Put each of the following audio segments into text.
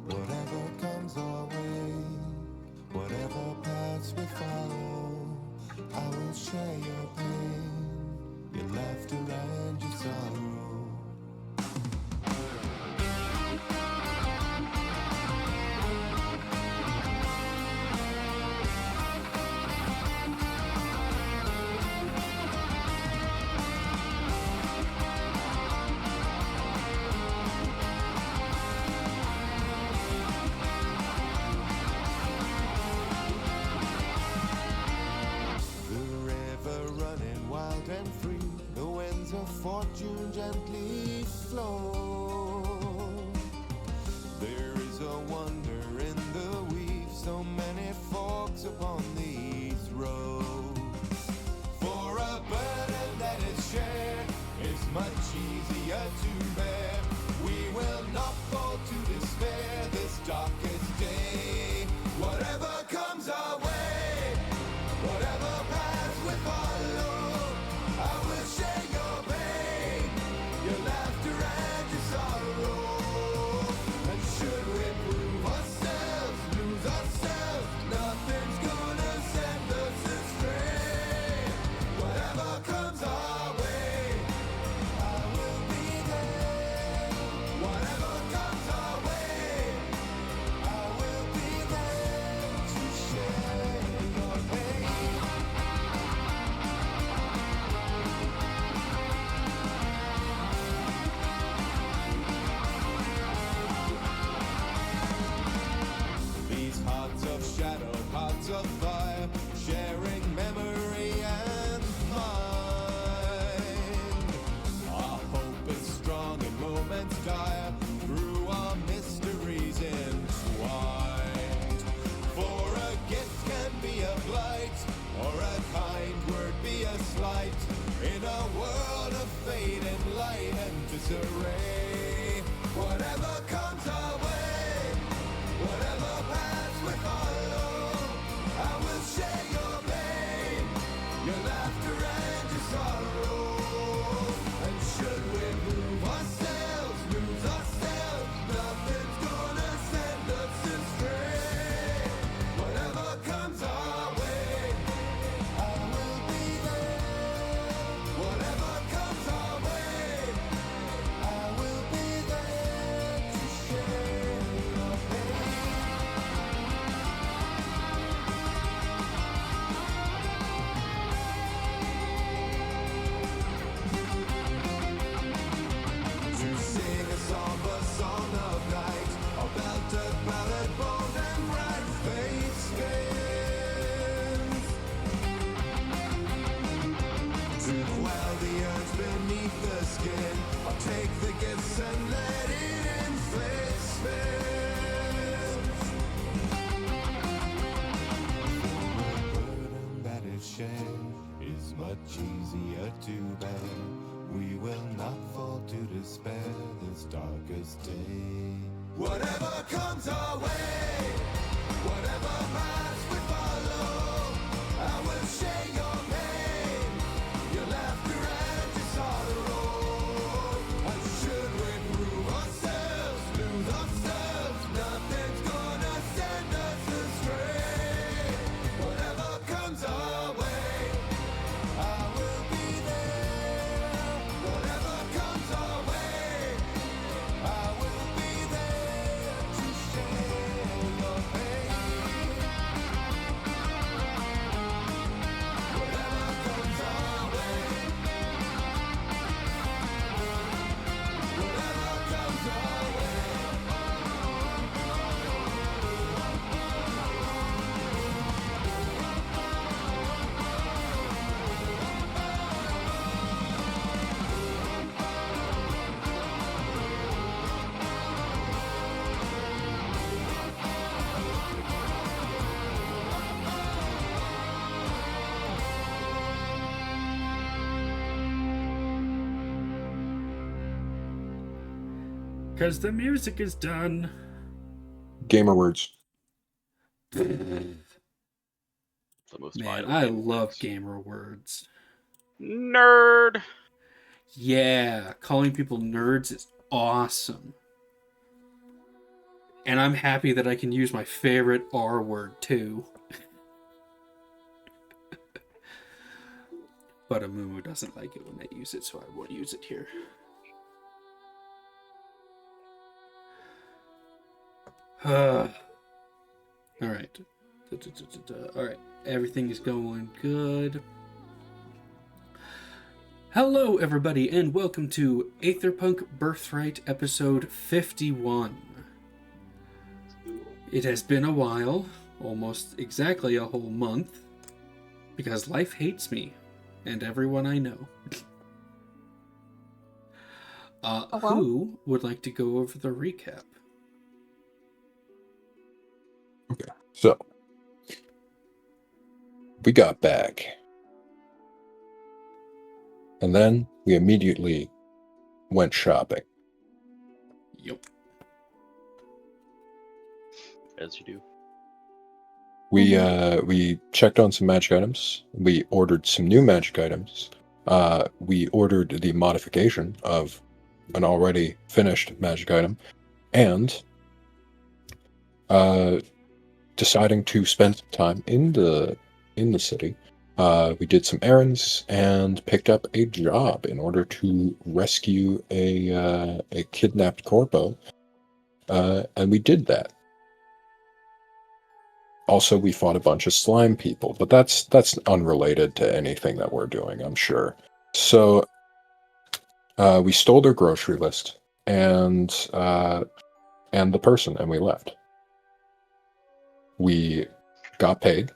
Whatever comes our way, whatever paths we follow, I will share your pain, your laughter and your sorrow. And free, the winds of fortune gently flow. There is a wonder in the weave, so many forks upon these roads. For a burden that is shared is much easier to bear. We will not fall to despair this darkest day. Whatever comes our way, whatever paths we follow, I will share your pain, your laughter and your sorrow. And should we prove ourselves, lose ourselves, nothing's gonna send us astray. Whatever comes our way, I will be there. Whatever comes our way, I will be there to share your pain. These hearts of shadow, hearts of fire, sharing memory and mind. Our hope is strong in moments dire, through our mysteries entwined. For a gift can be a blight, or a kind word be a slight, in a world of fade and light and disarray. Whatever comes our way, whatever paths we follow, I will share your pain, your laughter and your sorrow. And should we prove ourselves, lose ourselves, nothing's gonna send us astray. Whatever comes our way, I will be there. Whatever comes our way, I will be there to share your pain. To sing a somber song of night, a belted ballad bold and bright, fate spins. To quell the urge beneath the skin, I'll take the gifts and let it inflict spins. The burden that is shared is much easier to bear. We will not fall to despair this darkest day. Whatever comes our way, whatever paths we follow, I will share your pain, your laughter and your sorrow. And should we prove ourselves, lose ourselves, nothing's gonna send us astray. Whatever comes our way, I will be there. Whatever comes our way, I will be there to share your pain. Whatever comes our way, whatever comes our way. Because the music is done. Gamer words. The most Man, vital I thing love next. gamer words. Nerd. Yeah, calling people nerds is awesome. And I'm happy that I can use my favorite R word too. But Amumu doesn't like it when I use it, so I won't use it here. Alright. Alright. Everything is going good. Hello, everybody, and welcome to Atherpunk Birthright episode 51. It has been a while, almost exactly a whole month, because life hates me and everyone I know. Who would like to go over the recap? Okay, so we got back, and then we immediately went shopping. Yup. As you do. We checked on some magic items. We ordered some new magic items. We ordered the modification of an already finished magic item, and deciding to spend some time in the city. We did some errands and picked up a job in order to rescue a kidnapped corpo, and we did that. Also, we fought a bunch of slime people, but that's unrelated to anything that we're doing, I'm sure. So, we stole their grocery list and the person, and we left. We got paid,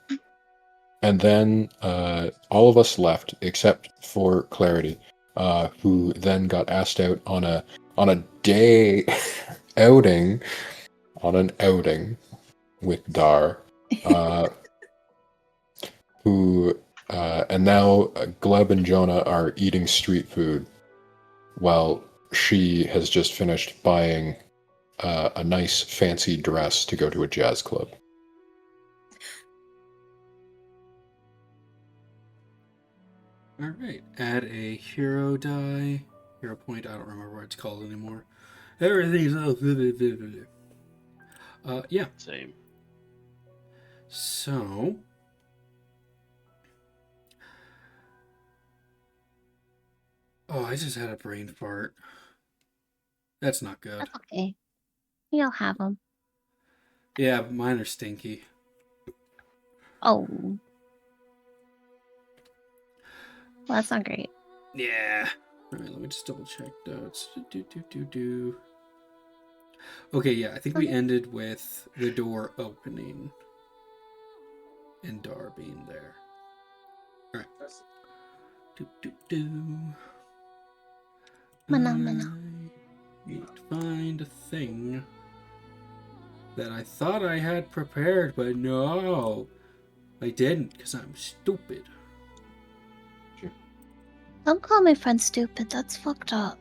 and then all of us left except for Clarity, who then got asked out on a day outing, on an outing with Dar. And now Gleb and Jonah are eating street food while she has just finished buying a nice fancy dress to go to a jazz club. Alright, add a hero die. Hero point, I don't remember what it's called anymore. Everything's yeah. Same. So, oh, I just had a brain fart. That's not good. That's okay. You'll have them. Yeah, but mine are stinky. Oh. Well, that's not great. Yeah. Alright, let me just double check notes. Okay, yeah, I think we ended with the door opening and Dar being there. Alright. Mana. I need to find a thing that I thought I had prepared, but no, I didn't, because I'm stupid. Don't call my friend stupid. That's fucked up.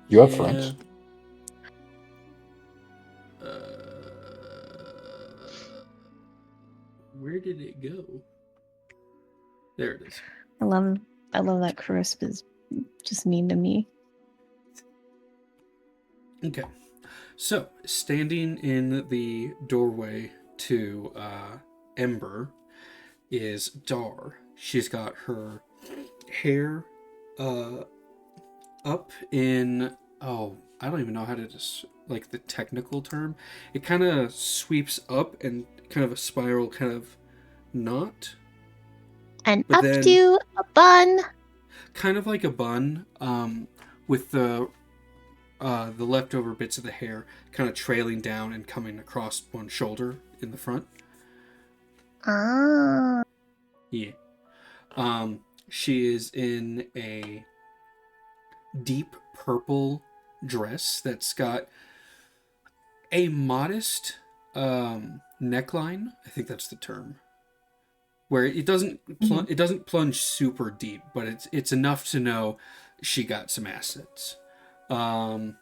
You have friends? Where did it go? There it is. I love that Crisp is just mean to me. Okay. So, standing in the doorway to Ember is Dar. She's got her hair up in, I don't even know how to like the technical term. It kind of sweeps up and kind of a spiral kind of knot. And But up then- to a bun. Kind of like a bun, with the leftover bits of the hair kind of trailing down and coming across one shoulder in the front. Ah. Yeah. She is in a deep purple dress that's got a modest neckline. I think that's the term. Where it doesn't it doesn't plunge super deep, but it's enough to know she got some assets. And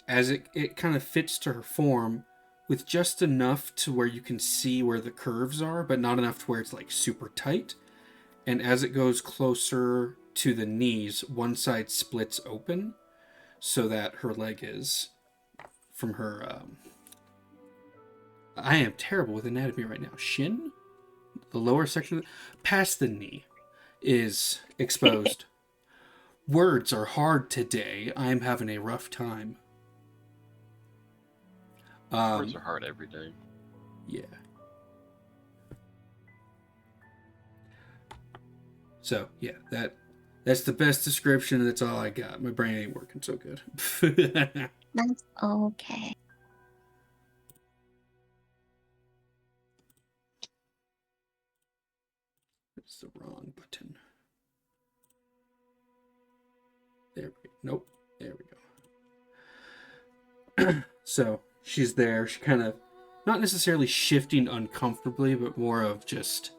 as it kind of fits to her form with just enough to where you can see where the curves are, but not enough to where it's like super tight. And as it goes closer to the knees, one side splits open so that her leg is from her. I am terrible with anatomy right now. Shin, the lower section, past the knee, is exposed. Words are hard today. I am having a rough time. Words are hard every day. Yeah. So yeah, that's the best description. That's all I got. My brain ain't working so good. That's okay. It's the wrong button. There we go. Nope. There we go. So she's there. She kind of, not necessarily shifting uncomfortably, but more of just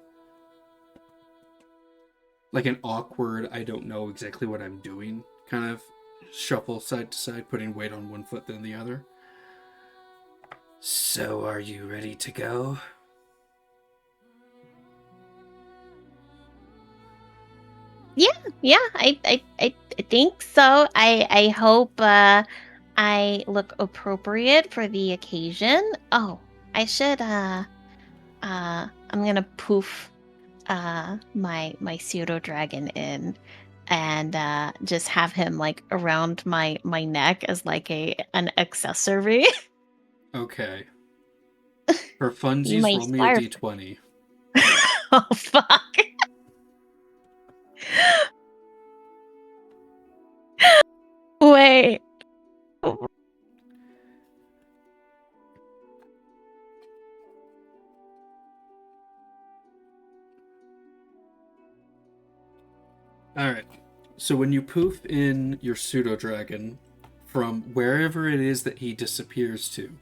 like an awkward, I don't know exactly what I'm doing kind of shuffle side to side, putting weight on one foot than the other. So are you ready to go? Yeah, I think so. I hope I look appropriate for the occasion. Oh, I should I'm gonna poof my pseudo dragon in and just have him like around my neck as like an accessory. Okay. For You funsies, might roll me a inspire- d20. Oh fuck. Wait. Alright. So when you poof in your pseudo dragon from wherever it is that he disappears to,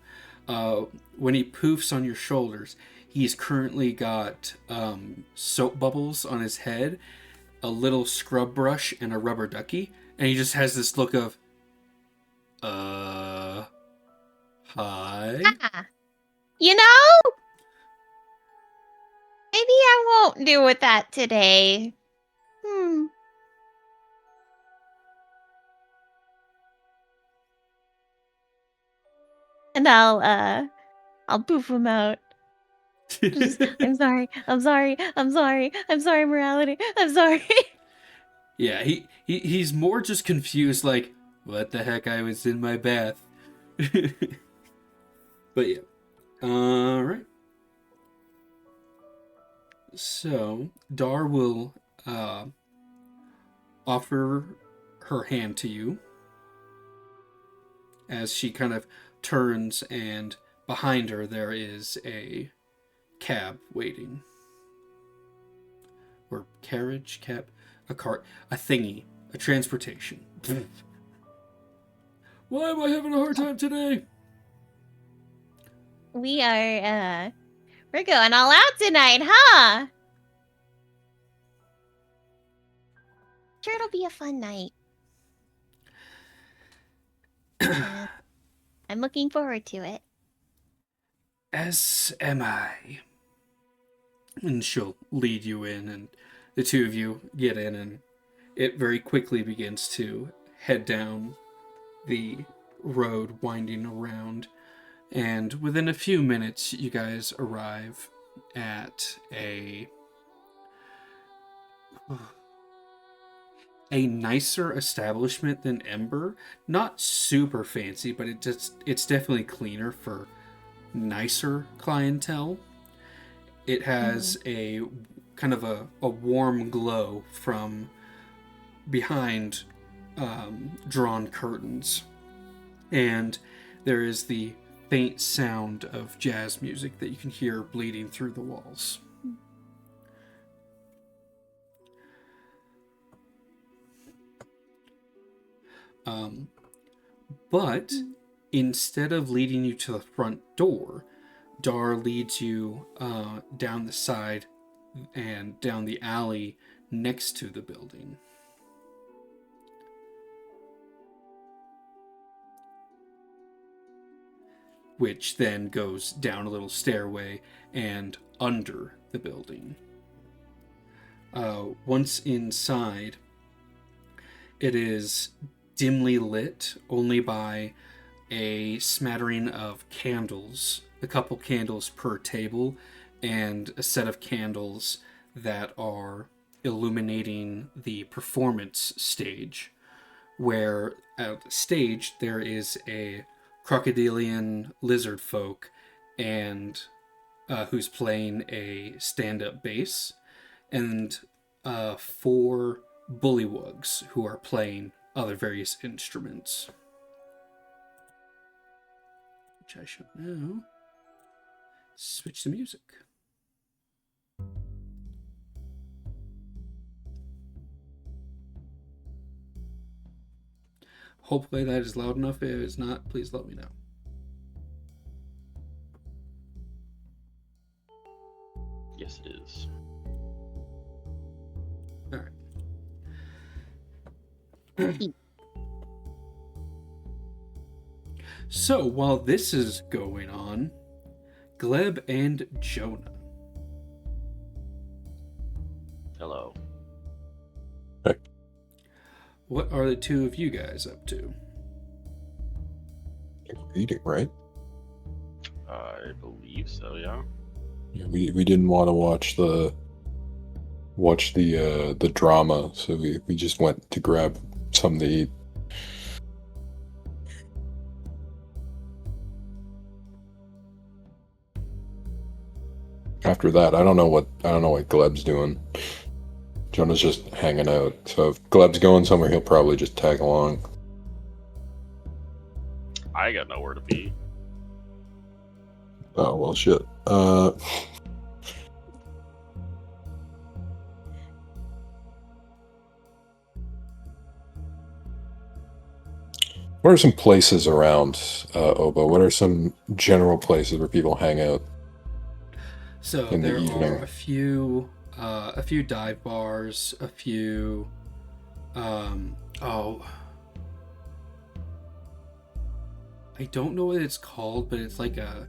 when he poofs on your shoulders, he's currently got soap bubbles on his head, a little scrub brush, and a rubber ducky, and he just has this look of, hi? Ah, you know, maybe I won't do with that today. And I'll poof him out. I'm sorry, morality. I'm sorry. Yeah, he's more just confused, like, what the heck, I was in my bath. But yeah. Alright. So, Dar will offer her hand to you as she kind of turns, and behind her there is a cab waiting. Or carriage, cab, a cart, a thingy, a transportation. Why am I having a hard time today? We are we're going all out tonight, huh? Sure, it'll be a fun night. I'm looking forward to it. As am I. And she'll lead you in, and the two of you get in, and it very quickly begins to head down the road winding around. And within a few minutes, you guys arrive at a nicer establishment than Ember. Not super fancy, but it's definitely cleaner for nicer clientele. It has a kind of a warm glow from behind drawn curtains. And there is the faint sound of jazz music that you can hear bleeding through the walls. But instead of leading you to the front door, Dar leads you down the side and down the alley next to the building. Which then goes down a little stairway and under the building. Once inside, it is dimly lit only by a smattering of candles, a couple candles per table, and a set of candles that are illuminating the performance stage, where at the stage there is a crocodilian lizard folk and who's playing a stand-up bass, and 4 bullywugs who are playing other various instruments. Which I should now switch to music. Hopefully that is loud enough. If it's not, please let me know. Yes, it is. All right. So while this is going on, Gleb and Jonah. Hello. What are the two of you guys up to? Reading, right? I believe so, yeah. Yeah, we didn't want to watch the drama, so we just went to grab something to eat. After that, I don't know what Gleb's doing. Jonah's just hanging out. So if Gleb's going somewhere, he'll probably just tag along. I got nowhere to be. Oh well, shit. What are some places around Obo? What are some general places where people hang out? So In the there evening. are a few dive bars, a few I don't know what it's called, but it's like a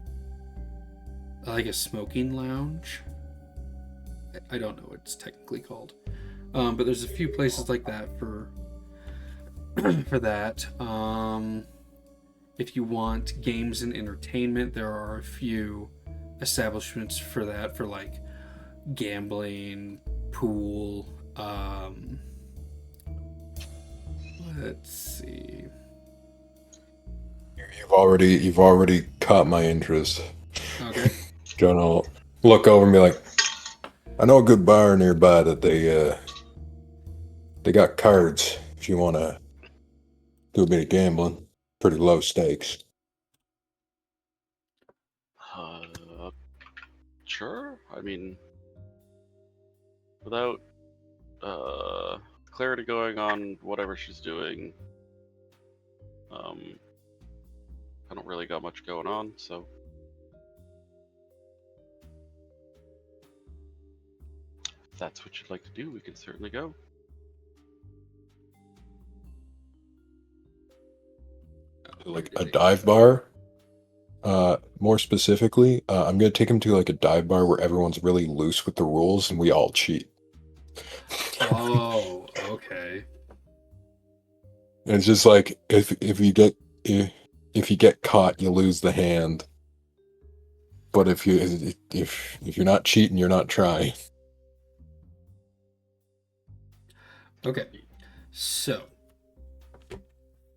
smoking lounge. I don't know what it's technically called. But there's a few places like that for for that. If you want games and entertainment, there are a few establishments for that, for like gambling, pool. Let's see. You've already caught my interest. Okay. Jonah will look over and be like, I know a good bar nearby that they got cards if you want to do a bit of gambling. Pretty low stakes. Sure. I mean, without Clarity going on whatever she's doing, I don't really got much going on, so if that's what you'd like to do, we can certainly go. Like a dive bar. More specifically, I'm gonna take him to like a dive bar where everyone's really loose with the rules and we all cheat. Oh, okay. And it's just like if you get caught, you lose the hand. But if you're not cheating, you're not trying. Okay. So,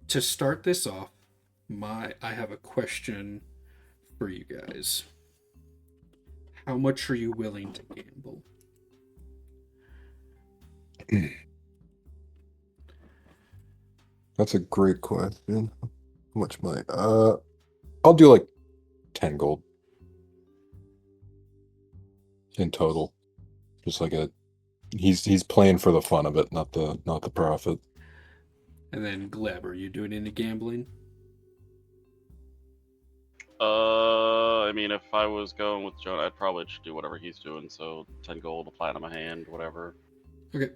to start this off, I have a question for you guys. How much are you willing to gamble? That's a great question. How much money? I'll do like 10 gold in total. Just like he's playing for the fun of it, not the profit. And then Gleb, are you doing any gambling? I mean, if I was going with Jonah, I'd probably just do whatever he's doing. So 10 gold, a platinum a hand, whatever. Okay.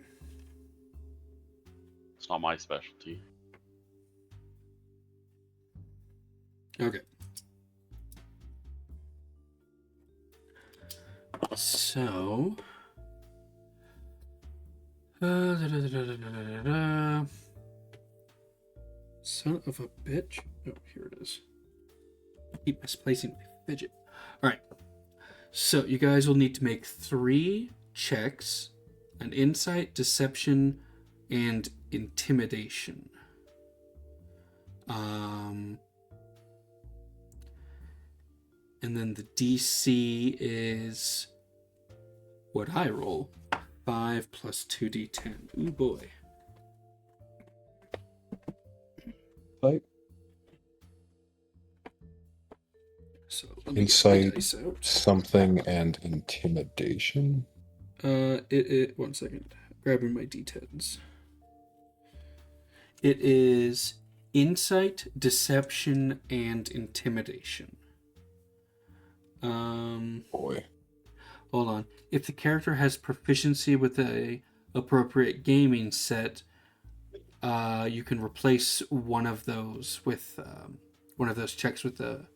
It's not my specialty. Okay. So, son of a bitch. Oh, here it is. I keep misplacing my fidget. All right. So you guys will need to make 3 checks: an insight, deception, and intimidation. And then the DC is what I roll. 5 plus 2d10. Ooh boy. Like So let me get my insight, dice out. something, and intimidation. It 1 second. Grabbing my d10s. It is insight, deception, and intimidation. Boy. Hold on. If the character has proficiency with a appropriate gaming set, you can replace one of those with one of those checks with the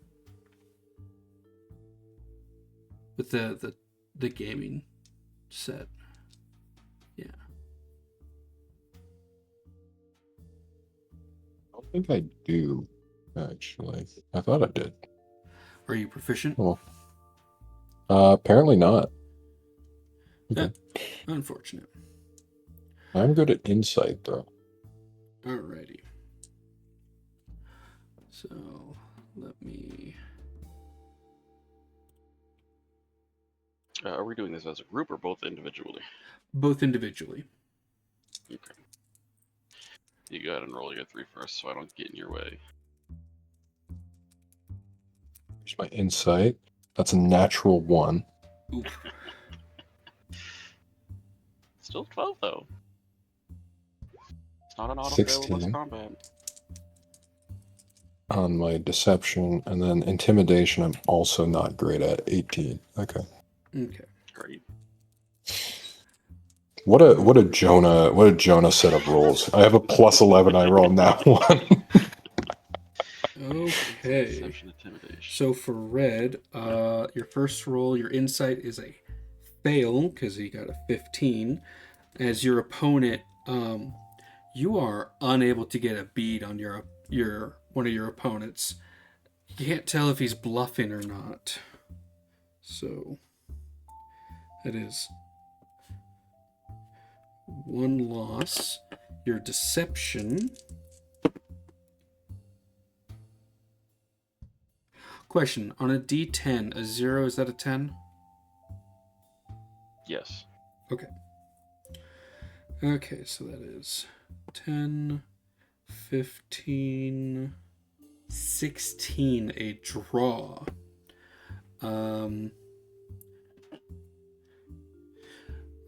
gaming set. Yeah. I don't think I do, actually. I thought I did. Are you proficient? Oh. Apparently not. Okay. Yeah. Unfortunate. I'm good at insight, though. Alrighty. So let me. Are we doing this as a group or both individually? Both individually. Okay. You go ahead and roll your 3 first, so I don't get in your way. Here's my insight. That's a natural 1. Oof. Still 12 though. It's not an auto fail with 16. combat. On my deception, and then intimidation I'm also not great at. 18. Okay. Okay. Great. What a Jonah set of rolls. I have a plus 11, I roll now 1. Okay. Deception, intimidation. So for red, your first roll, your insight is a fail because he got a 15. As your opponent, you are unable to get a bead on your one of your opponents. You can't tell if he's bluffing or not. So that is 1 loss. Your deception. Question, on a D10, a 0, is that a 10? Yes. Okay. Okay, so that is 10, 15, 16, a draw. Let's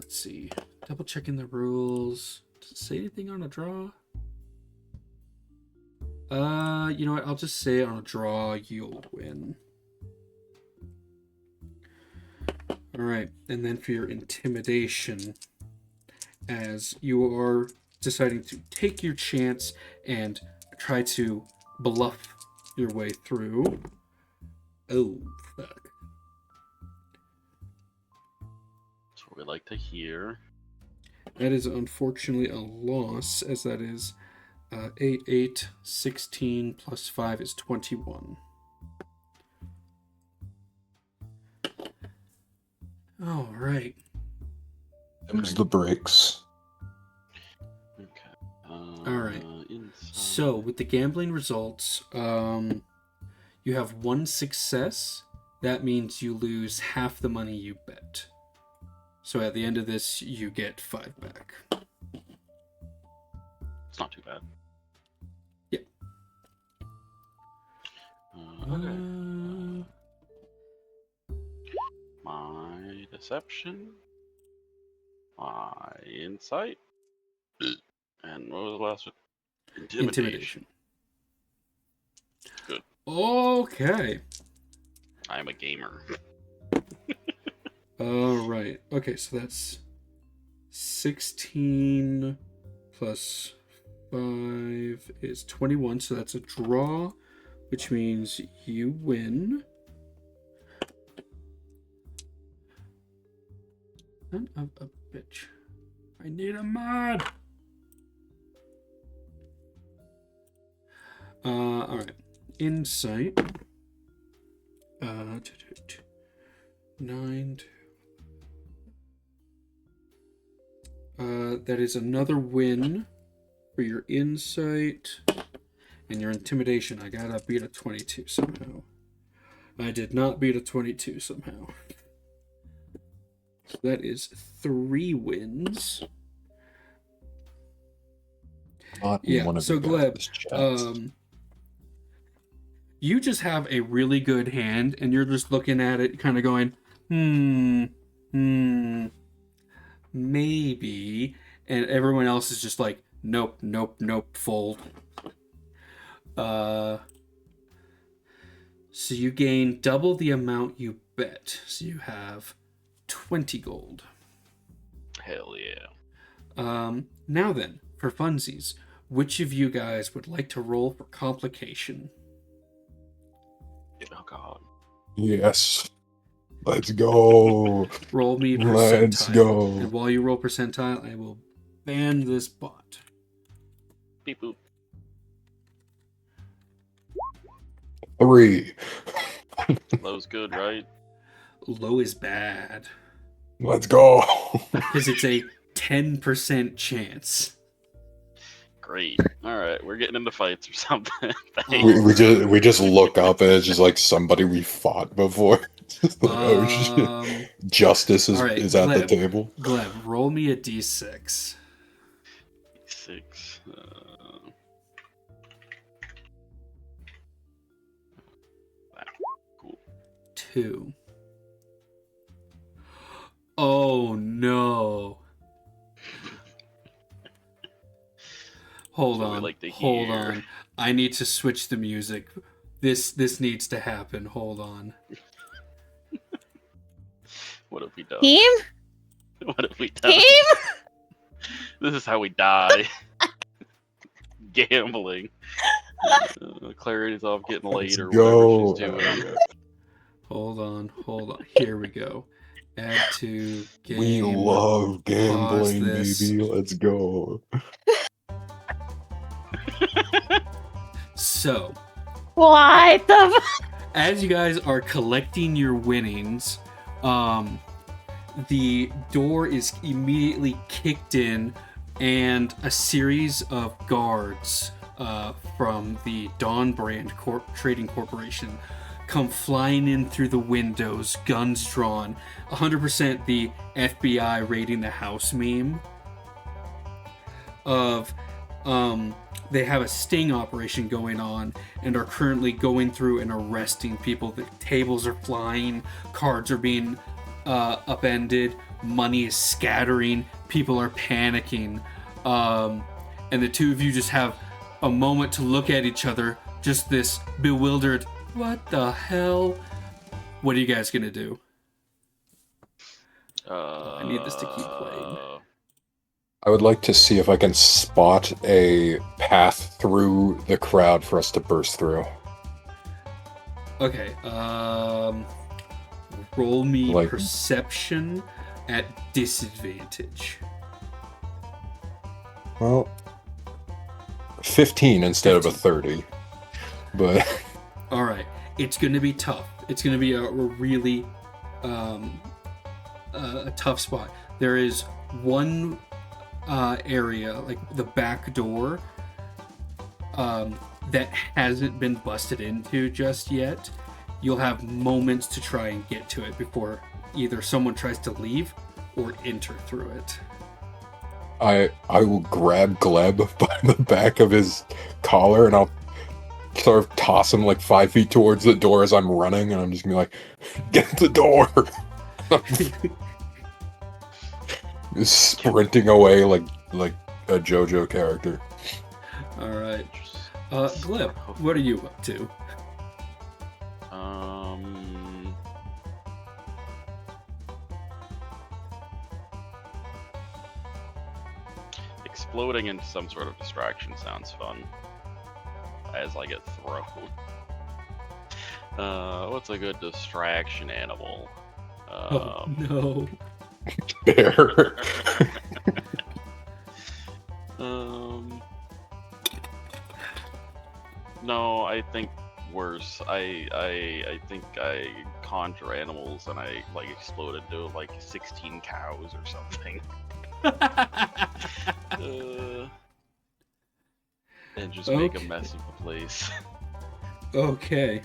see. Double checking the rules. Does it say anything on a draw? You know what? I'll just say on a draw, you'll win. All right, and then for your intimidation, as you are deciding to take your chance and try to bluff your way through. Oh, fuck. That's what we like to hear. That is unfortunately a loss, as that is 8, 8, 16 plus 5 is 21. All right. Them's the breaks. Okay. All right. Inside. So with the gambling results, you have 1 success. That means you lose half the money you bet. So at the end of this, you get 5 back. It's not too bad. Yep. Okay. My deception. My insight. And what was the last one? Intimidation. Good. Okay. I'm a gamer. All right. Okay, so that's 16 plus 5 is 21. So that's a draw, which means you win. Son of a bitch. I need a mod. All right. insight. 9. That is another win for your insight and your intimidation. I gotta beat a 22 somehow. I did not beat a 22 somehow. So that is 3 wins. Not in one of so your Gleb, guys' chats. you just have a really good hand, and you're just looking at it, kind of going, maybe, and everyone else is just like, nope, fold. So you gain double the amount you bet. So you have 20 gold. Hell yeah. Now then, for funsies, which of you guys would like to roll for complication? Oh god. Yes. Let's go. Roll me percentile. Let's go. And while you roll percentile, I will ban this bot. Beep boop. 3. Low's good, right? Low is bad. Let's go. Because it's a 10% chance. Great. Alright, we're getting into fights or something. we just look up and it's just like somebody we fought before. Oh shit. Justice is, all right, is at the Gleb. table. Gleb, roll me a d6. 6. Cool. 2. Oh no. Hold That's what we on. like to Hold hear. on. I need to switch the music. This needs to happen. Hold on. What have we done? Team? What have we done? Team? This is how we die. Gambling. Clarity's off getting laid or Go. whatever she's doing. Hold on. Here we go. Add to game. We love Pause gambling, this. baby. Let's go. So, What the as you guys are collecting your winnings, the door is immediately kicked in, and a series of guards from the Dawn Brand Trading Corporation come flying in through the windows, guns drawn. 100% the FBI raiding the house meme of they have a sting operation going on and are currently going through and arresting people. The tables are flying, cards are being upended, money is scattering, people are panicking, and the two of you just have a moment to look at each other, just this bewildered, what the hell? What are you guys gonna do? I need this to keep playing. I would like to see if I can spot a path through the crowd for us to burst through. Okay, roll me Like- perception at disadvantage. Well, 15 instead of a 30. But All right, it's going to be tough. It's going to be a really a tough spot. There is one area, like the back door, that hasn't been busted into just yet. You'll have moments to try and get to it before either someone tries to leave or enter through it. I will grab Gleb by the back of his collar and I'll sort of toss him like 5 feet towards the door as I'm running, and I'm just gonna be like, get the door. Just sprinting away like a JoJo character. All right, Gleb, what are you up to? Exploding into some sort of distraction sounds fun. As I get thrown. What's a good distraction animal? Oh no. Bear. No, I think worse. I think I conjure animals and I like explode into like 16 cows or something. And just make a Okay. mess of the place. Okay.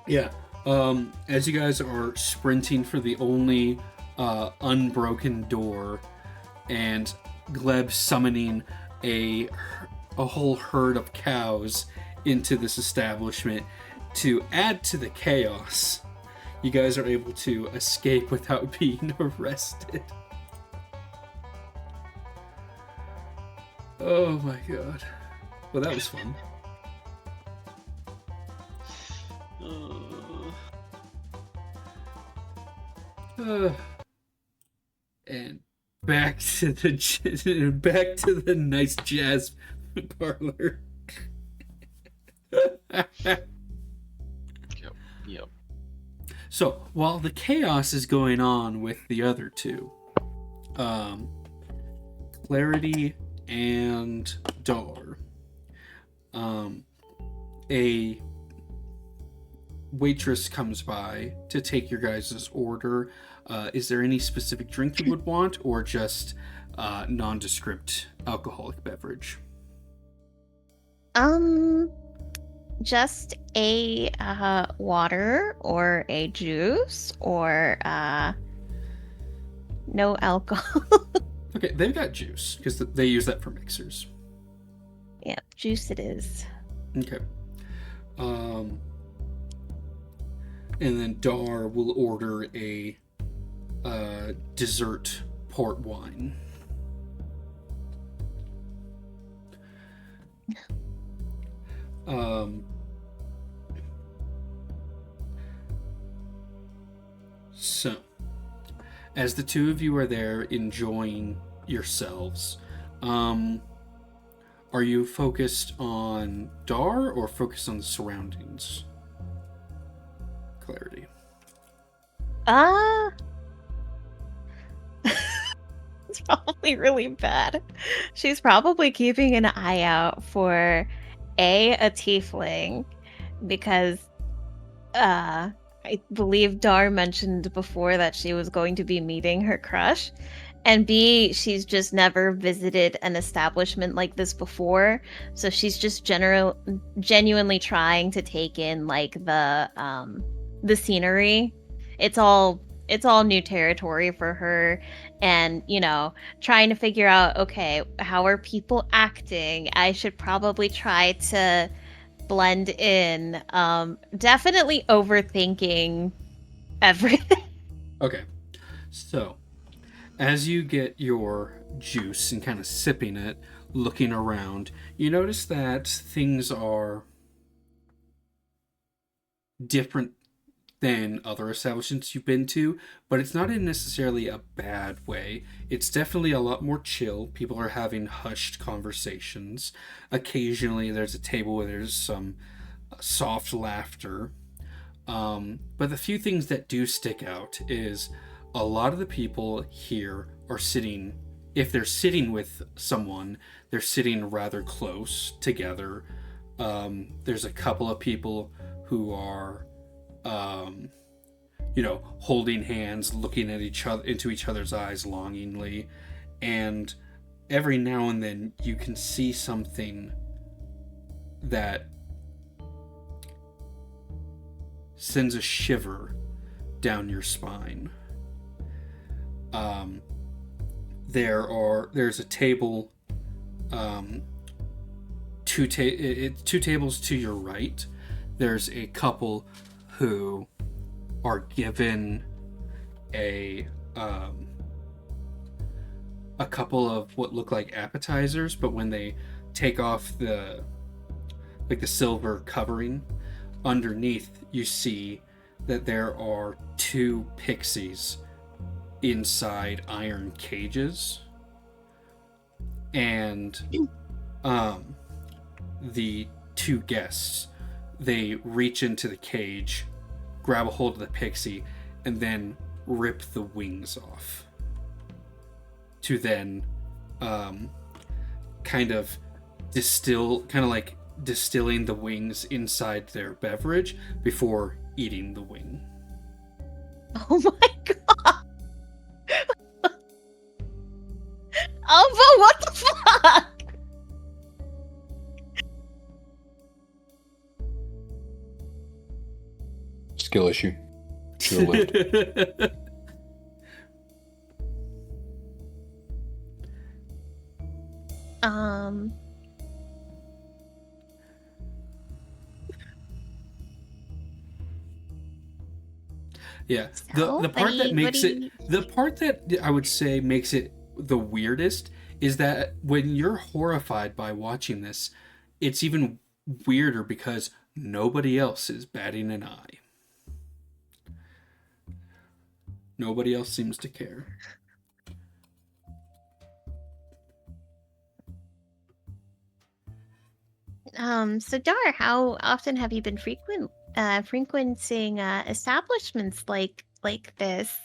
Yeah. As you guys are sprinting for the only unbroken door, and Gleb summoning a whole herd of cows into this establishment to add to the chaos, you guys are able to escape without being arrested. Oh my god. Well, that was fun. And back to the nice jazz parlor. Yep. So while the chaos is going on with the other two, Clarity and Dar, a waitress comes by to take your guys' order. Is there any specific drink you would want, or just nondescript alcoholic beverage? Just a water or a juice or no alcohol. Okay, they've got juice because they use that for mixers. Yeah, juice it is. Okay. And then Dar will order a dessert port wine. So, as the two of you are there enjoying yourselves, are you focused on Dar or focused on the surroundings? Clarity. It's probably really bad. She's probably keeping an eye out for a tiefling, because I believe Dar mentioned before that she was going to be meeting her crush, and B, she's just never visited an establishment like this before, so she's just genuinely trying to take in like the scenery. It's all new territory for her, and trying to figure out, okay, how are people acting? I should probably try to blend in. Definitely overthinking everything. Okay, so as you get your juice and kind of sipping it, looking around, you notice that things are different than other establishments you've been to, but it's not in necessarily a bad way. It's definitely a lot more chill. People are having hushed conversations. Occasionally there's a table where there's some soft laughter. But the few things that do stick out is a lot of the people here are sitting, if they're sitting with someone, they're sitting rather close together. There's a couple of people who are holding hands, looking at each other, into each other's eyes longingly, and every now and then you can see something that sends a shiver down your spine. There's a table, two tables to your right. There's a couple who are given a couple of what look like appetizers, but when they take off the silver covering, underneath you see that there are two pixies inside iron cages, and the two guests, they reach into the cage, grab a hold of the pixie, and then rip the wings off kind of distilling the wings inside their beverage before eating the wing. Oh my god! Alva, what the fuck? Skill issue. Should've lived. Yeah, So, the part that makes what do it the part that I would say makes it the weirdest is that when you're horrified by watching this, it's even weirder because nobody else is batting an eye. Nobody else seems to care. So Dar, how often have you been frequenting establishments like this?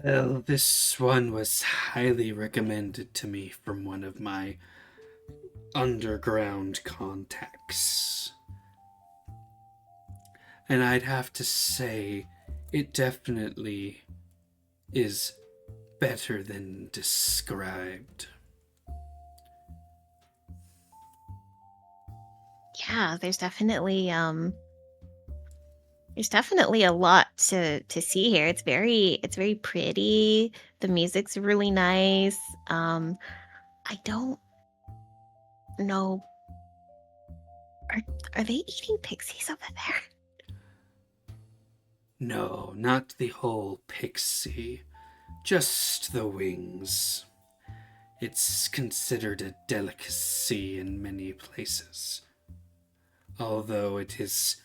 Well, this one was highly recommended to me from one of my underground contacts. And I'd have to say, it definitely is better than described. Yeah, there's definitely a lot to see here. It's very pretty. The music's really nice. I don't know. Are they eating pixies over there? No, not the whole pixie. Just the wings. It's considered a delicacy in many places, although it is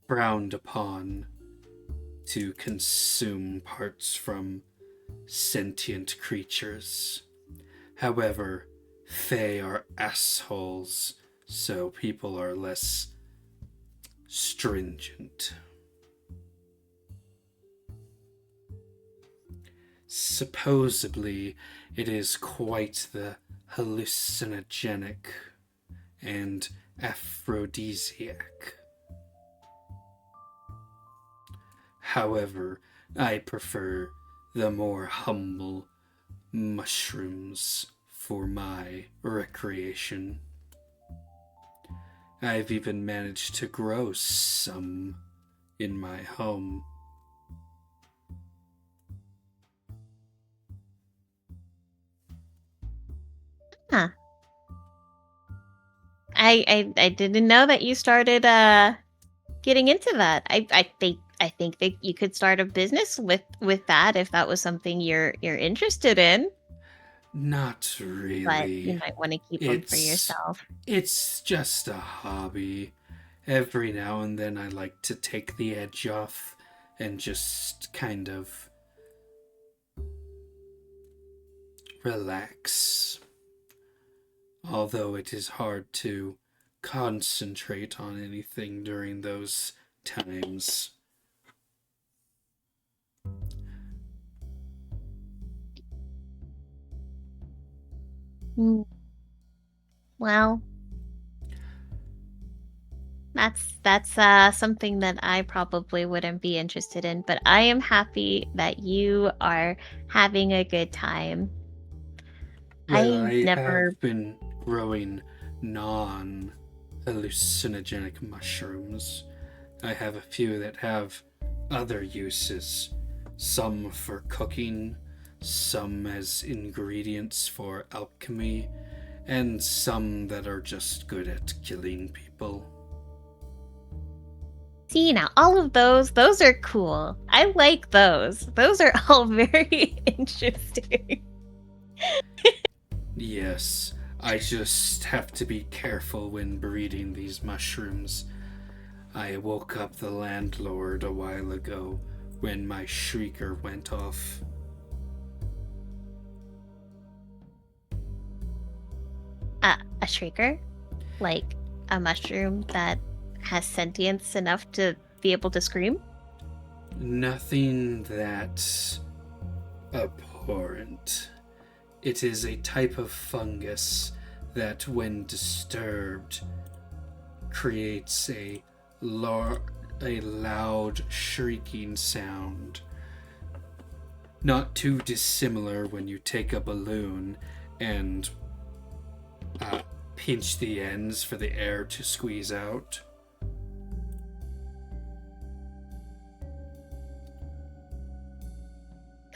frowned upon to consume parts from sentient creatures. However, Fae are assholes, so people are less stringent. Supposedly, it is quite the hallucinogenic and aphrodisiac. However, I prefer the more humble mushrooms for my recreation. I've even managed to grow some in my home. Huh. I didn't know that you started getting into that. I think that you could start a business with that if that was something you're interested in. Not really. But you might want to keep them for yourself. It's just a hobby. Every now and then I like to take the edge off and just kind of relax. Although it is hard to concentrate on anything during those times. Well, that's something that I probably wouldn't be interested in, but I am happy that you are having a good time. Well, I never have been growing non-hallucinogenic mushrooms. I have a few that have other uses. Some for cooking, some as ingredients for alchemy, and some that are just good at killing people. See, now all of those are cool. I like those. Those are all very interesting. Yes, I just have to be careful when breeding these mushrooms. I woke up the landlord a while ago when my shrieker went off. A shrieker? Like a mushroom that has sentience enough to be able to scream? Nothing that abhorrent. It is a type of fungus that, when disturbed, creates a loud shrieking sound. Not too dissimilar when you take a balloon and pinch the ends for the air to squeeze out.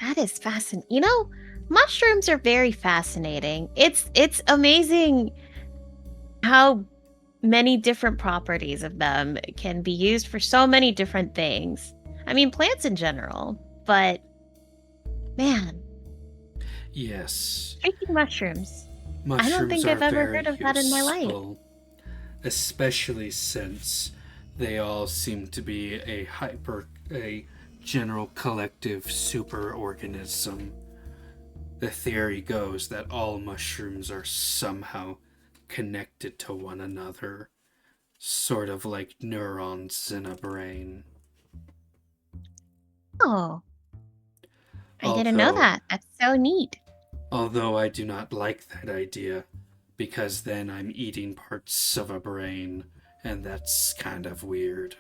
That is fascinating. You know, mushrooms are very fascinating. It's amazing how many different properties of them can be used for so many different things. I mean, plants in general, but man, Yes. freaking mushrooms. Mushrooms I don't think are I've ever very heard of that in my life. useful, especially since they all seem to be a general collective superorganism. The theory goes that all mushrooms are somehow connected to one another, sort of like neurons in a brain. Oh, I didn't know that. That's so neat. Although I do not like that idea, because then I'm eating parts of a brain, and that's kind of weird.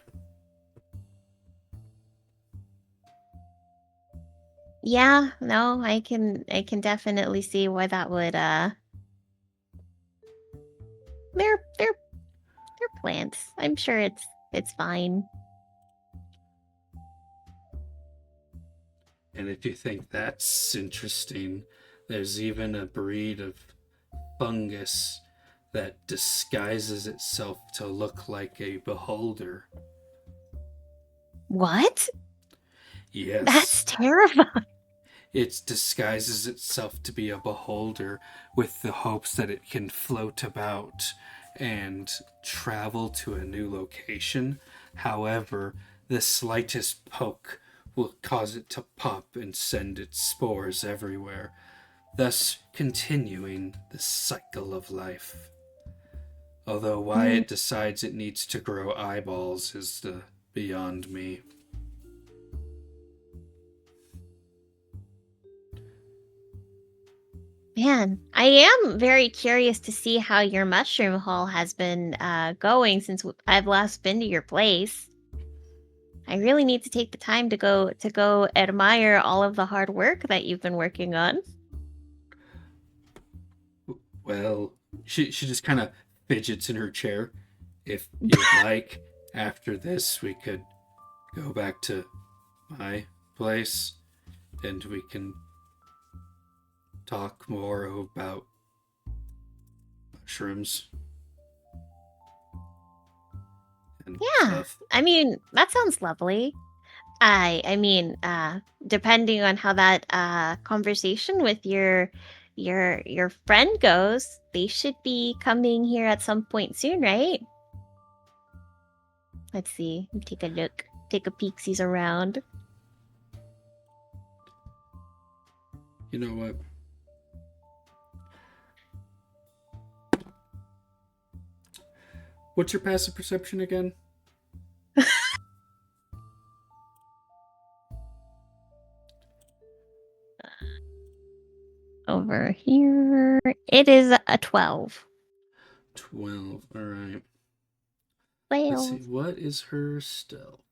Yeah, no, I can definitely see why that would they're plants. I'm sure it's fine. And if you think that's interesting, there's even a breed of fungus that disguises itself to look like a beholder. What? Yes. That's terrifying. It disguises itself to be a beholder with the hopes that it can float about and travel to a new location. However, the slightest poke will cause it to pop and send its spores everywhere, thus continuing the cycle of life. Although why it decides it needs to grow eyeballs is beyond me. Man, I am very curious to see how your mushroom haul has been going since I've last been to your place. I really need to take the time to go admire all of the hard work that you've been working on. Well, she just kind of fidgets in her chair. If you'd like, after this, we could go back to my place and we can talk more about mushrooms. And stuff. I mean, that sounds lovely. I mean, depending on how that conversation with your friend goes, they should be coming here at some point soon, right? Let's see. Take a look. Take a peeksies around. You know what? What's your passive perception again? Over here. It is a 12. 12. All right. Well, Let's see. What is her stealth?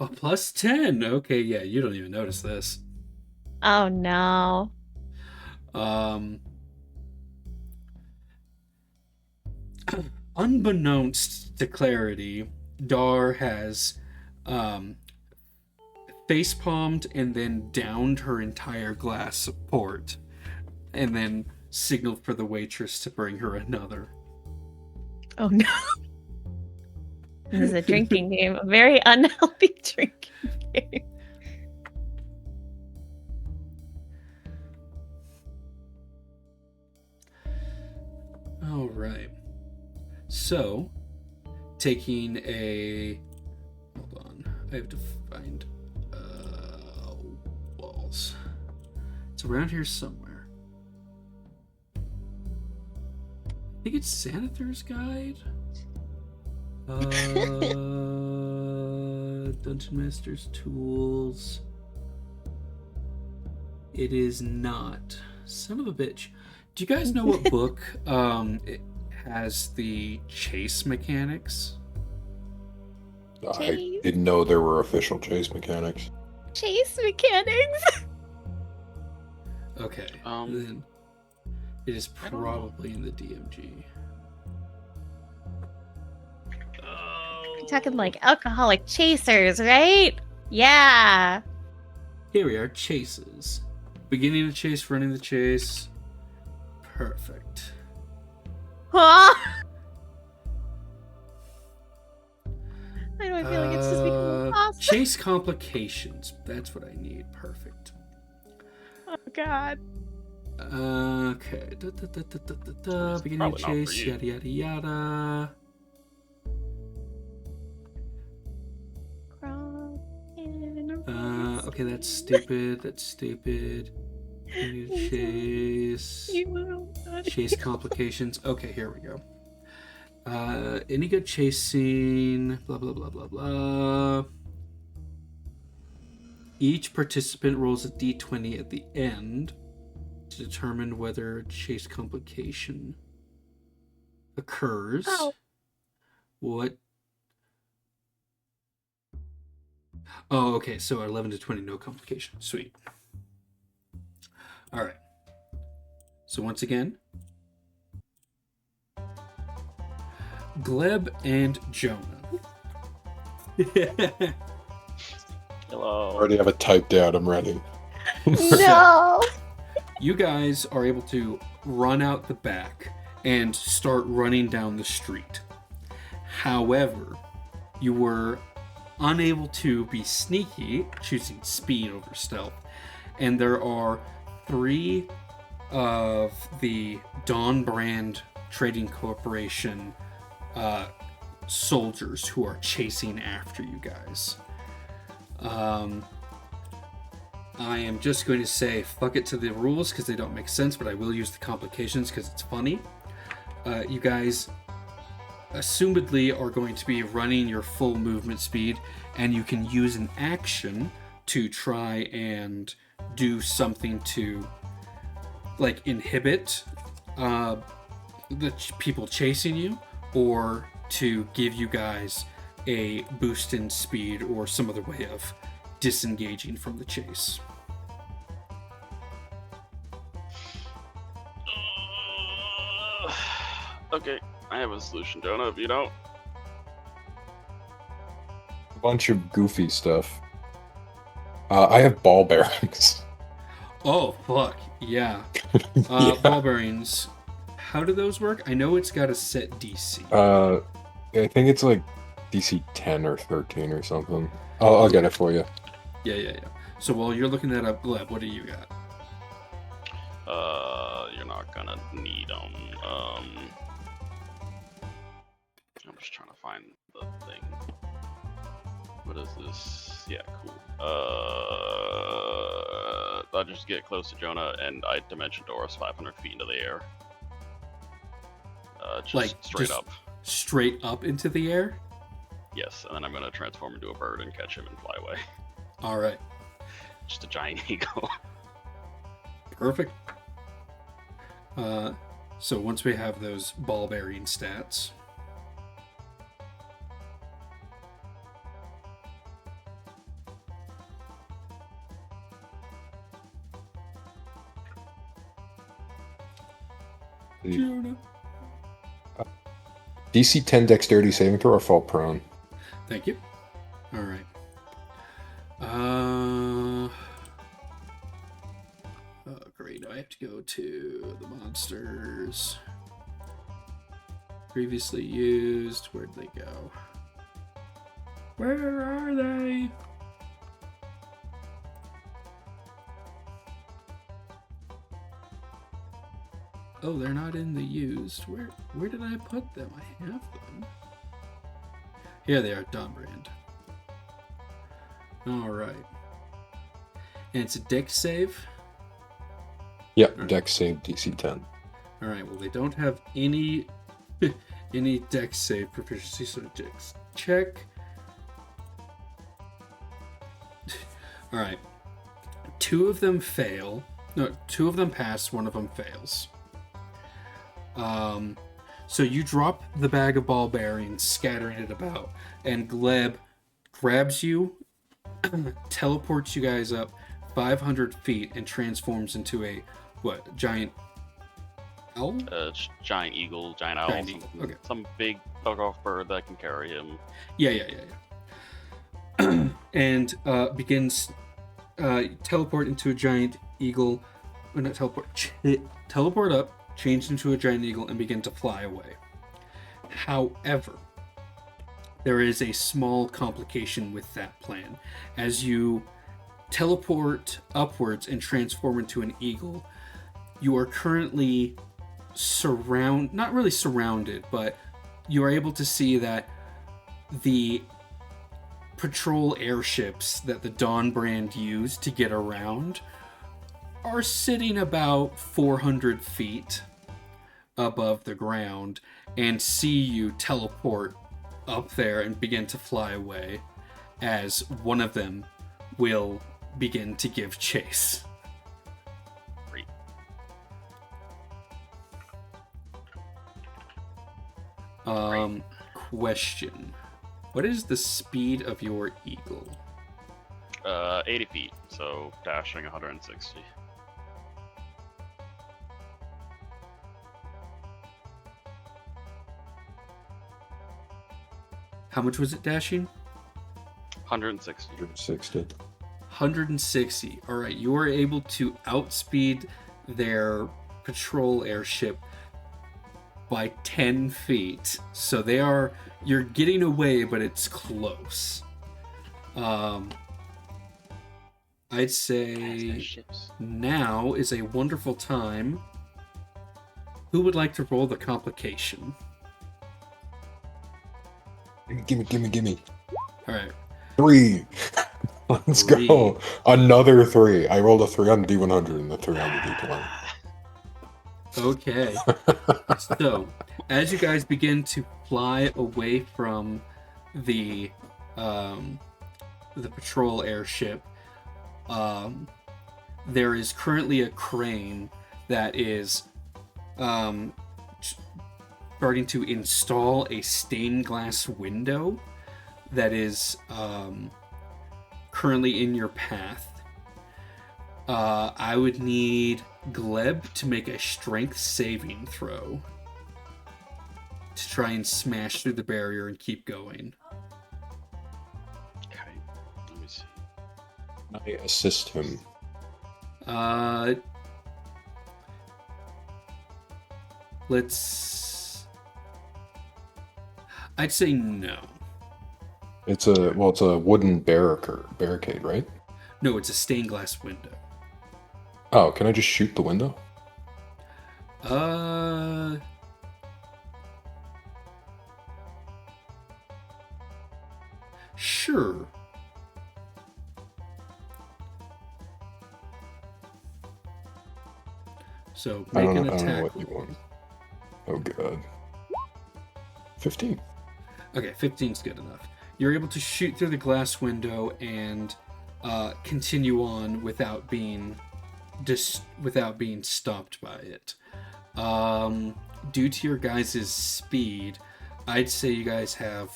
Oh, plus 10. Okay, yeah, you don't even notice this. oh no. Unbeknownst to Clarity, Dar has face-palmed and then downed her entire glass of port, and then signaled for the waitress to bring her another. Oh no. This is a drinking game. A very unhealthy drinking game. All right. So, taking a... Hold on. I have to find walls. It's around here somewhere. I think it's Xanathar's Guide. Dungeon Master's Tools. It is not. Son of a bitch. Do you guys know what book it has the chase mechanics? I Chase. didn't know there were official chase mechanics. Chase mechanics. Okay, then it is probably in the DMG. You're talking like alcoholic chasers, right? Yeah. Here we are, chases. Beginning the chase, running the chase. Perfect. Huh? Why do I feel like it's just becoming impossible? Chase complications. That's what I need. Perfect. Oh god. Okay. Beginning of probably not for chase, you. yada yada yada. Okay, that's stupid. That's stupid. Chase. Chase complications. Okay, here we go. Any good chase scene. Blah blah blah blah blah. Each participant rolls a d20 at the end to determine whether a chase complication occurs. Oh. What? Oh, okay. So 11 to 20, no complication. Sweet. All right. So once again, Gleb and Jonah. Hello. Already have it typed out. I'm ready. No. You guys are able to run out the back and start running down the street. However, you were unable to be sneaky, choosing speed over stealth. And there are 3 of the Dawn Brand Trading Corporation soldiers who are chasing after you guys. I am just going to say fuck it to the rules because they don't make sense, but I will use the complications because it's funny. You guys assumedly are going to be running your full movement speed, and you can use an action to try and do something to like inhibit the people chasing you, or to give you guys a boost in speed or some other way of disengaging from the chase. Okay, I have a solution, Jonah, if you don't. A bunch of goofy stuff. I have ball bearings. Oh, fuck. Yeah. Yeah. Ball bearings. How do those work? I know it's got a set DC. I think it's like DC 10 or 13 or something. I'll get it for you. Yeah. So while you're looking that up, Gleb, what do you got? You're not gonna need them. I'm just trying to find the thing. What is this? Yeah, cool. I'll just get close to Jonah and I dimension door us 500 feet into the air. Just Like, straight just- up. Straight up into the air? Yes, and then I'm gonna transform into a bird and catch him and fly away. All right. Just a giant eagle. Perfect. So once we have those ball bearing stats, Jonah. DC 10 dexterity saving throw or fall prone. Thank you. All right. Oh, great. I have to go to the monsters. Previously used. Where'd they go? Where are they? Oh, they're not in the used. Where did I put them? I have them. Here they are, Dawn Brand. Alright. And it's a dex save? Yep, dex save DC 10. Alright, well they don't have any any dex save proficiency, so dex check. Alright. 2 of them fail. No, 2 of them pass, 1 of them fails. So you drop the bag of ball bearings, scattering it about, and Gleb grabs you, teleports you guys up 500 feet, and transforms into a, giant owl? Giant eagle, giant owl, Giant eagle, okay. some big fuck-off bird that can carry him. Yeah. And begins teleport into a giant eagle. Or not teleport up, change into a giant eagle, and begin to fly away. However, there is a small complication with that plan. As you teleport upwards and transform into an eagle, you are currently not really surrounded, but you are able to see that the patrol airships that the Dawn brand used to get around are sitting about 400 feet above the ground and see you teleport up there and begin to fly away, as one of them will begin to give chase. Great. Question. What is the speed of your eagle? 80 feet, so dashing 160. How much was it dashing? 160. 60. 160. All right, you are able to outspeed their patrol airship by 10 feet. So you're getting away, but it's close. I'd say now is a wonderful time. Who would like to roll the complication? Gimme. All right. 3. Let's 3. go. Another 3. I rolled a 3 on D100 and the 3 on the D20. Okay. So, as you guys begin to fly away from the patrol airship, there is currently a crane that is starting to install a stained glass window that is currently in your path. I would need Gleb to make a strength saving throw to try and smash through the barrier and keep going. Okay, let me see. I assist him. I'd say no. It's a wooden barricade, right? No, it's a stained glass window. Oh, can I just shoot the window? Sure. So make an attack. I don't know what you want. Oh god. 15. Okay, 15's good enough. You're able to shoot through the glass window and continue on without being stopped by it. Due to your guys' speed, I'd say you guys have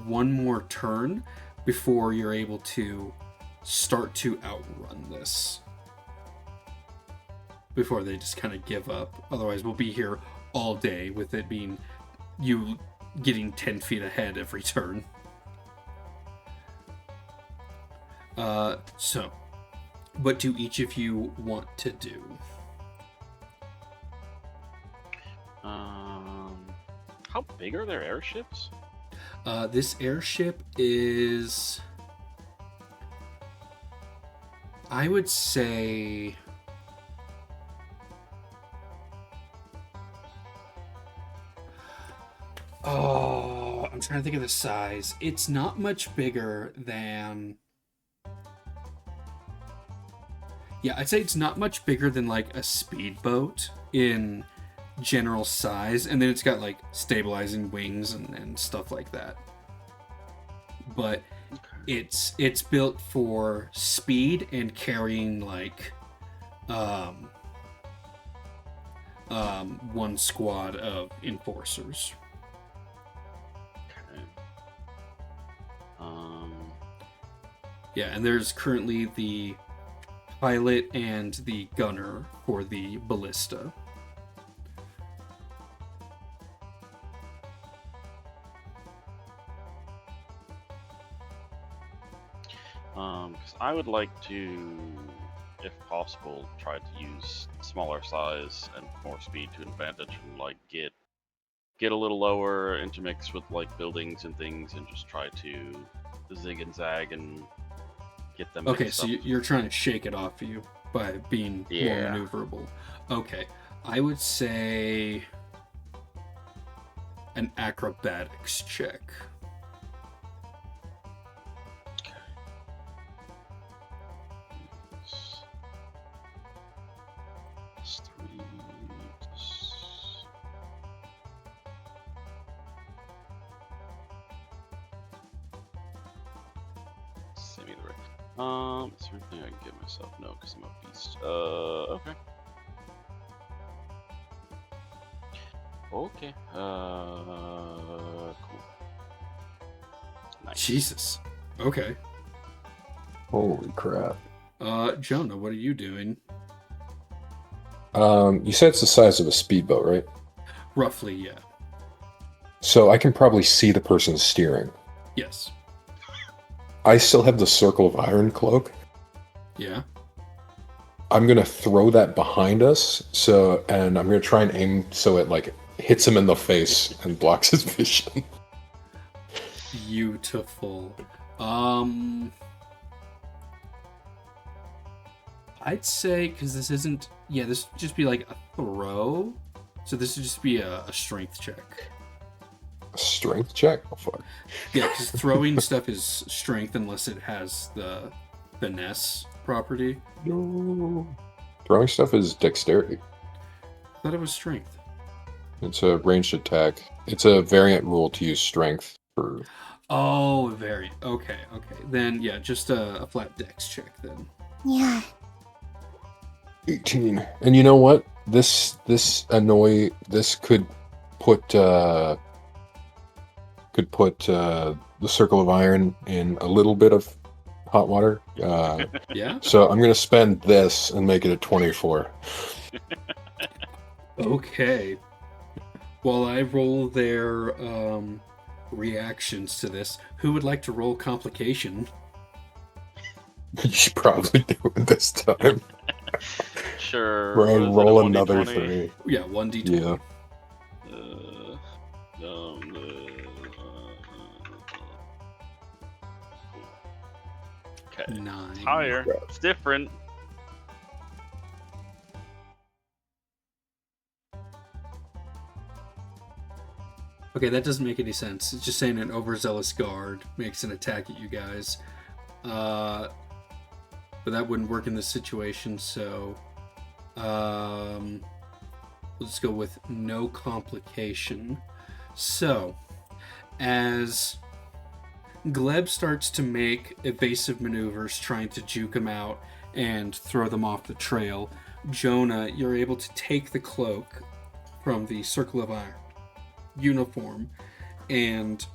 one more turn before you're able to start to outrun this. Before they just kind of give up. Otherwise, we'll be here all day with it being you getting 10 feet ahead every turn. So, what do each of you want to do? How big are their airships? This airship is, I would say, I'm trying to think of the size. It's not much bigger than, I'd say it's not much bigger than like a speedboat in general size, and then it's got like stabilizing wings and stuff like that. But it's built for speed and carrying like one squad of enforcers. Okay. Yeah, and there's currently the pilot and the gunner for the ballista. Because I would like to, if possible, try to use smaller size and more speed to advantage and like get a little lower, intermix with like buildings and things, and just try to zig and zag and get them. Okay, mixed so up. you're trying to shake it off of you by being more Yeah. maneuverable. Okay, I would say an acrobatics check. Plus 3, plus... Send me the right. Is there anything I can give myself? No, because I'm a beast. Okay. Okay. Cool. Nice. Jesus. Okay. Holy crap. Jonah, what are you doing? You said it's the size of a speedboat, right? Roughly, yeah. So I can probably see the person steering. Yes. I still have the circle of iron cloak. Yeah. I'm gonna throw that behind us, and I'm gonna try and aim so it like hits him in the face and blocks his vision. Beautiful. I'd say, because this isn't... Yeah, this would just be like a throw. So this would just be a strength check. A strength check? Oh, fuck. Yeah, because throwing stuff is strength unless it has the finesse property. No. Throwing stuff is dexterity. I thought it was strength. It's a ranged attack. It's a variant rule to use strength for... Oh, very... Okay. Then, yeah, just a flat dex check then. Yeah. 18. And you know what? This could put the circle of iron in a little bit of hot water. Yeah? So I'm gonna spend this and make it a 24. Okay. While I roll their reactions to this, who would like to roll complication? You should probably do it this time. Sure. We're what gonna is roll it, a another 1d20? 3. Yeah, 1d20. Yeah. Okay. 9. It's higher. It's different. Okay, that doesn't make any sense. It's just saying an overzealous guard makes an attack at you guys. But that wouldn't work in this situation, so... we'll just go with no complication. So, as Gleb starts to make evasive maneuvers trying to juke him out and throw them off the trail, Jonah, you're able to take the cloak from the Circle of Iron uniform and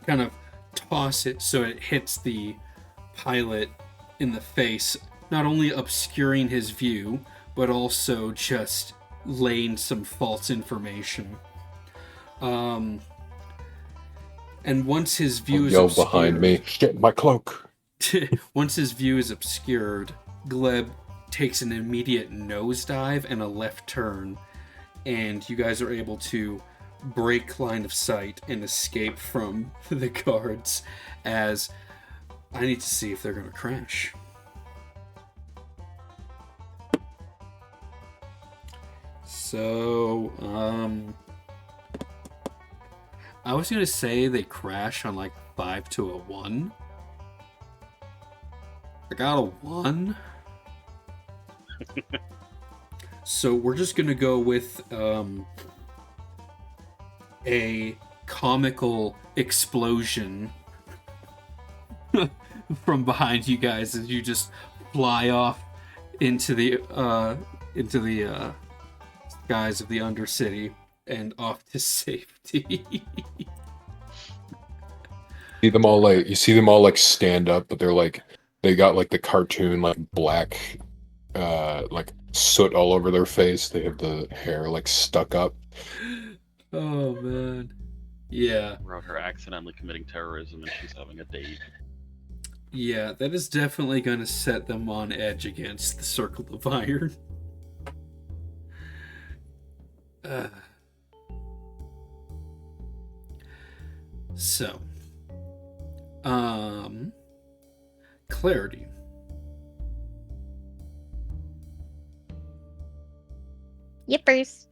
kind of toss it so it hits the pilot in the face, not only obscuring his view, but also just laying some false information. And once his view is Yell obscured, behind me. Get my cloak. once his view is obscured, Gleb takes an immediate nosedive and a left turn, and you guys are able to break line of sight and escape from the guards, as I need to see if they're going to crash. So, I was going to say they crash on like 5 to a 1. I got a 1. So we're just going to go with a comical explosion from behind you guys as you just fly off into the guys of the Undercity and off to safety. You see them all like stand up, but they're like they got like the cartoon like black like soot all over their face. They have the hair like stuck up. Oh man. Yeah. Wrote her accidentally committing terrorism and she's having a date. Yeah, that is definitely going to set them on edge against the Circle of Iron. So, Clarity. Yippers.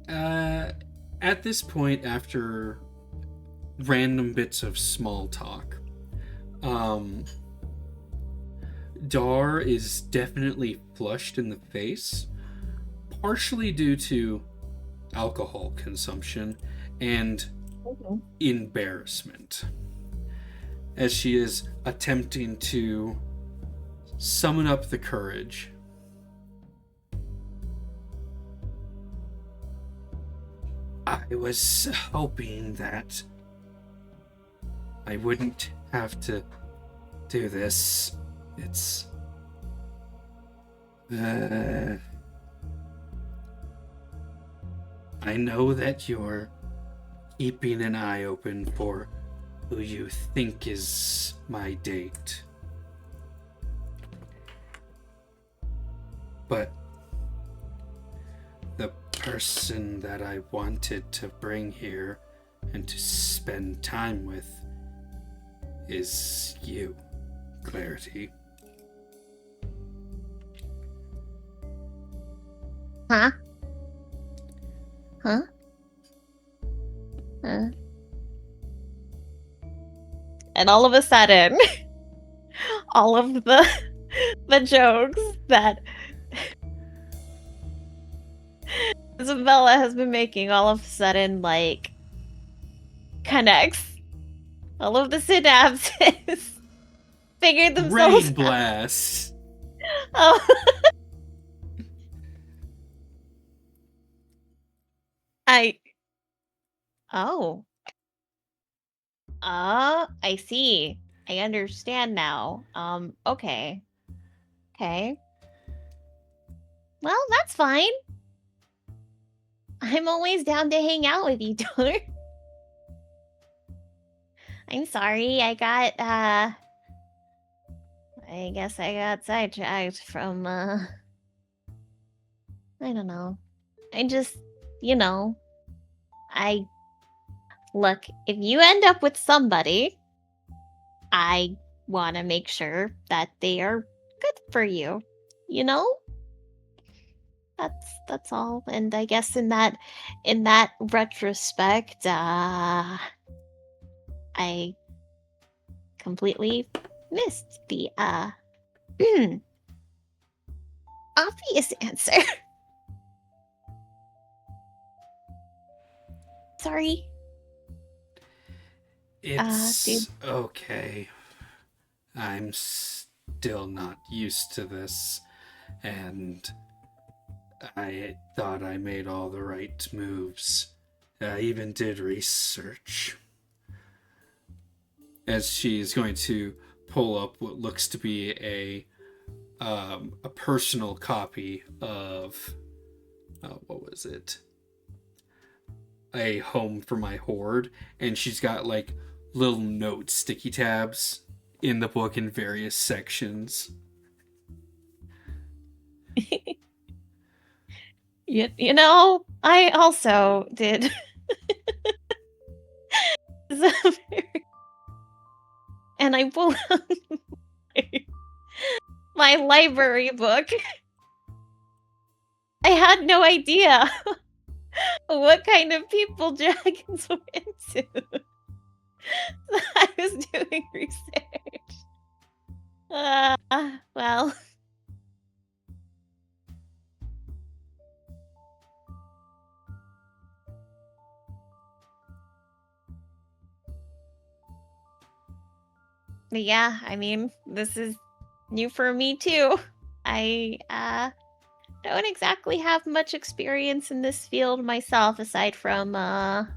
At this point, after random bits of small talk, Dar is definitely flushed in the face, partially due to alcohol consumption and embarrassment, as she is attempting to summon up the courage. I was hoping that I wouldn't have to do this. It's... I know that you're keeping an eye open for who you think is my date. But the person that I wanted to bring here and to spend time with is you, Clarity. Huh? Huh? Huh? And all of a sudden, all of the jokes that Isabella has been making all of a sudden, like, connects. All of the synapses figured themselves Rain blast. out. Oh. I see. I understand now. Okay. Okay. Well, that's fine. I'm always down to hang out with you, Dar. I'm sorry, I guess I got sidetracked from, I don't know. I just, look, if you end up with somebody, I want to make sure that they are good for you, you know? That's all. And I guess in that retrospect, I completely missed the obvious answer. Sorry. It's okay. I'm still not used to this, and I thought I made all the right moves. I even did research. As she's going to pull up what looks to be a personal copy of what was it? A Home for My Horde, and she's got like little note sticky tabs in the book in various sections. You know, I also did and I pulled out my library book. I had no idea what kind of people dragons were into. So I was doing research. Well. Yeah, I mean, this is new for me too. I don't exactly have much experience in this field myself, aside from a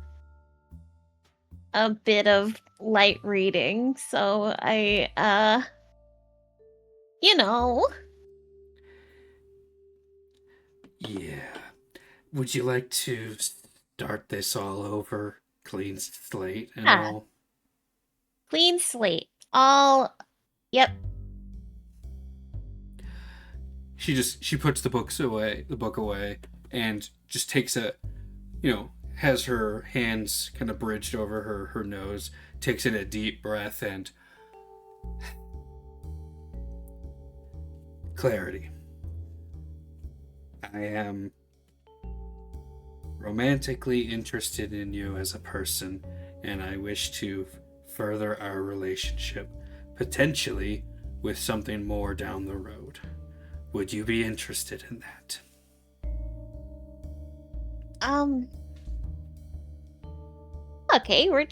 bit of light reading. So I, you know. Yeah. Would you like to start this all over? Clean slate and Yeah. all? Clean slate. All. Yep. She puts the book away, and just takes has her hands kind of bridged over her nose, takes in a deep breath, and clarity. I am romantically interested in you as a person, and I wish to further our relationship, potentially with something more down the road. Would you be interested in that? Okay, we're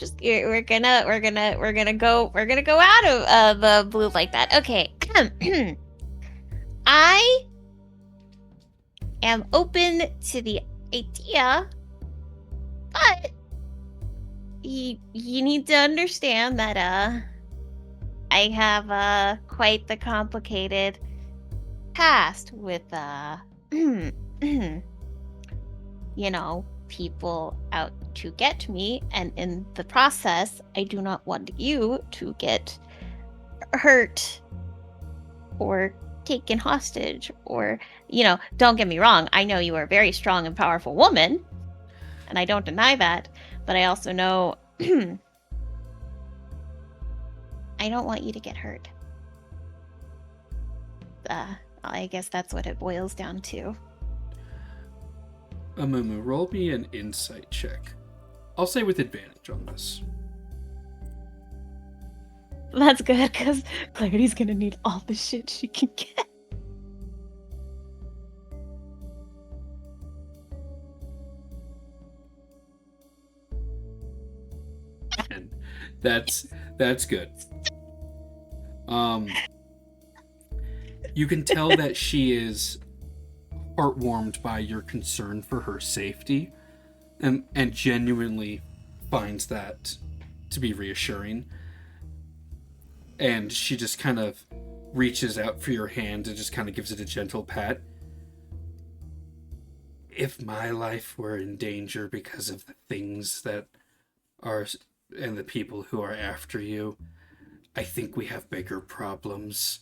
gonna go out of the blue like that. Okay. I am open to the idea, but you need to understand that I have quite the complicated past with people out to get me, and in the process I do not want you to get hurt or taken hostage, or don't get me wrong, I know you are a very strong and powerful woman, and I don't deny that, but I also know I don't want you to get hurt. I guess that's what it boils down to. Amumu, roll me an insight check. I'll say with advantage on this. That's good, because Clarity's gonna need all the shit she can get. And that's good. You can tell that she is heartwarmed by your concern for her safety, and genuinely finds that to be reassuring. And she just kind of reaches out for your hand and just kind of gives it a gentle pat. If my life were in danger because of the things that are and the people who are after you, I think we have bigger problems.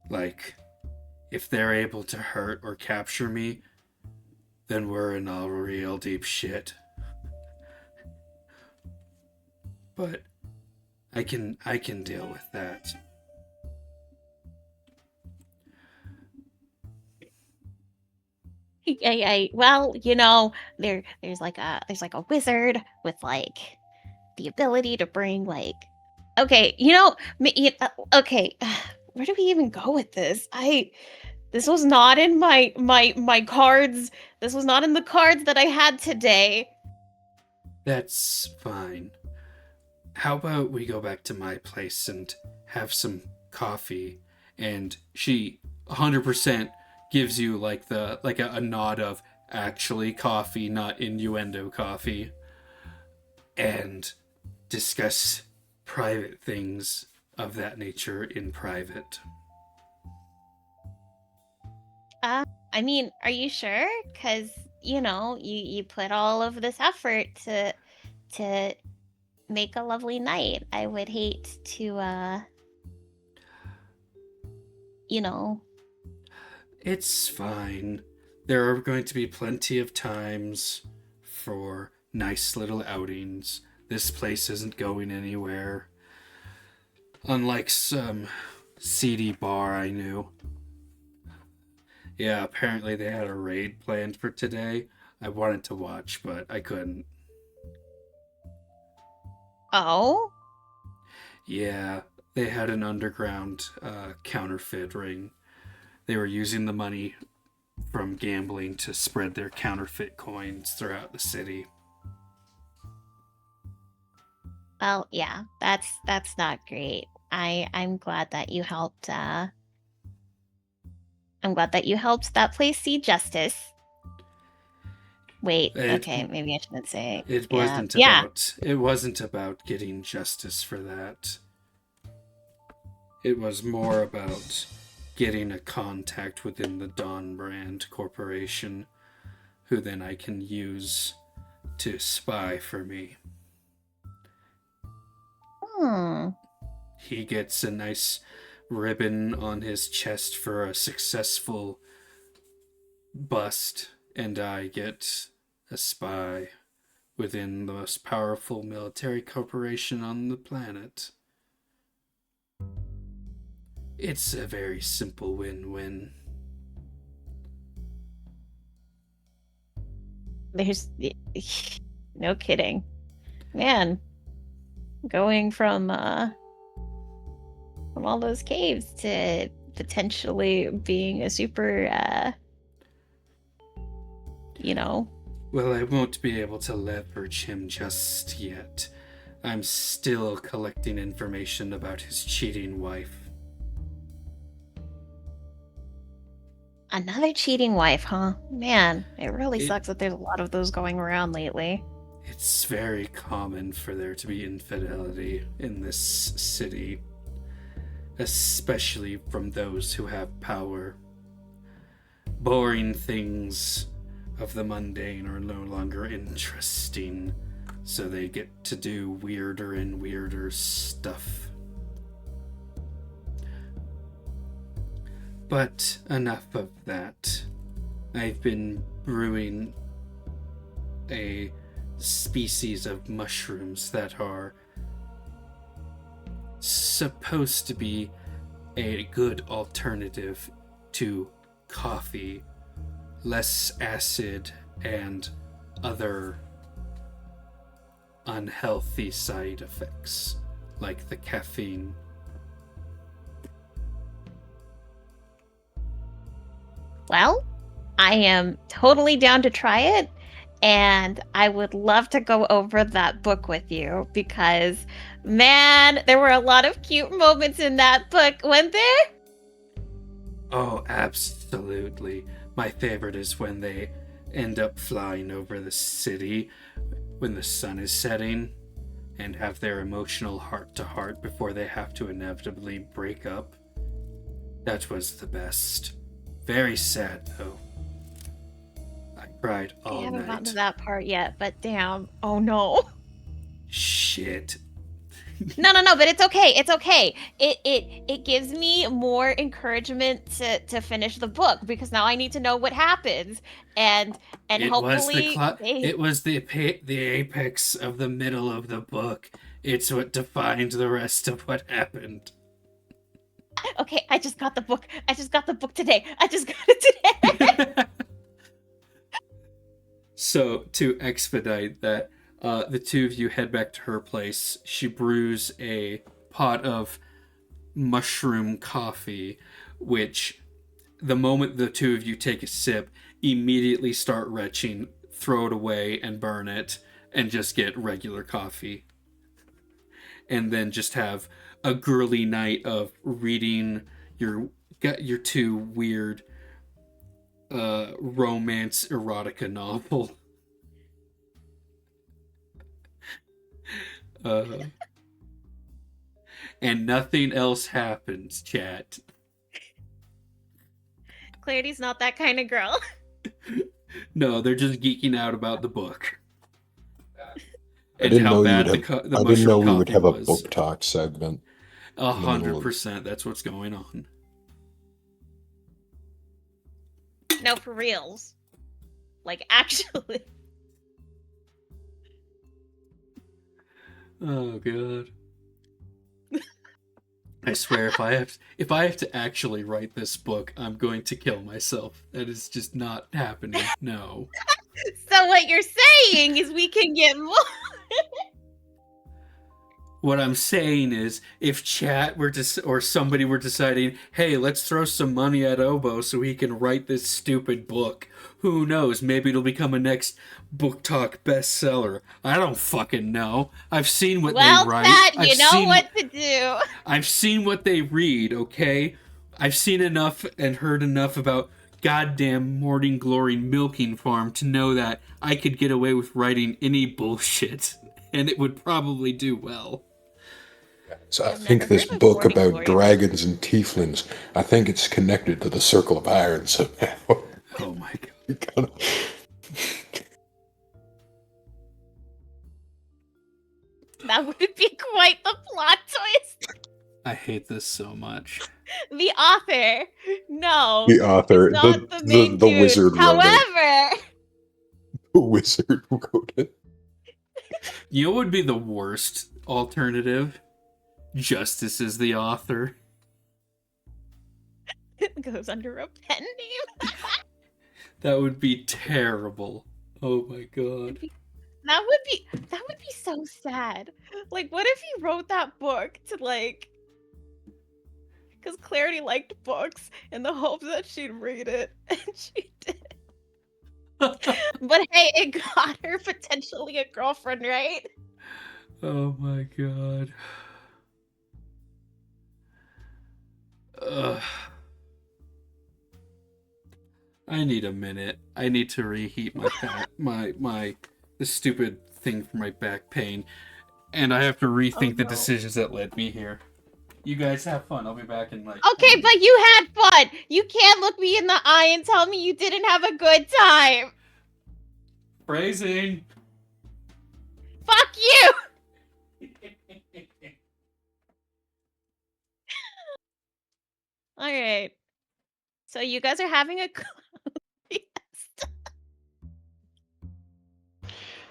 Like, if they're able to hurt or capture me, then we're in all real deep shit. But I can deal with that. Well, there's like a wizard with like the ability to bring like, okay, okay, where do we even go with this? This was not in my cards. This was not in the cards that I had today. That's fine. How about we go back to my place and have some coffee? And she 100% gives you like a nod of actually coffee, not innuendo coffee, and discuss private things of that nature in private. I mean, are you sure? Because you put all of this effort to make a lovely night. I would hate to It's fine. There are going to be plenty of times for nice little outings. This place isn't going anywhere. Unlike some seedy bar I knew. Yeah, apparently they had a raid planned for today. I wanted to watch, but I couldn't. Oh? Yeah, they had an underground counterfeit ring. They were using the money from gambling to spread their counterfeit coins throughout the city. Well, yeah, that's not great. I'm glad that you helped I'm glad that you helped that place see justice. Wait, okay, maybe I shouldn't say. It wasn't about getting justice for that. It was more about getting a contact within the Dawn Brand Corporation, who then I can use to spy for me. He gets a nice ribbon on his chest for a successful bust, and I get a spy within the most powerful military corporation on the planet. It's a very simple win-win. There's no kidding. Man, going from all those caves to potentially being a super Well, I won't be able to leverage him just yet. I'm still collecting information about his cheating wife. Another cheating wife, huh? Man, it really sucks that there's a lot of those going around lately. It's very common for there to be infidelity in this city, especially from those who have power. Boring things of the mundane are no longer interesting, so they get to do weirder and weirder stuff. But enough of that. I've been brewing a species of mushrooms that are supposed to be a good alternative to coffee, less acid and other unhealthy side effects like the caffeine. Well, I am totally down to try it, and I would love to go over that book with you because, man, there were a lot of cute moments in that book, weren't there? Oh, absolutely. My favorite is when they end up flying over the city when the sun is setting and have their emotional heart-to-heart before they have to inevitably break up. That was the best. Very sad, though. I cried all night. I haven't gotten to that part yet, but damn. Oh, no. Shit. No, but it's okay. It's okay. It gives me more encouragement to finish the book because now I need to know what happens, and hopefully it was the apex of the middle of the book. It's what defined the rest of what happened. Okay, I just got the book. I just got the book today. I just got it today. So to expedite that, the two of you head back to her place. She brews a pot of mushroom coffee, which the moment the two of you take a sip, immediately start retching, throw it away and burn it, and just get regular coffee. And then just have a girly night of reading your two weird romance erotica novel. And nothing else happens, chat. Clarity's not that kind of girl. No, they're just geeking out about the book. I didn't know we would have a book talk segment. 100%. That's what's going on. No, for reals. Like, actually. Oh god. I swear if I have to actually write this book, I'm going to kill myself. That is just not happening. No. So what you're saying is we can get more. What I'm saying is, if chat were or somebody were deciding, hey, let's throw some money at Obo so he can write this stupid book, who knows? Maybe it'll become a next book talk bestseller. I don't fucking know. I've seen what they write. Well, Pat, you know what to do. I've seen what they read. Okay, I've seen enough and heard enough about goddamn Morning Glory milking farm to know that I could get away with writing any bullshit, and it would probably do well. So I I've think never this heard of book Morning about Glory. dragons and tieflings, I think it's connected to the Circle of Iron somehow. Oh my god. You gotta- That would be quite the plot twist. I hate this so much. The author. No. The author, It's not the main the dude. wizard wrote it. However, The wizard wrote it. You know what would be the worst alternative? Justice is the author. it goes under a pen name. That would be terrible. Oh my god. That would be so sad. Like, what if he wrote that book to like, because Clarity liked books in the hope that she'd read it, and she did. But hey, it got her potentially a girlfriend, right? Oh my god. Ugh. I need a minute. I need to reheat my back, the stupid thing for my back pain, and I have to rethink the no. decisions that led me here. You guys have fun. I'll be back in like. Okay, but you had fun. You can't look me in the eye and tell me you didn't have a good time. Phrasing. Fuck you. All right. So you guys are having a fiesta.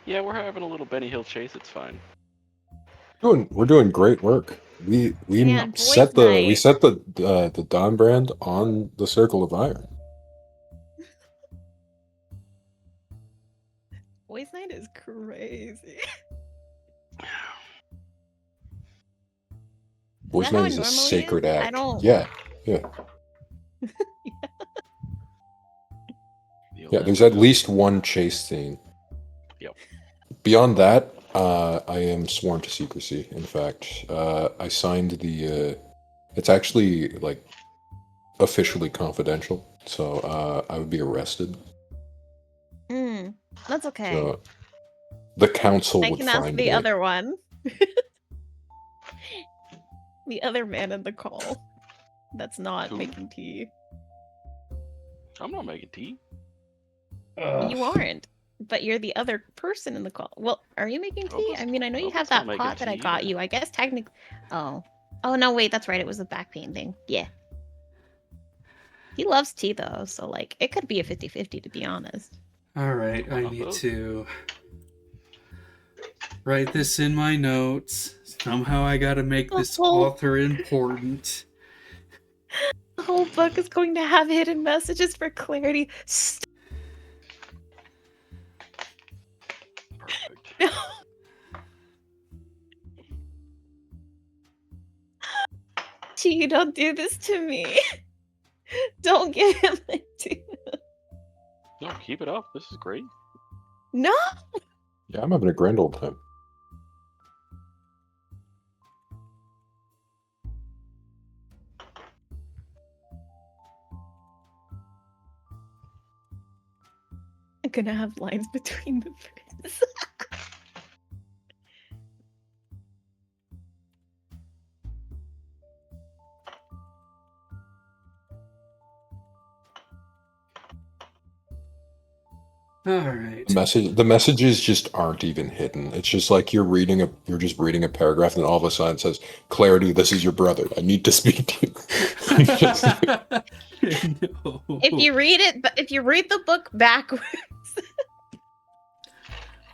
Yeah, we're having a little Benny Hill chase. It's fine. We're doing great work. We Man, boys' set night. the Dawn brand on the Circle of Iron. Boys' night is crazy. Boys' that how Night it is a normally sacred is? I act. don't- Yeah. Yeah, there's at least one chase scene. Yep. Beyond that, I am sworn to secrecy. In fact, I signed the. It's actually like officially confidential, so I would be arrested. That's okay. So the council I would can ask find the me. other one. The other man in the call. That's not Who? making tea. I'm not making tea. You aren't. But you're the other person in the call. Well, are you making tea? I mean, I know you have Robo's not that making pot that I tea, got yeah. you. I guess technically. Oh. Oh, no, wait. That's right. It was the back pain thing. Yeah. He loves tea, though. So, like, it could be a 50-50, to be honest. All right, I need to write this in my notes. Somehow I gotta make this author important. The whole book is going to have hidden messages for Clarity. Perfect. Gee, don't do this to me. Don't give him the tea. No, keep it up. This is great. No! Yeah, I'm having a grand old time. I'm gonna have lines between the phrases. All right. The messages just aren't even hidden. It's just like you're just reading a paragraph, and then all of a sudden it says, "Clarity, this is your brother. I need to speak to you." Just- No. If you read the book backwards.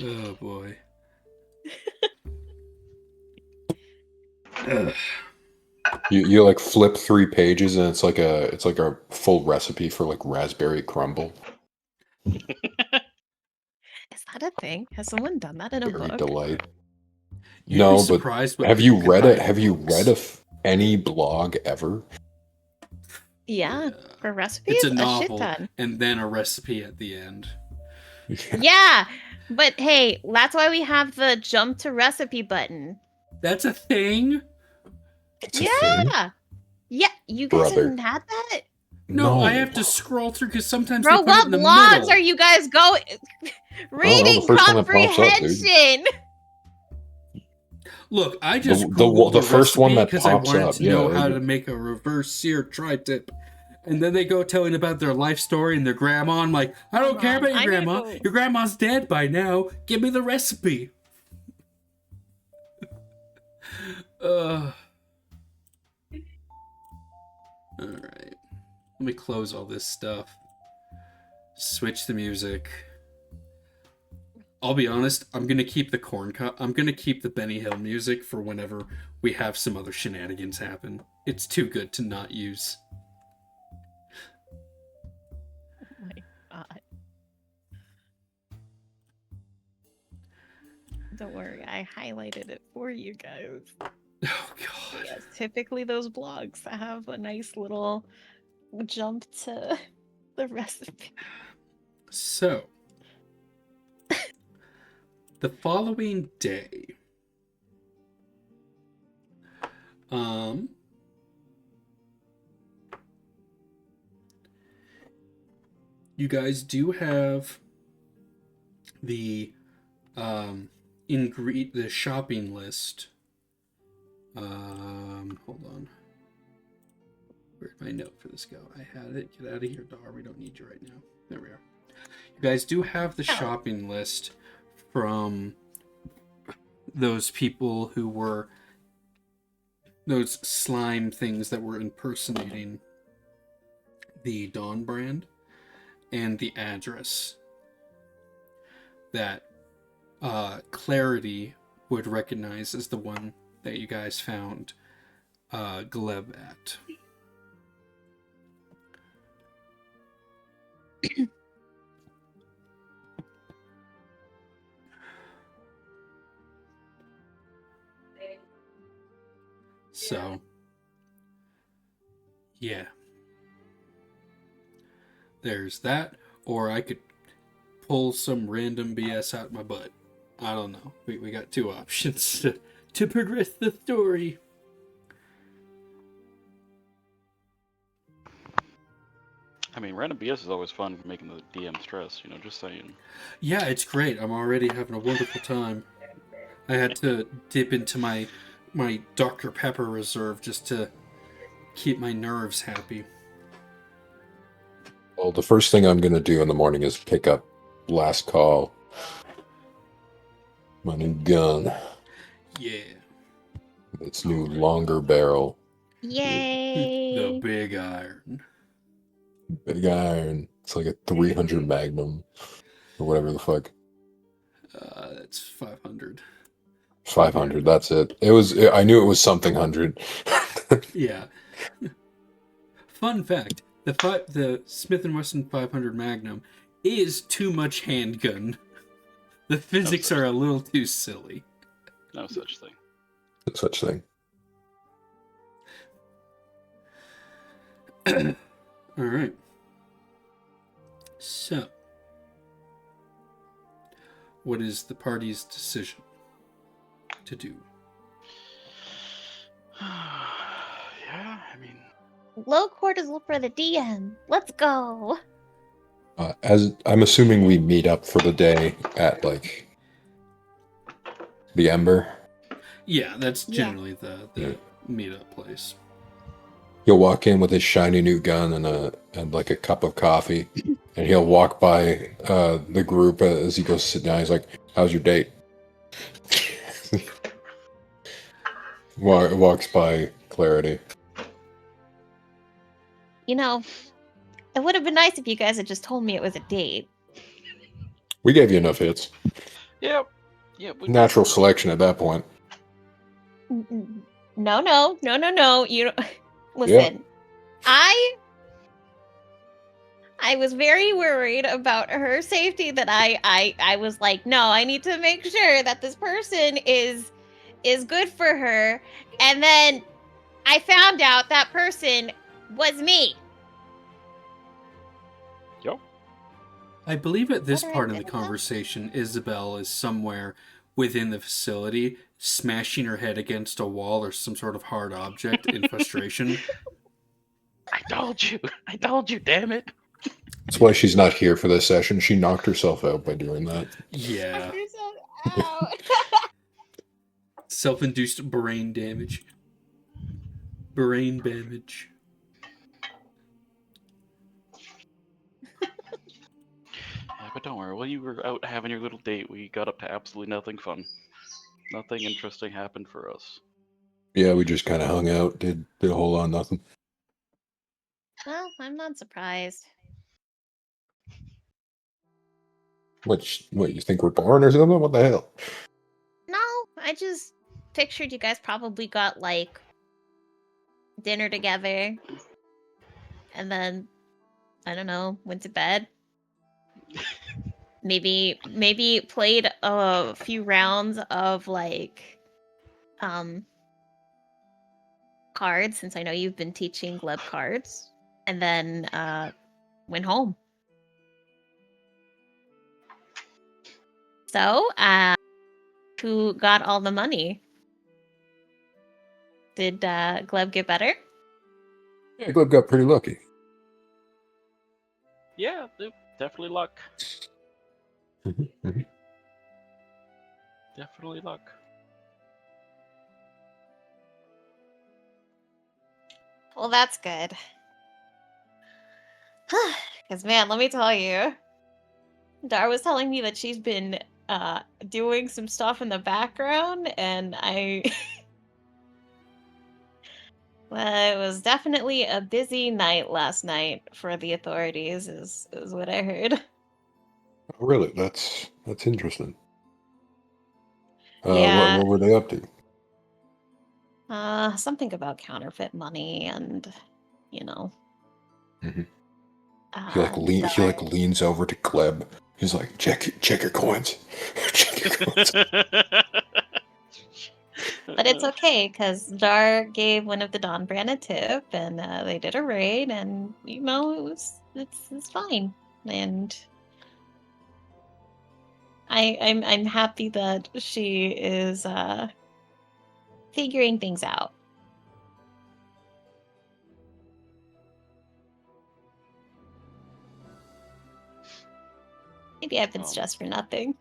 Oh boy. Ugh. you like flip 3 pages, and it's like a full recipe for like raspberry crumble. Is that a thing? Has someone done that in a Very book? delight. You'd No, be but surprised what have you people read can it? buy Have you books. read any blog ever? Yeah, for recipes? It's a shit novel ton. and then a recipe at the end. Yeah, but hey, that's why we have the jump to recipe button. That's a thing? It's a thing? Yeah, Yeah, you guys Brother. haven't had that? No, I have to scroll through because sometimes Bro, they put it what in the blogs middle. are you guys going? I don't know, Reading the first one that pops up, dude. comprehension. Look, I just The Googled the first one recipe that because I pops wanted up, to know yeah. how to make a reverse sear tri-tip. And then they go telling about their life story and their grandma. I'm like, I don't care about your grandma. Your grandma's dead by now. Give me the recipe. Alright. Let me close all this stuff. Switch the music. I'll be honest, I'm gonna keep the I'm gonna keep the Benny Hill music for whenever we have some other shenanigans happen. It's too good to not use. Oh my god. Don't worry, I highlighted it for you guys. Oh god. Yes, typically those blogs have a nice little jump to the recipe. So, the following day, you guys do have the the shopping list. Hold on. Where'd my note for this go? I had it. Get out of here, Dar. We don't need you right now. There we are. You guys do have the shopping list from those people who were those slime things that were impersonating the Dawn brand, and the address that Clarity would recognize as the one that you guys found Gleb at. So, yeah. There's that, or I could pull some random BS out my butt. I don't know. We got two options to progress the story. I mean, random BS is always fun for making the DM stress, just saying. Yeah, it's great. I'm already having a wonderful time. I had to dip into my Dr. Pepper reserve just to keep my nerves happy. Well, the first thing I'm going to do in the morning is pick up Last Call. My new gun. Yeah. Its new longer barrel. Yay! The big iron. Big iron. It's like a 300 Magnum. Or whatever the fuck. That's 500. 500, that's it. I knew it was something 100. Yeah. Fun fact. The Smith & Wesson 500 Magnum is too much handgun. The physics are a little too silly. No such thing. No such thing. All right. So, what is the party's decision to do? Yeah, I mean... Low cortisol for the DM. Let's go. As I'm assuming we meet up for the day at, like, the Ember. Yeah, that's generally the meetup place. He'll walk in with his shiny new gun and like a cup of coffee, and he'll walk by the group as he goes to sit down. He's like, "How's your date?" Walks by Clarity. It would have been nice if you guys had just told me it was a date. We gave you enough hits. Yep. Natural selection at that point. No. You don't... Listen, I was very worried about her safety. That I was like, no, I need to make sure that this person is good for her. And then I found out that person was me. Yep. I believe at this part of the conversation, Isabel is somewhere within the facility, smashing her head against a wall or some sort of hard object in frustration. I told you, damn it. That's why she's not here for this session. She knocked herself out by doing that. Yeah. Ow. Self-induced brain damage. Brain damage. Yeah, but don't worry. While you were out having your little date, we got up to absolutely nothing fun. Nothing interesting happened for us. Yeah, we just kind of hung out, did a whole lot of nothing. Well, I'm not surprised. What, you think we're boring or something? What the hell? No, I just pictured you guys probably got like dinner together and then I don't know, went to bed. Maybe played a few rounds of like cards, since I know you've been teaching Gleb cards, and then went home. So, who got all the money? Did Gleb get better? Yeah, Gleb got pretty lucky. Yeah, definitely luck. Definitely luck. Well, that's good. Because, man, let me tell you, Dar was telling me that she's been doing some stuff in the background, and well, it was definitely a busy night last night for the authorities, is what I heard. Oh, really? That's interesting. Yeah. What were they up to? Something about counterfeit money, and you know. Mm-hmm. He Dar. leans over to Gleb. He's like, check your coins. Check your coins. But it's okay, because Dar gave one of the Dawn brand a tip, and they did a raid, and you know, it's fine. And I'm happy that she is figuring things out. Maybe I've been stressed for nothing.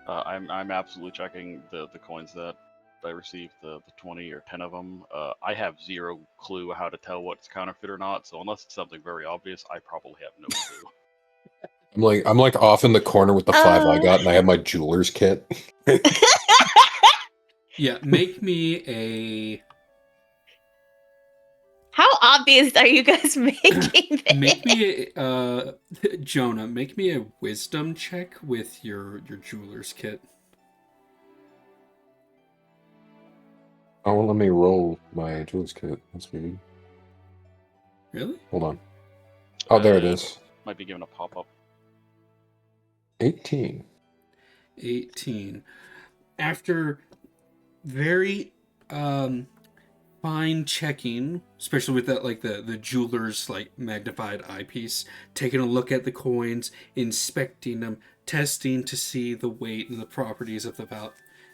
I'm absolutely checking the coins that I received, the 20 or 10 of them. I have zero clue how to tell what's counterfeit or not, so unless it's something very obvious, I probably have no clue. I'm like off in the corner with the 5 I got, and I have my jeweler's kit. Yeah, make me a... How obvious are you guys making this? Make me a... Jonah, make me a wisdom check with your jeweler's kit. Oh, well, let me roll my jeweler's kit. That's weird. Really? Hold on. Oh, there it is. Might be given a pop-up. 18. After very fine checking, especially with that, like the jeweler's like magnified eyepiece, taking a look at the coins, inspecting them, testing to see the weight and the properties of the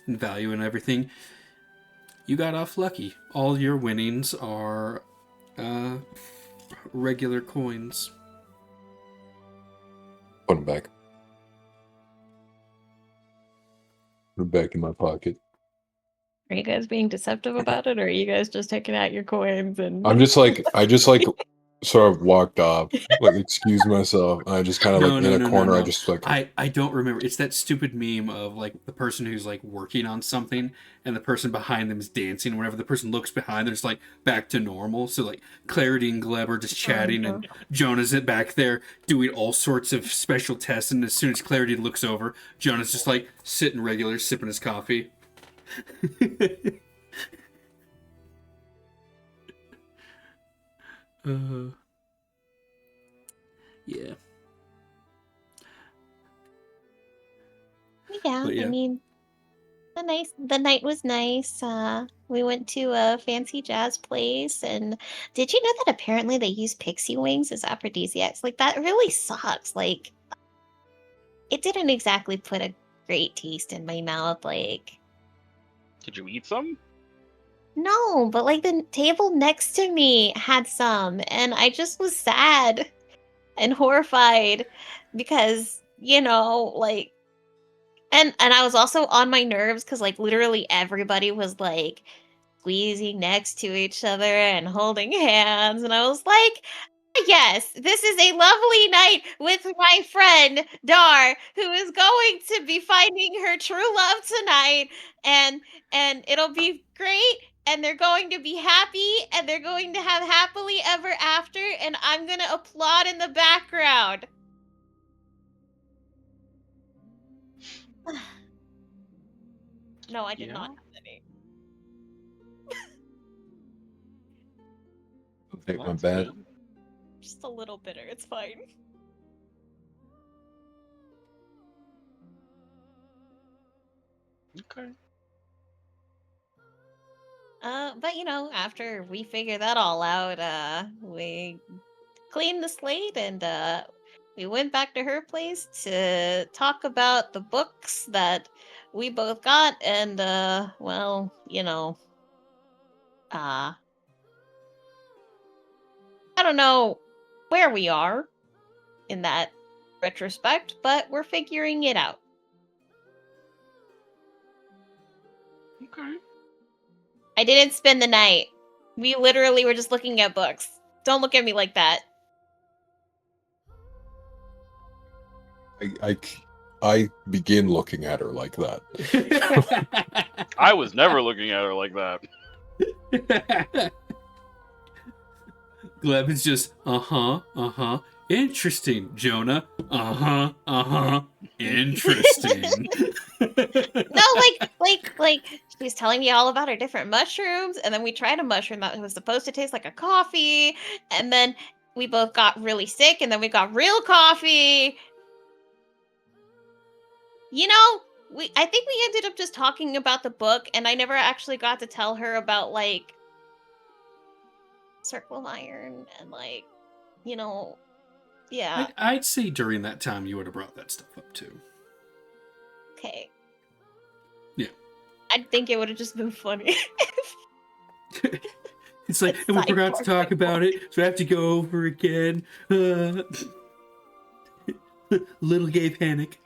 value and everything, you got off lucky. All your winnings are regular coins. Put them back. Put them back in my pocket. Are you guys being deceptive about it, or are you guys just taking out your coins and... I just like sort of walked off, like excused myself. I just kind of in a corner. I just like I don't remember. It's that stupid meme of like the person who's like working on something and the person behind them is dancing. Whenever the person looks behind, they're just like back to normal. So like Clarity and Gleb are just chatting, and Jonah's back there doing all sorts of special tests. And as soon as Clarity looks over, Jonah's just like sitting regular, sipping his coffee. Yeah. Yeah, But yeah. I mean, the night was nice. We went to a fancy jazz place, and did you know that apparently they use pixie wings as aphrodisiacs? Like, that really sucks. Like, it didn't exactly put a great taste in my mouth. Like, Did you eat some? no, but like the table next to me had some, and I just was sad and horrified because, like, and I was also on my nerves because like literally everybody was like squeezing next to each other and holding hands, and I was like, yes, this is a lovely night with my friend Dar, who is going to be finding her true love tonight, and it'll be great, and they're going to be happy, and they're going to have happily ever after, and I'm gonna applaud in the background. No, I did not have any. Take my That's bad. good. Just a little bitter. It's fine. Okay. But after we figure that all out, we cleaned the slate and we went back to her place to talk about the books that we both got, and I don't know where we are in that retrospect, but we're figuring it out. Okay. I didn't spend the night. We literally were just looking at books. Don't look at me like that. I begin looking at her like that. I was never looking at her like that. Gleb is just, interesting, Jonah. Interesting. No, like she's telling me all about her different mushrooms, and then we tried a mushroom that was supposed to taste like a coffee, and then we both got really sick, and then we got real coffee. I think we ended up just talking about the book, and I never actually got to tell her about like Circle of Iron and like, yeah. I'd say during that time you would have brought that stuff up too. Okay. Yeah. I think it would have just been funny. It's like, and we forgot to talk about it, so I have to go over again. Little gay panic.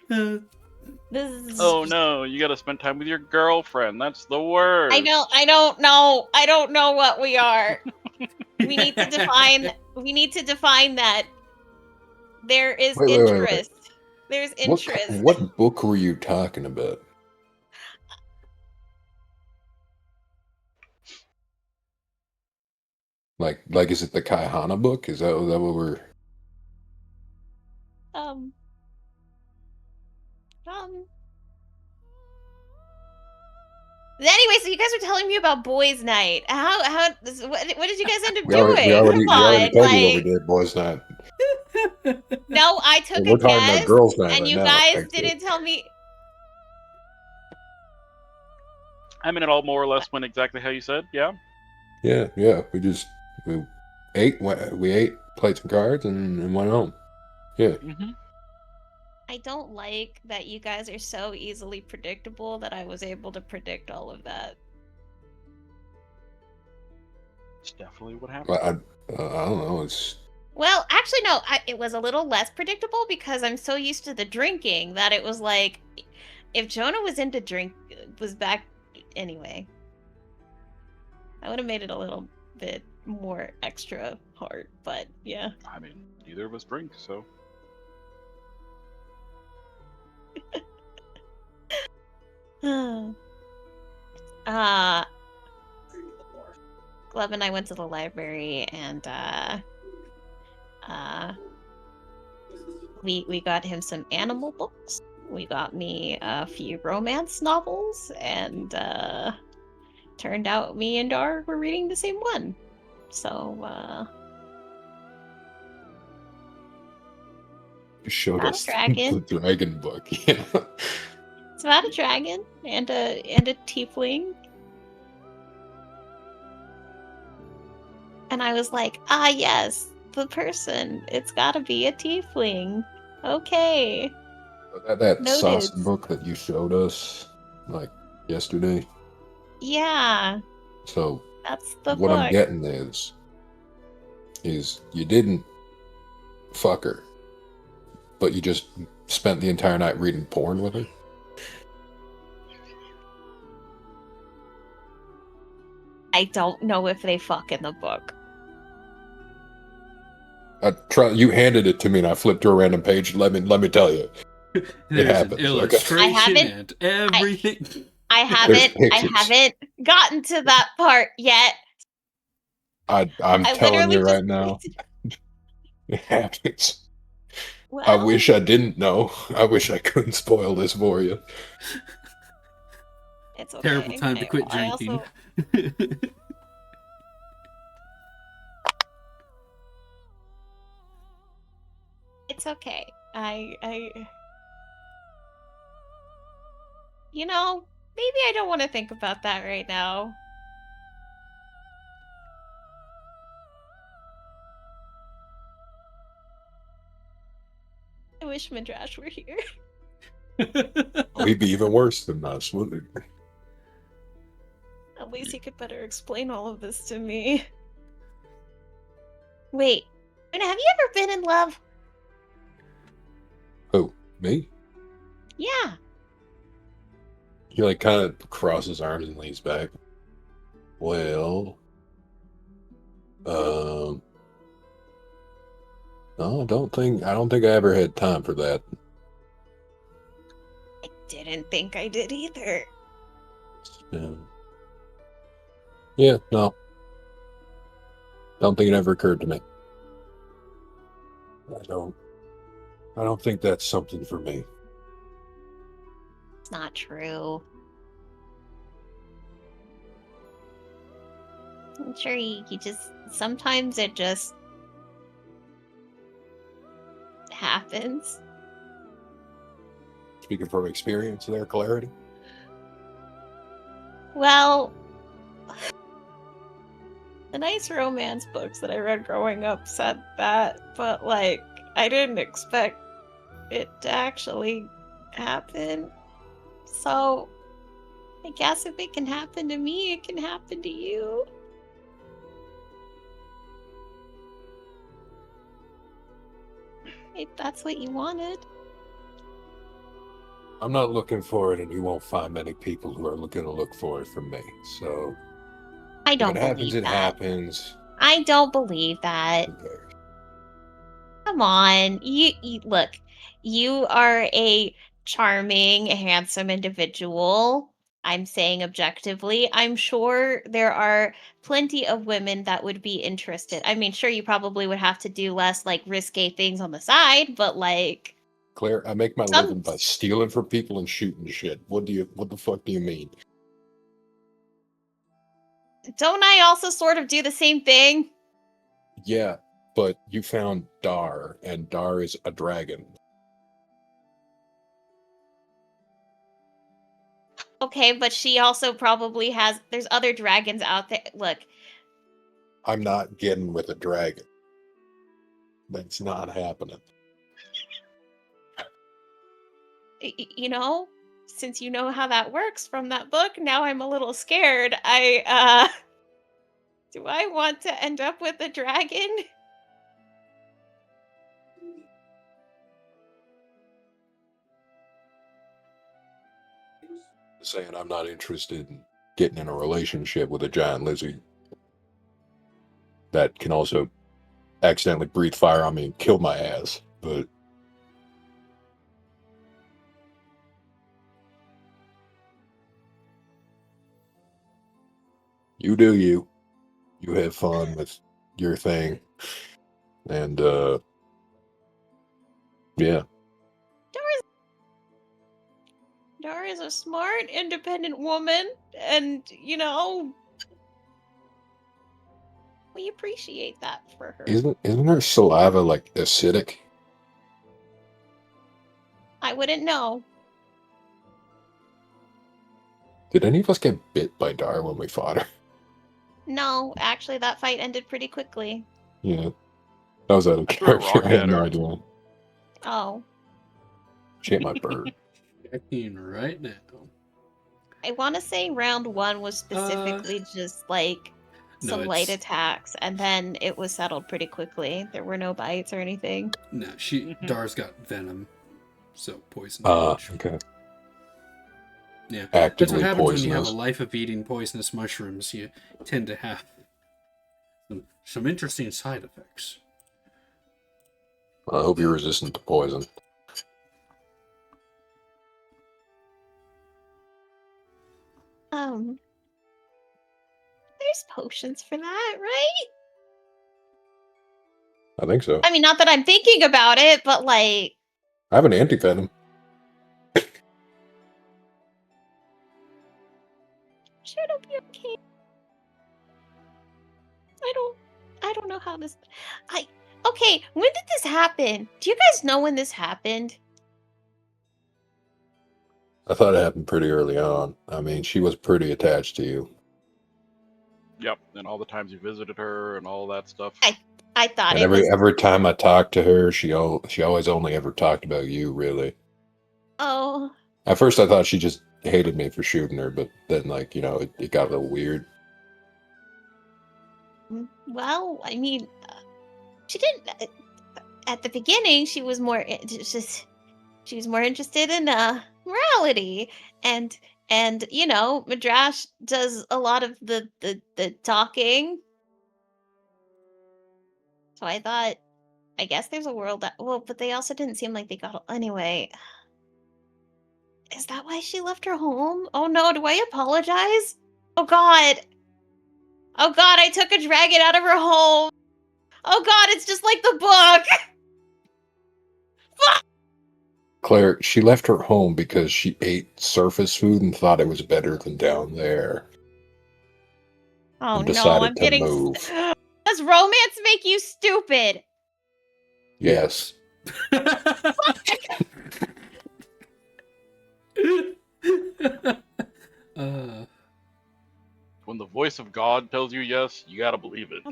This is... Oh no, you gotta spend time with your girlfriend. That's the worst. I don't know what we are. We need to define that. There is interest. There's interest. What book were you talking about? Like, is it the Kaihana book? Is that what we're... Anyway, so you guys are telling me about boys' night. What did you guys end up doing? We already told you what we Like, did, boys' night. no, I took We're a talking about guess, girls' night and right you now, guys actually. didn't tell me. I mean, it all more or less went exactly how you said. Yeah. Yeah. We ate, played some cards, and went home. Yeah. Mm-hmm. I don't like that you guys are so easily predictable that I was able to predict all of that. It's definitely what happened. I don't know. It's... Well, actually, no. It was a little less predictable because I'm so used to the drinking that it was like, if Jonah was back anyway, I would have made it a little bit more extra hard. But yeah. I mean, neither of us drink, so. Gleb and I went to the library, and we got him some animal books. We got me a few romance novels, and turned out me and Dar were reading the same one. So You showed Not a us dragon. the dragon book. Yeah. it's about a dragon and a tiefling. And I was like, yes, the person. It's gotta be a tiefling. Okay. That sauce Noted. book that you showed us, like, yesterday. Yeah, So that's the what I'm book. getting is you didn't fuck her, but you just spent the entire night reading porn with her? I don't know if they fuck in the book. You handed it to me and I flipped to a random page. Let me tell you. There's an happens, okay. illustration haven't- and everything. I There's haven't pictures. gotten to that part yet. I'm I telling you literally right now, it happens. Well, I wish I didn't know. I wish I couldn't spoil this for you. it's okay. Terrible time to quit I drinking. also, it's okay. Maybe I don't want to think about that right now. I wish Midrash were here. Oh, he'd be even worse than us, wouldn't he? At least he could better explain all of this to me. Wait, have you ever been in love? Who? Me? Yeah. He like kind of crosses his arms and leans back. Well, no, I don't think I ever had time for that. I didn't think I did either. Yeah, no. Don't think it ever occurred to me. I don't think that's something for me. It's not true. I'm sure you just sometimes it just happens. Speaking from experience there, Clarity? Well, the nice romance books that I read growing up said that, but like I didn't expect it to actually happen. So I guess if it can happen to me, it can happen to you. If that's what you wanted. I'm not looking for it, and you won't find many people who are going to look for it from me. So I if don't it happens, believe it that. happens. I don't believe that. Who cares? Come on. You look, you are a charming, handsome individual. I'm saying objectively. I'm sure there are plenty of women that would be interested. I mean, sure, you probably would have to do less like risque things on the side, but like Claire, I make my living by stealing from people and shooting shit. What the fuck do you mean? don't I also sort of do the same thing? Yeah, but you found Dar, and Dar is a dragon. Okay, but she also probably has there's other dragons out there. Look, I'm not getting with a dragon. That's not happening. Since you know how that works from that book, now I'm a little scared. Do I want to end up with a dragon? Saying I'm not interested in getting in a relationship with a giant lizard that can also accidentally breathe fire on me and kill my ass. But you do you. You have fun with your thing. And yeah. Dara's a smart, independent woman, and we appreciate that for her. Isn't her saliva like acidic? I wouldn't know. Did any of us get bit by Dar when we fought her? No, actually, that fight ended pretty quickly. Yeah. That was out of I threw a rock character. I had at no her. idea. Oh. She ate my bird. Checking right now. I want to say round 1 was specifically just like No, some light it's- attacks, and then it was settled pretty quickly. There were no bites or anything. No, Dar's got venom, so poison Ah, damage. okay. Yeah, that's Actively what happens when you have a poisonous. life of eating poisonous mushrooms. You tend to have some interesting side effects. I hope you're resistant to poison. There's potions for that, right? I think so. I mean, not that I'm thinking about it, but like, I have an anti-venom. sure it'll be okay. I don't know how this. Okay. When did this happen? Do you guys know when this happened? I thought it happened pretty early on. I mean, she was pretty attached to you. Yep, and all the times you visited her and all that stuff. I thought And it was. every time I talked to her, she always only ever talked about you, really. Oh, At first, I thought she just hated me for shooting her, but then, like, you know, it got a little weird. well, I mean, she didn't. At the beginning, she was more she was more interested in morality, and you know, Madrash does a lot of the talking. So I thought, I guess there's a world that, well, but they also didn't seem like they got anyway. Is that why she left her home? Oh no, do I apologize? Oh god. Oh god, I took a dragon out of her home. Oh god, it's just like the book. Claire, she left her home because she ate surface food and thought it was better than down there. Oh And no, decided I'm to getting. move. Does romance make you stupid? Yes. When the voice of God tells you yes, you gotta believe it.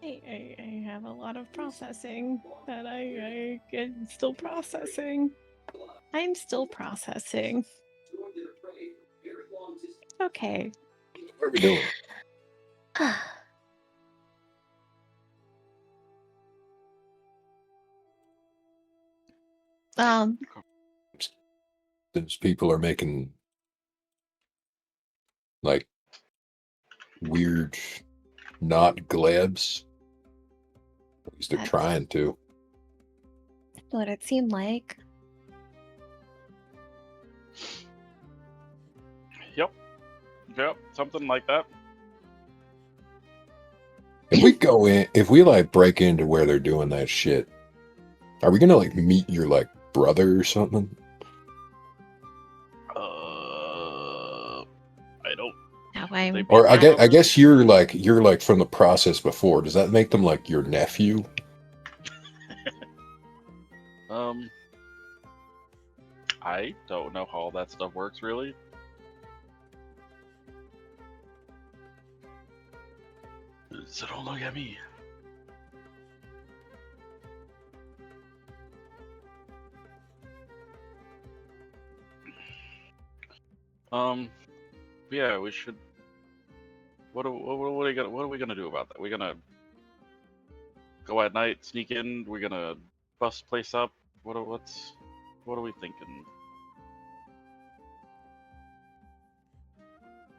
I have a lot of processing that I am still processing. I'm still processing. Okay. What are we doing? Since people are making, like, weird, not glebs. At least they're That's- trying to. what it seemed like. Yep, something like that. If we like break into where they're doing that shit, are we gonna like meet your like brother or something? I don't. Now I'm. Or I guess you're like from the process before. Does that make them like your nephew? I don't know how all that stuff works really. So don't look at me. Yeah, we should. What are we gonna do about that? We're gonna go at night, sneak in. We're gonna bust the place up. What are we thinking?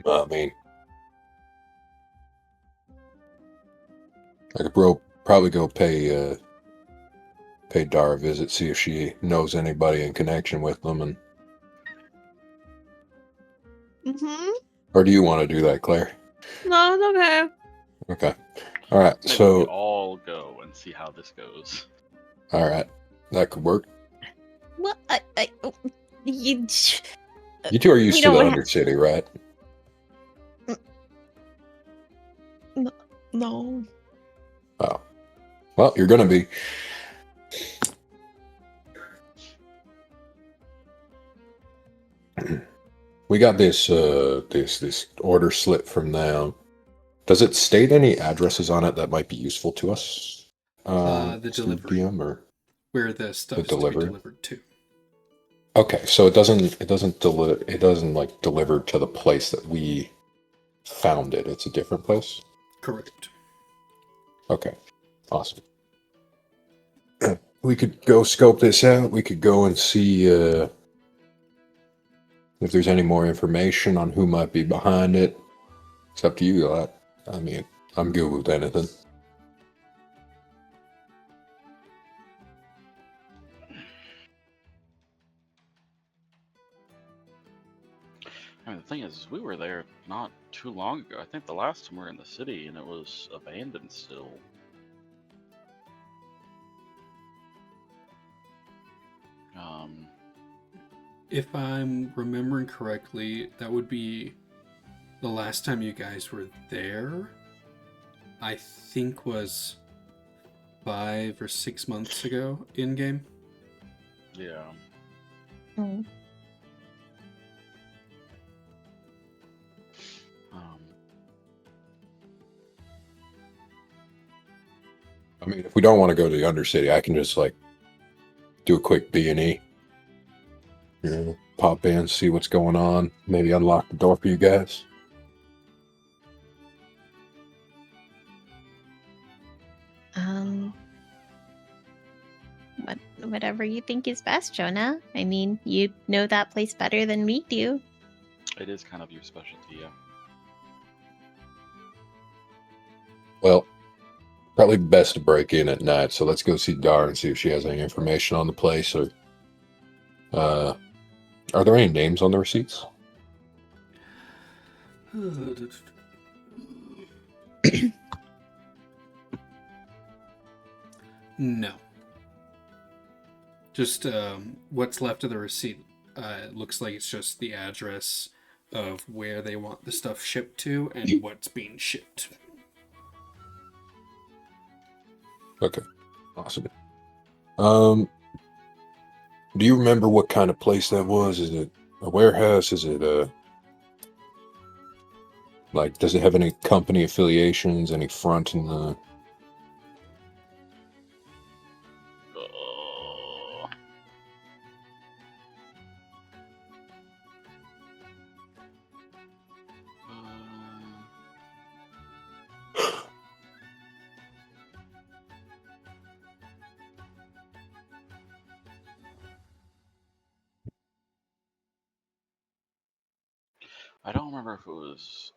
I mean, I could probably go pay Dara a visit, see if she knows anybody in connection with them, and or do you want to do that, Claire? No, it's okay. Okay. All right. Maybe we So could all go and see how this goes. all right, that could work. Well, you. You two are used You to know the what Undercity, right? No. Oh. Well, you're gonna be. we got this this order slip from them. Does it state any addresses on it that might be useful to us? The Mr. delivery, DM, or where the stuff the is to be delivery? delivered to. Okay, so it doesn't like deliver to the place that we found it. It's a different place. Correct. Okay, awesome. We could go scope this out. We could go and see if there's any more information on who might be behind it. It's up to you. I mean, I'm good with anything. I mean, the thing is, we were there not too long ago. I think the last time we were in the city, and it was abandoned still. If I'm remembering correctly, that would be the last time you guys were there. I think was 5 or 6 months ago in game. Yeah. Mm. I mean, if we don't want to go to the Undercity, I can just like do a quick B&E. You know, pop in, see what's going on. Maybe unlock the door for you guys. Whatever you think is best, Jonah. I mean, you know that place better than we do. It is kind of your specialty, yeah. Well, probably best to break in at night. So let's go see Dar and see if she has any information on the place. Or, are there any names on the receipts? No. Just what's left of the receipt. It looks like it's just the address of where they want the stuff shipped to and what's being shipped. Okay, awesome. Do you remember what kind of place that was? Is it a warehouse? Is it like, does it have any company affiliations? Any front in the? I don't remember if it was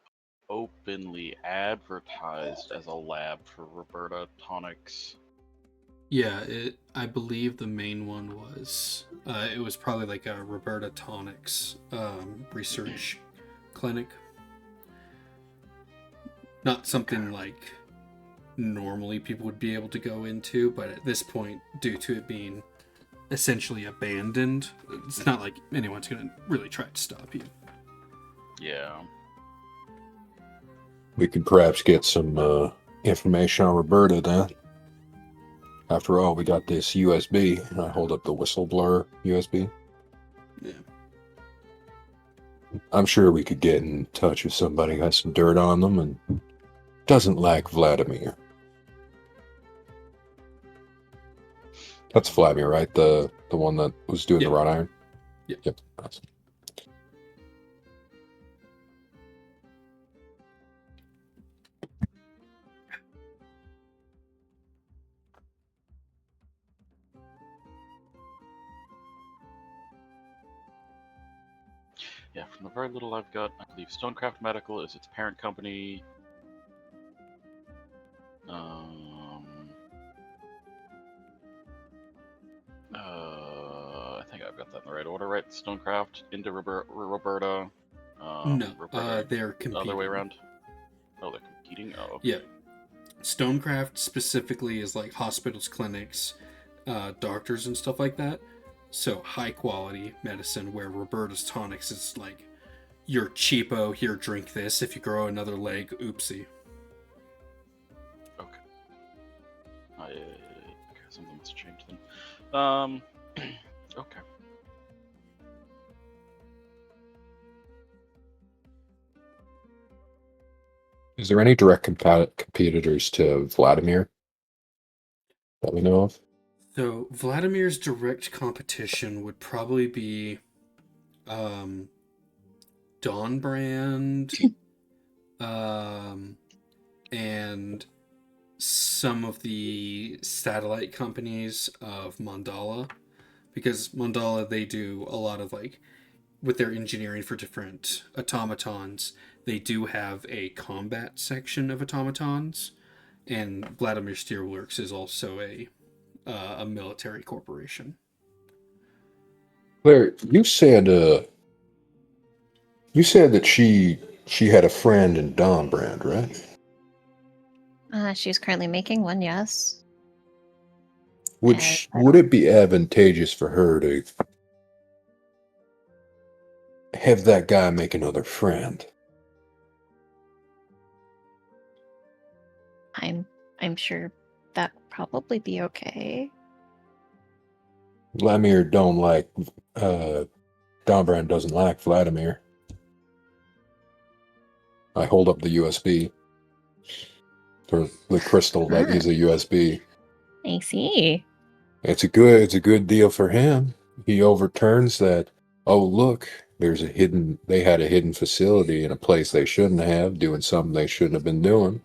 openly advertised as a lab for Roberta Tonics. Yeah, I believe the main one was. It was probably like a Roberta Tonics research clinic. Not something like normally people would be able to go into, but at this point, due to it being essentially abandoned, it's not like anyone's going to really try to stop you. Yeah. We could perhaps get some information on Roberta then. After all, we got this USB. And I hold up the whistleblower USB. Yeah. I'm sure we could get in touch with somebody who has some dirt on them and doesn't like Vladimir. That's Vladimir, right? The one that was doing the wrought iron? Yep. Awesome. Yeah, from the very little I've got, I believe Stonecraft Medical is its parent company. I think I've got that in the right order, right? Stonecraft into Roberta. No, Roberta, they're competing. the other way around. Oh, they're competing. Oh, okay. Yeah. Stonecraft specifically is like hospitals, clinics, doctors, and stuff like that. So high quality medicine, where Roberta's Tonics is like, you're cheapo, here, drink this. If you grow another leg, oopsie. Okay. Okay, something must change then. Okay. Is there any direct competitors to Vladimir that we know of? So Vladimir's direct competition would probably be Dawnbrand, and some of the satellite companies of Mandala, because Mandala, they do a lot of like with their engineering for different automatons. They do have a combat section of automatons, and Vladimir Steelworks is also a military corporation. Claire, you said that she had a friend in Dawnbrand, right? She's currently making one, yes. Would it be advantageous for her to have that guy make another friend? I'm sure that would probably be okay. Vladimir don't like Dawnbrand doesn't like Vladimir. I hold up the USB. Or the crystal that is a USB. I see. It's a good deal for him. He overturns that. Oh, look, they had a hidden facility in a place they shouldn't have, doing something they shouldn't have been doing.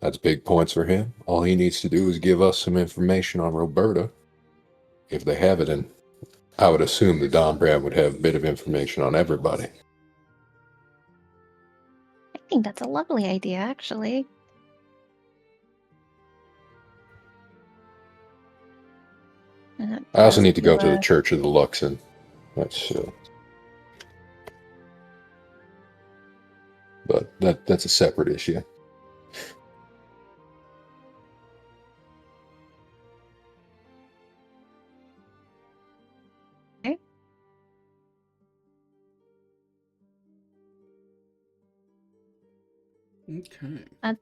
That's big points for him. All he needs to do is give us some information on Roberta. If they have it, and I would assume the Dawnbrand would have a bit of information on everybody. I think that's a lovely idea, actually. I also need to go to the Church of the Luxon. That's a separate issue. Okay.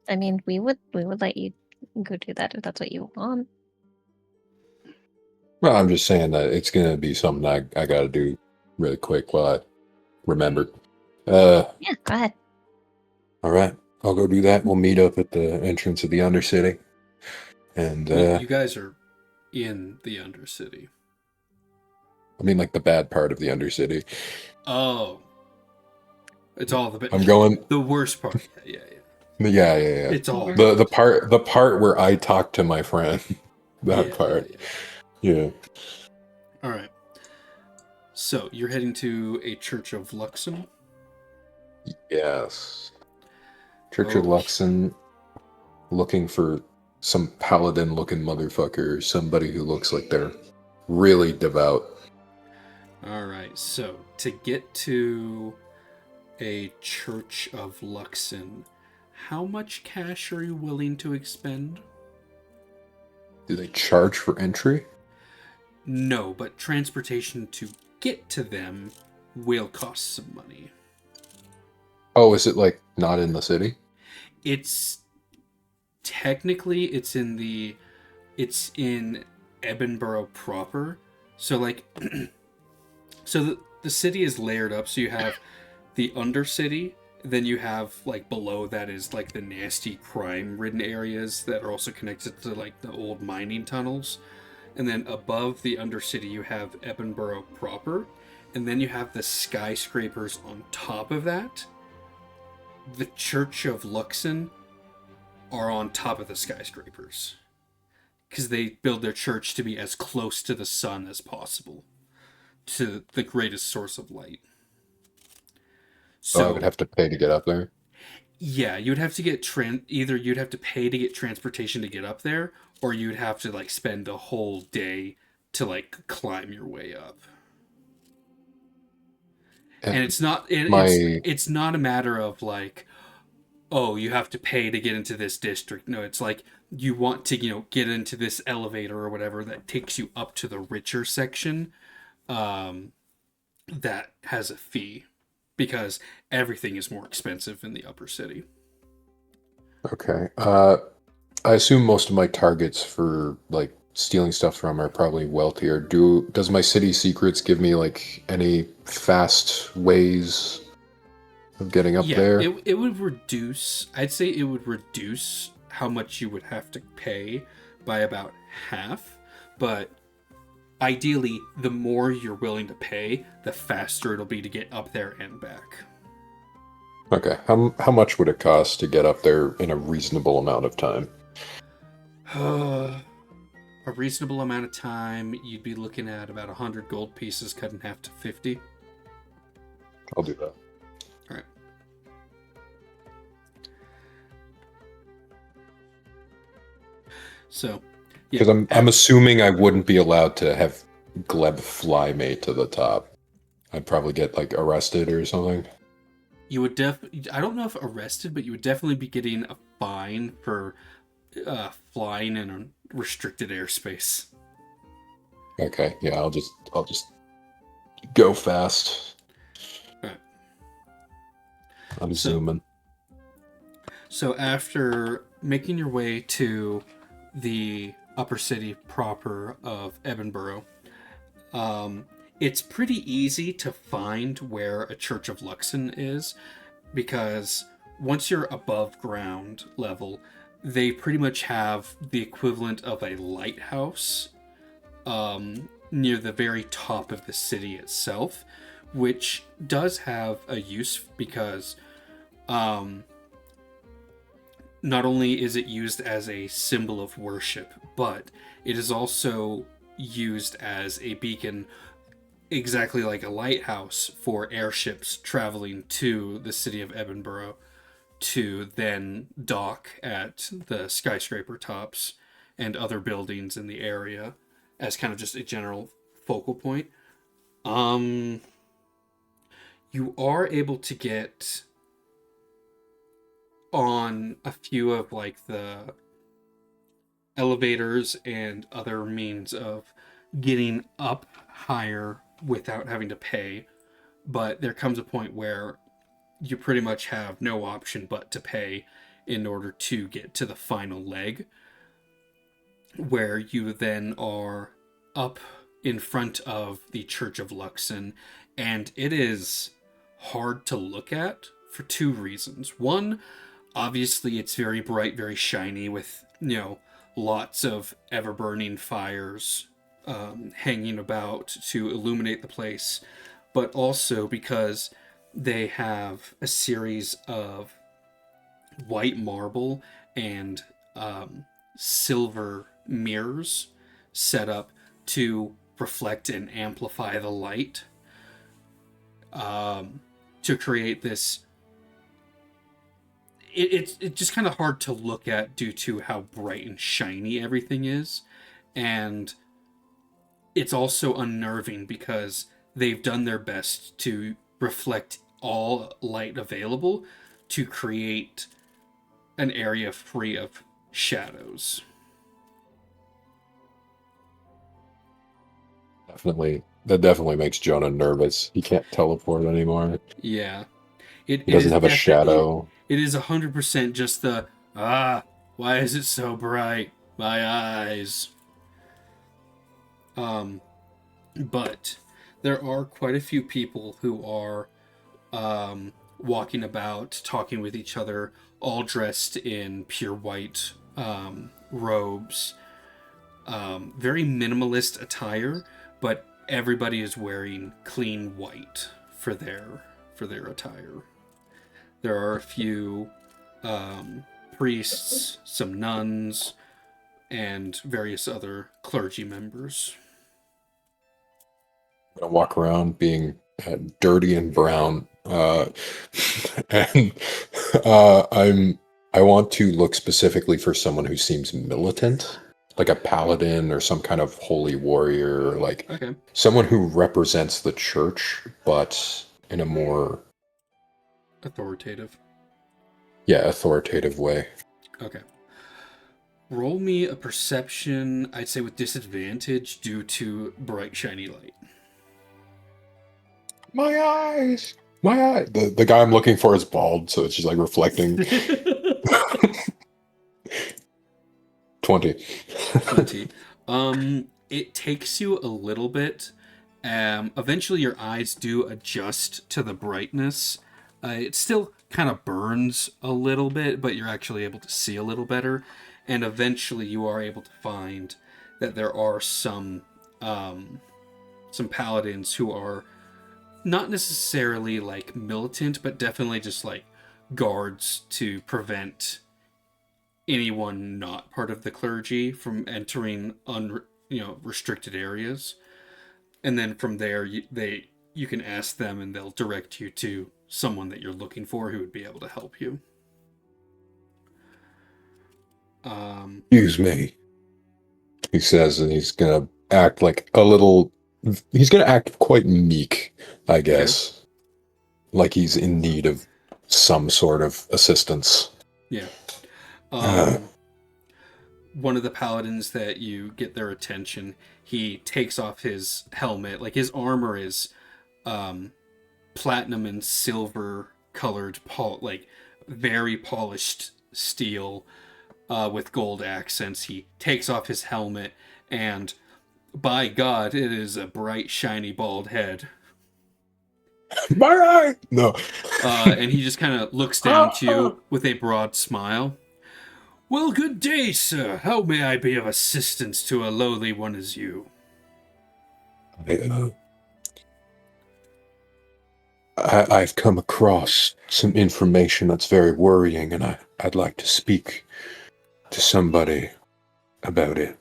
I mean, we would let you go do that if that's what you want. Well, I'm just saying that it's going to be something I got to do really quick while I remember. Yeah, go ahead. All right, I'll go do that. We'll meet up at the entrance of the Undercity. And you guys are in the Undercity. I mean, like the bad part of the Undercity. Oh, it's all the bad. I'm going the worst part. Yeah. Yeah. It's all the part where I talk to my friend. That part. Yeah. All right. So you're heading to a Church of Luxon? Yes. Church of Luxon, looking for some paladin-looking motherfucker, somebody who looks like they're really devout. All right. So to get to a Church of Luxon, how much cash are you willing to expend? Do they charge for entry? No, but transportation to get to them will cost some money. Oh, is it like not in the city? It's technically it's in Edinburgh proper. So like so the city is layered up, so you have the Undercity, then you have like below that is like the nasty crime ridden areas that are also connected to like the old mining tunnels. And then above the Undercity you have Edinburgh proper, and then you have the skyscrapers on top of that. The Church of Luxon are on top of the skyscrapers because they build their church to be as close to the sun as possible, to the greatest source of light. So I would have to pay to get up there? Yeah, you'd have to get either you'd have to pay to get transportation to get up there, or you'd have to like spend a whole day to like climb your way up. And it's not it's not a matter of like, oh, you have to pay to get into this district. No, it's like you want to, get into this elevator or whatever that takes you up to the richer section, that has a fee, because everything is more expensive in the upper city. Okay. I assume most of my targets for like stealing stuff from are probably wealthier. Does my city secrets give me like any fast ways of getting up Yeah, there? it would reduce. I'd say it would reduce how much you would have to pay by about half. But ideally, the more you're willing to pay, the faster it'll be to get up there and back. Okay. How much would it cost to get up there in a reasonable amount of time? A reasonable amount of time, you'd be looking at about 100 gold pieces cut in half to 50. I'll do that. All right. So, yeah. Because I'm assuming I wouldn't be allowed to have Gleb fly me to the top. I'd probably get like arrested or something. You would I don't know if arrested, but you would definitely be getting a fine for flying in a restricted airspace. Okay, yeah, I'll just go fast. Right. I'm zooming. So after making your way to the upper city proper of Edinburgh, it's pretty easy to find where a Church of Luxon is, because once you're above ground level, they pretty much have the equivalent of a lighthouse near the very top of the city itself, which does have a use because not only is it used as a symbol of worship, but it is also used as a beacon, exactly like a lighthouse, for airships traveling to the city of Edinburgh to then dock at the skyscraper tops and other buildings in the area as kind of just a general focal point. You are able to get on a few of like the elevators and other means of getting up higher without having to pay, but there comes a point where you pretty much have no option but to pay in order to get to the final leg, where you then are up in front of the Church of Luxon, and it is hard to look at for two reasons. One, obviously it's very bright, very shiny, with, you know, lots of ever-burning fires hanging about to illuminate the place, but also because they have a series of white marble and silver mirrors set up to reflect and amplify the light, to create this. It's just kind of hard to look at due to how bright and shiny everything is, and it's also unnerving because they've done their best to reflect all light available to create an area free of shadows. That definitely makes Jonah nervous. He can't teleport anymore. Yeah. He doesn't have a shadow. It is 100% just the, why is it so bright? My eyes. But there are quite a few people who are walking about, talking with each other, all dressed in pure white robes. Very minimalist attire, but everybody is wearing clean white for their attire. There are a few priests, some nuns, and various other clergy members. I'm gonna walk around being dirty and brown, and I want to look specifically for someone who seems militant, like a paladin or some kind of holy warrior, or like someone who represents the church, but in a more authoritative way. Okay. Roll me a perception, I'd say with disadvantage due to bright, shiny light. My eyes! My eye! The guy I'm looking for is bald, so it's just like reflecting. 20. 20. It takes you a little bit. Eventually your eyes do adjust to the brightness, It still kind of burns a little bit, but you're actually able to see a little better. And eventually you are able to find that there are some paladins who are not necessarily like militant, but definitely just like guards to prevent anyone not part of the clergy from entering restricted areas. And then from there, you can ask them, and they'll direct you to someone that you're looking for who would be able to help you. Excuse me, he says, and he's gonna act like a little. He's gonna act quite meek, I guess, okay. Like he's in need of some sort of assistance. Yeah. One of the paladins that you get their attention, he takes off his helmet. Like, his armor is platinum and silver colored, like very polished steel with gold accents. He takes off his helmet, and by God, it is a bright, shiny, bald head. My eye! No. And he just kind of looks down to you with a broad smile. Well, good day, sir. How may I be of assistance to a lowly one as you? I've come across some information that's very worrying, and I'd like to speak to somebody about it.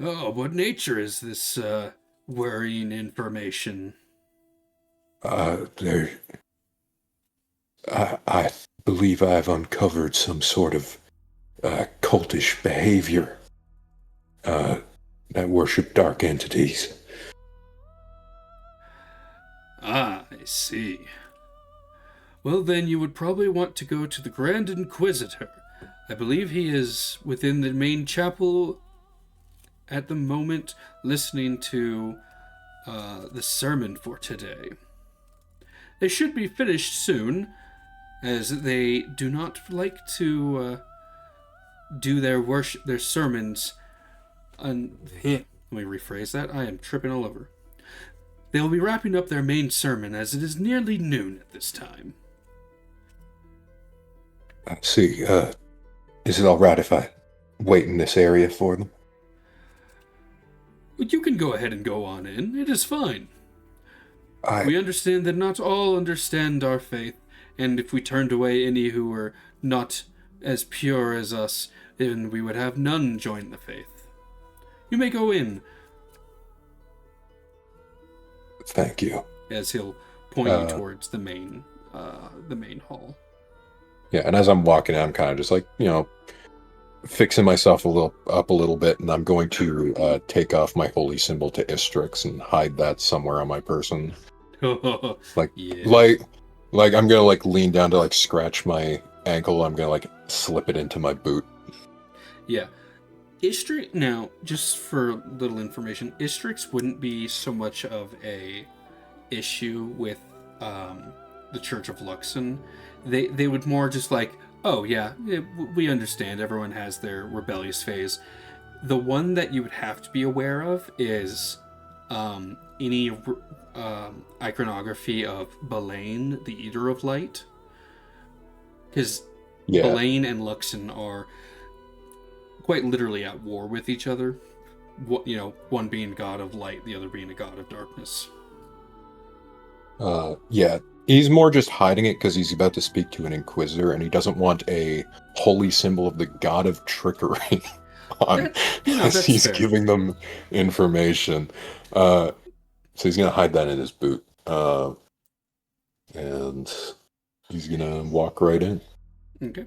Oh, what nature is this worrying information? I believe I've uncovered some sort of cultish behavior that worship dark entities. Ah, I see. Well, then you would probably want to go to the Grand Inquisitor. I believe he is within the main chapel at the moment, listening to the sermon for today. They should be finished soon, as they do not like to do their sermons. Let me rephrase that. I am tripping all over. They will be wrapping up their main sermon, as it is nearly noon at this time. I see. Is it all right if I wait in this area for them? You can go ahead and go on in. It is fine. We understand that not all understand our faith, and if we turned away any who were not as pure as us, then we would have none join the faith. You may go in. Thank you. As he'll point you towards the main hall. Yeah, and as I'm walking in, I'm kind of just like, fixing myself a little bit, and I'm going to take off my holy symbol to Istrix and hide that somewhere on my person. like I'm gonna lean down to scratch my ankle. I'm gonna slip it into my boot. Yeah. Istrix, now, just for little information, Istrix wouldn't be so much of a issue with the Church of Luxon. They would more just oh yeah, we understand everyone has their rebellious phase. The one that you would have to be aware of is any iconography of Balain, the Eater of Light. Because Balain and Luxon are quite literally at war with each other. One being god of light, the other being a god of darkness. Yeah. He's more just hiding it because he's about to speak to an inquisitor, and he doesn't want a holy symbol of the god of trickery on as he's fair. Giving them information. So he's going to hide that in his boot. And he's going to walk right in. Okay.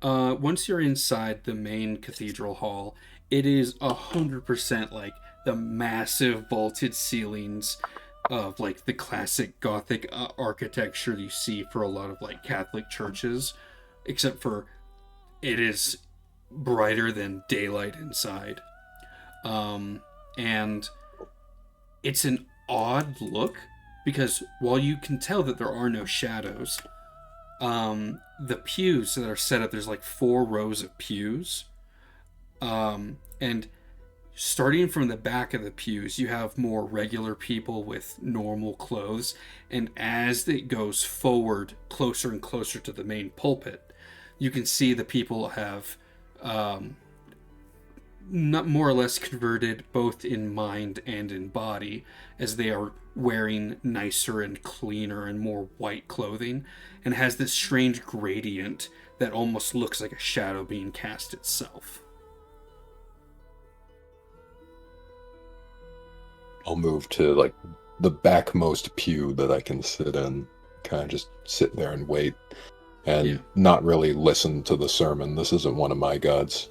Once you're inside the main cathedral hall, it is 100% the massive vaulted ceilings of the classic Gothic architecture you see for a lot of Catholic churches, except for it is brighter than daylight inside. And it's an odd look because while you can tell that there are no shadows, the pews that are set up, there's 4 rows of pews, and starting from the back of the pews, you have more regular people with normal clothes, and as it goes forward, closer and closer to the main pulpit, you can see the people have not more or less converted both in mind and in body, as they are wearing nicer and cleaner and more white clothing, and has this strange gradient that almost looks like a shadow being cast itself. I'll move to like the backmost pew that I can sit in, kind of just sit there and wait, and not really listen to the sermon. This isn't one of my gods.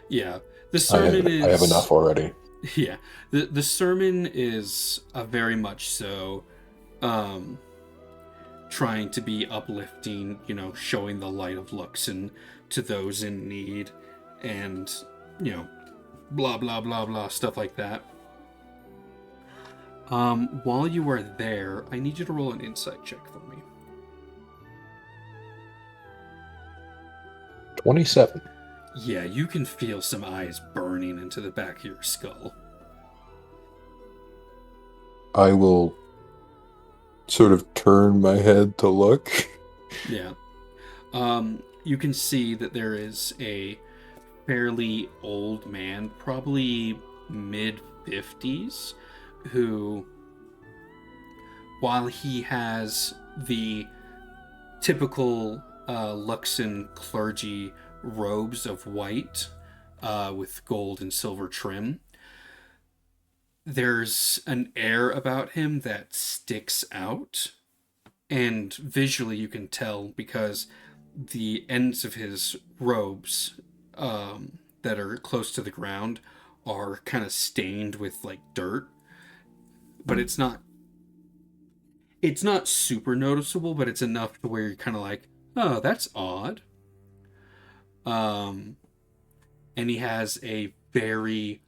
Yeah, the sermon I have enough already. Yeah, the sermon is very much so trying to be uplifting, showing the light of Luxon to those in need, and blah blah blah blah, stuff like that. While you are there, I need you to roll an insight check for me. 27. Yeah, you can feel some eyes burning into the back of your skull. I will sort of turn my head to look. Yeah. You can see that there is a fairly old man, probably mid-50s, who, while he has the typical Luxon clergy robes of white with gold and silver trim, there's an air about him that sticks out, and visually you can tell because the ends of his robes that are close to the ground are kind of stained with like dirt, but it's not super noticeable, but it's enough to where you're kind of like, oh, that's odd. And he has a very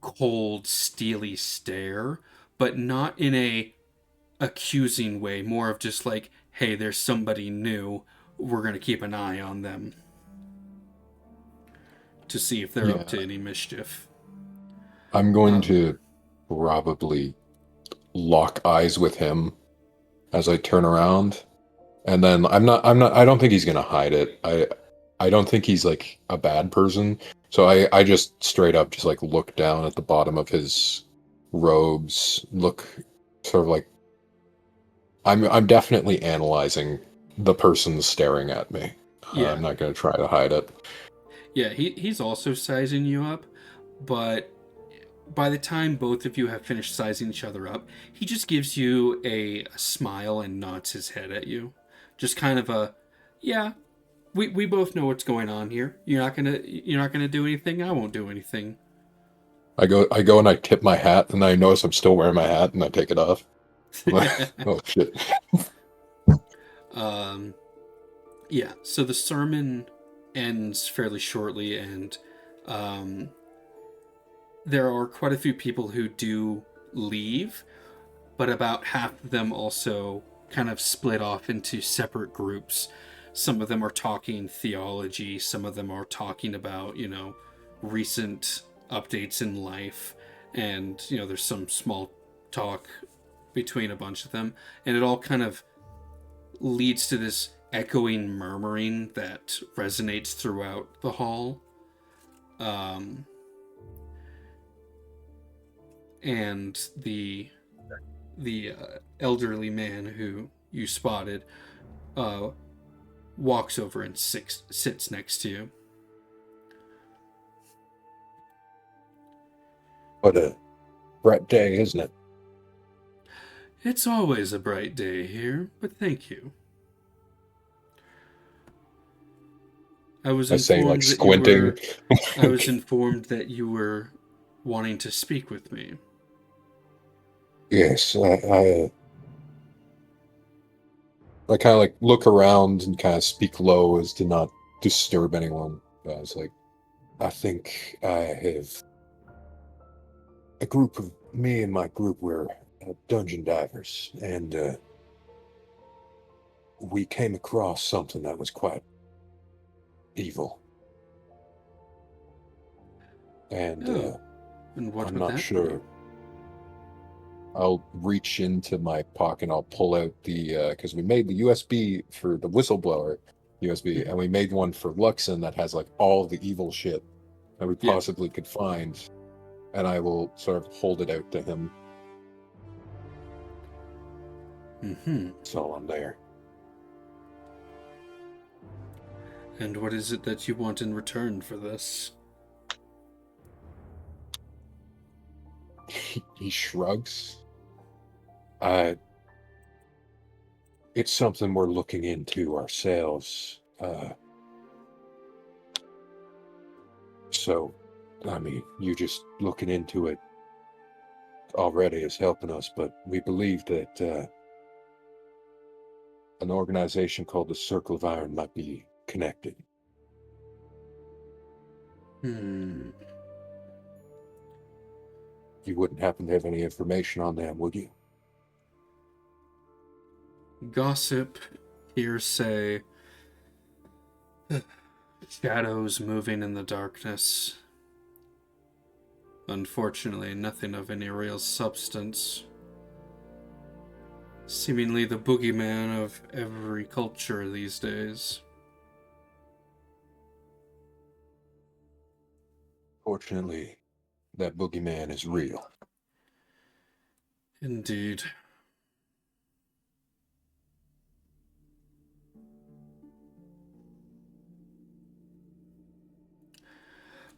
cold, steely stare, but not in a accusing way, more of just like, hey, there's somebody new, we're going to keep an eye on them to see if they're up to any mischief. I'm going to probably lock eyes with him as I turn around, and then I don't think he's going to hide it. I don't think he's like a bad person. So I just straight up just like look down at the bottom of his robes, look sort of like I'm definitely analyzing the person staring at me. Yeah. I'm not going to try to hide it. Yeah, he's also sizing you up, but by the time both of you have finished sizing each other up, he just gives you a smile and nods his head at you. Just kind of a, yeah, we both know what's going on here. You're not gonna do anything. I won't do anything. I go and I tip my hat, and I notice I'm still wearing my hat, and I take it off. Oh shit. Yeah. So the sermon ends fairly shortly, and there are quite a few people who do leave, but about half of them also kind of split off into separate groups. Some of them are talking theology, some of them are talking about, recent updates in life, and, there's some small talk between a bunch of them, and it all kind of leads to this echoing murmuring that resonates throughout the hall. And the elderly man who you spotted walks over and sits next to you. What a bright day, isn't it? It's always a bright day here, but thank you. I was informed squinting. I was informed that you were wanting to speak with me. Yes, I kind of like look around and kind of speak low as to not disturb anyone. I was like, I think I have me and my group, we're dungeon divers, and we came across something that was quite evil. And And what I'm would not that sure. I'll reach into my pocket and I'll pull out the because we made the USB for the whistleblower USB, and we made one for Luxon that has like all the evil shit that we Yeah. possibly could find, and I will sort of hold it out to him. Mm-hmm. So I'm there. And what is it that you want in return for this? He shrugs. It's something we're looking into ourselves. So, I mean, you just looking into it already is helping us, but we believe that an organization called the Circle of Iron might be connected. Hmm. You wouldn't happen to have any information on them, would you? Gossip, hearsay, shadows moving in the darkness. Unfortunately, nothing of any real substance. Seemingly the boogeyman of every culture these days. Fortunately, that boogeyman is real. Indeed.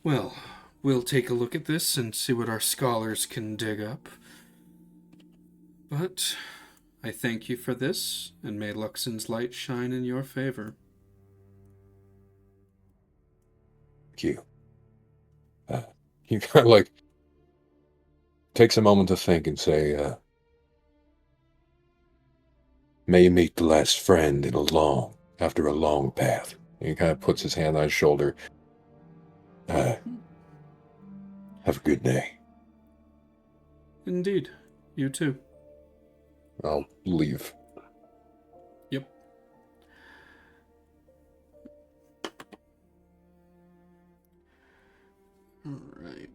Well, we'll take a look at this and see what our scholars can dig up. But I thank you for this, and may Luxon's light shine in your favor. Thank you. You kind of like takes a moment to think and say, may you meet the last friend after a long path. And he kind of puts his hand on his shoulder. Have a good day. Indeed. You too. I'll leave. Yep. Alright.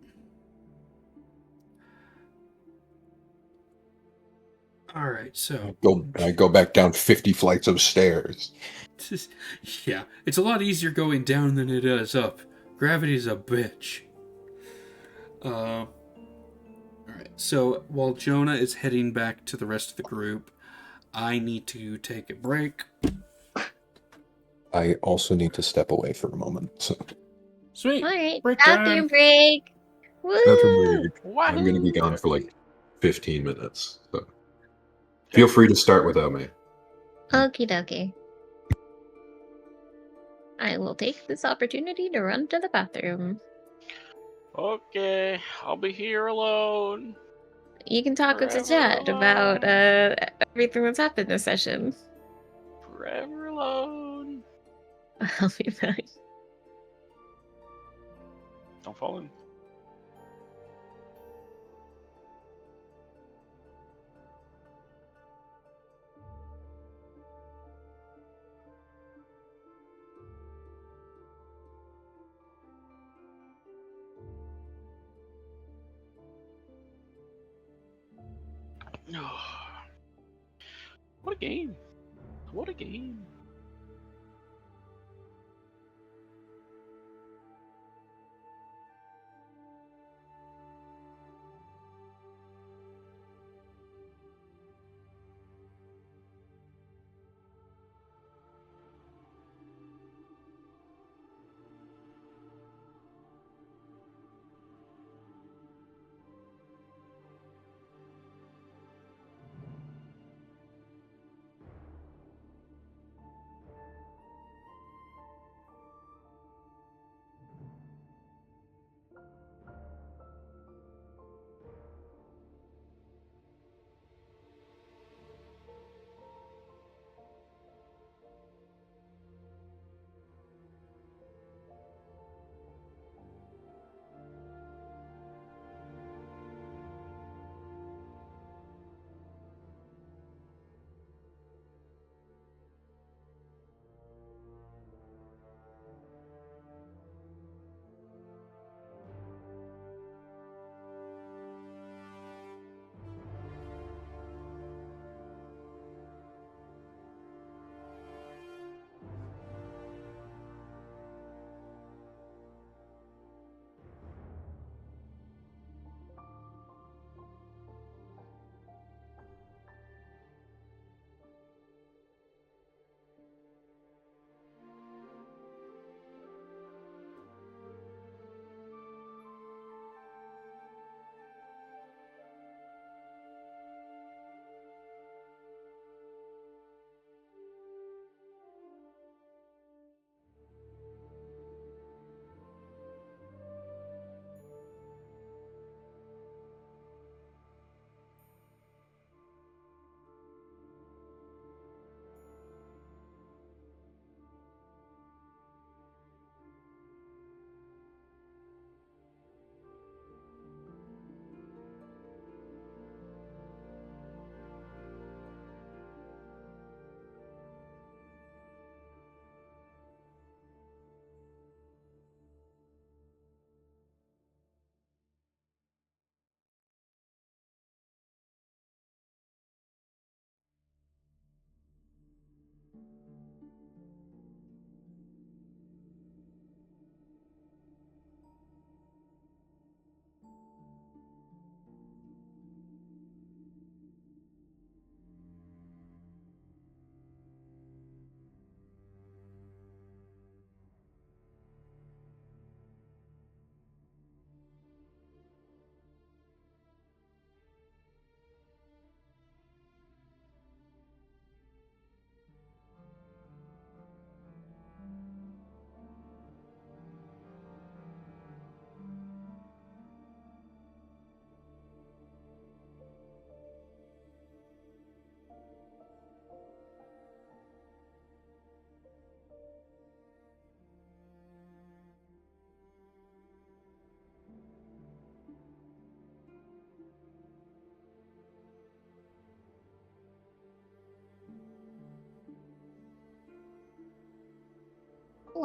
Alright, so... I go back down 50 flights of stairs. Yeah, it's a lot easier going down than it is up. Gravity's a bitch. Alright, so while Jonah is heading back to the rest of the group, I need to take a break. I also need to step away for a moment. So. Sweet. All right, Break bathroom time. break. Woo! I'm going to be gone for like 15 minutes. So. Feel free to start without me. Okie dokie. I will take this opportunity to run to the bathroom. Okay, I'll be here alone. You can talk with the Forever chat about alone. everything that's happened this session. Forever alone. I'll be back. Don't fall in. What a game. What a game.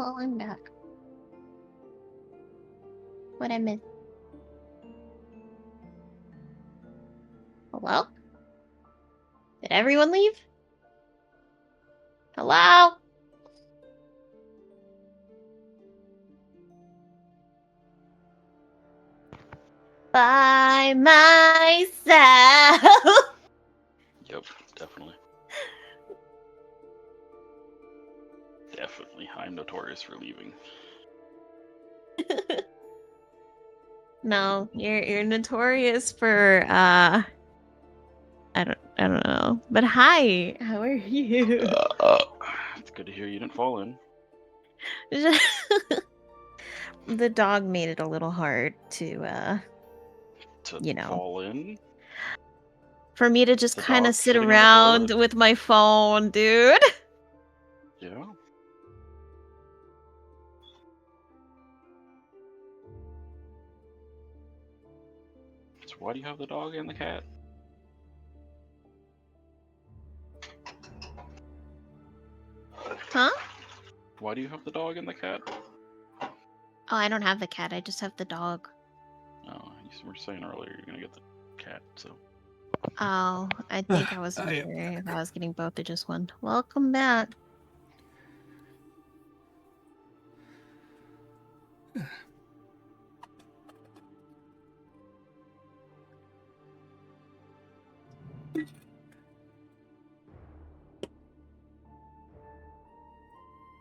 Hello, I'm back. What I miss? Hello? Did everyone leave? Hello? By myself. Yep, definitely. Definitely. I'm notorious for leaving. No, you're notorious for I don't know. But hi, how are you? It's good to hear you didn't fall in. The dog made it a little hard to you know, fall in? for me to just The kind of dog sit shitting on the around toilet? with my phone, dude. Yeah. So why do you have the dog and the cat? Huh? Why do you have the dog and the cat? Oh, I don't have the cat. I just have the dog. Oh, you were saying earlier you're gonna get the cat, so. Oh, I think I wasn't sure if I was getting both or just one. Welcome back.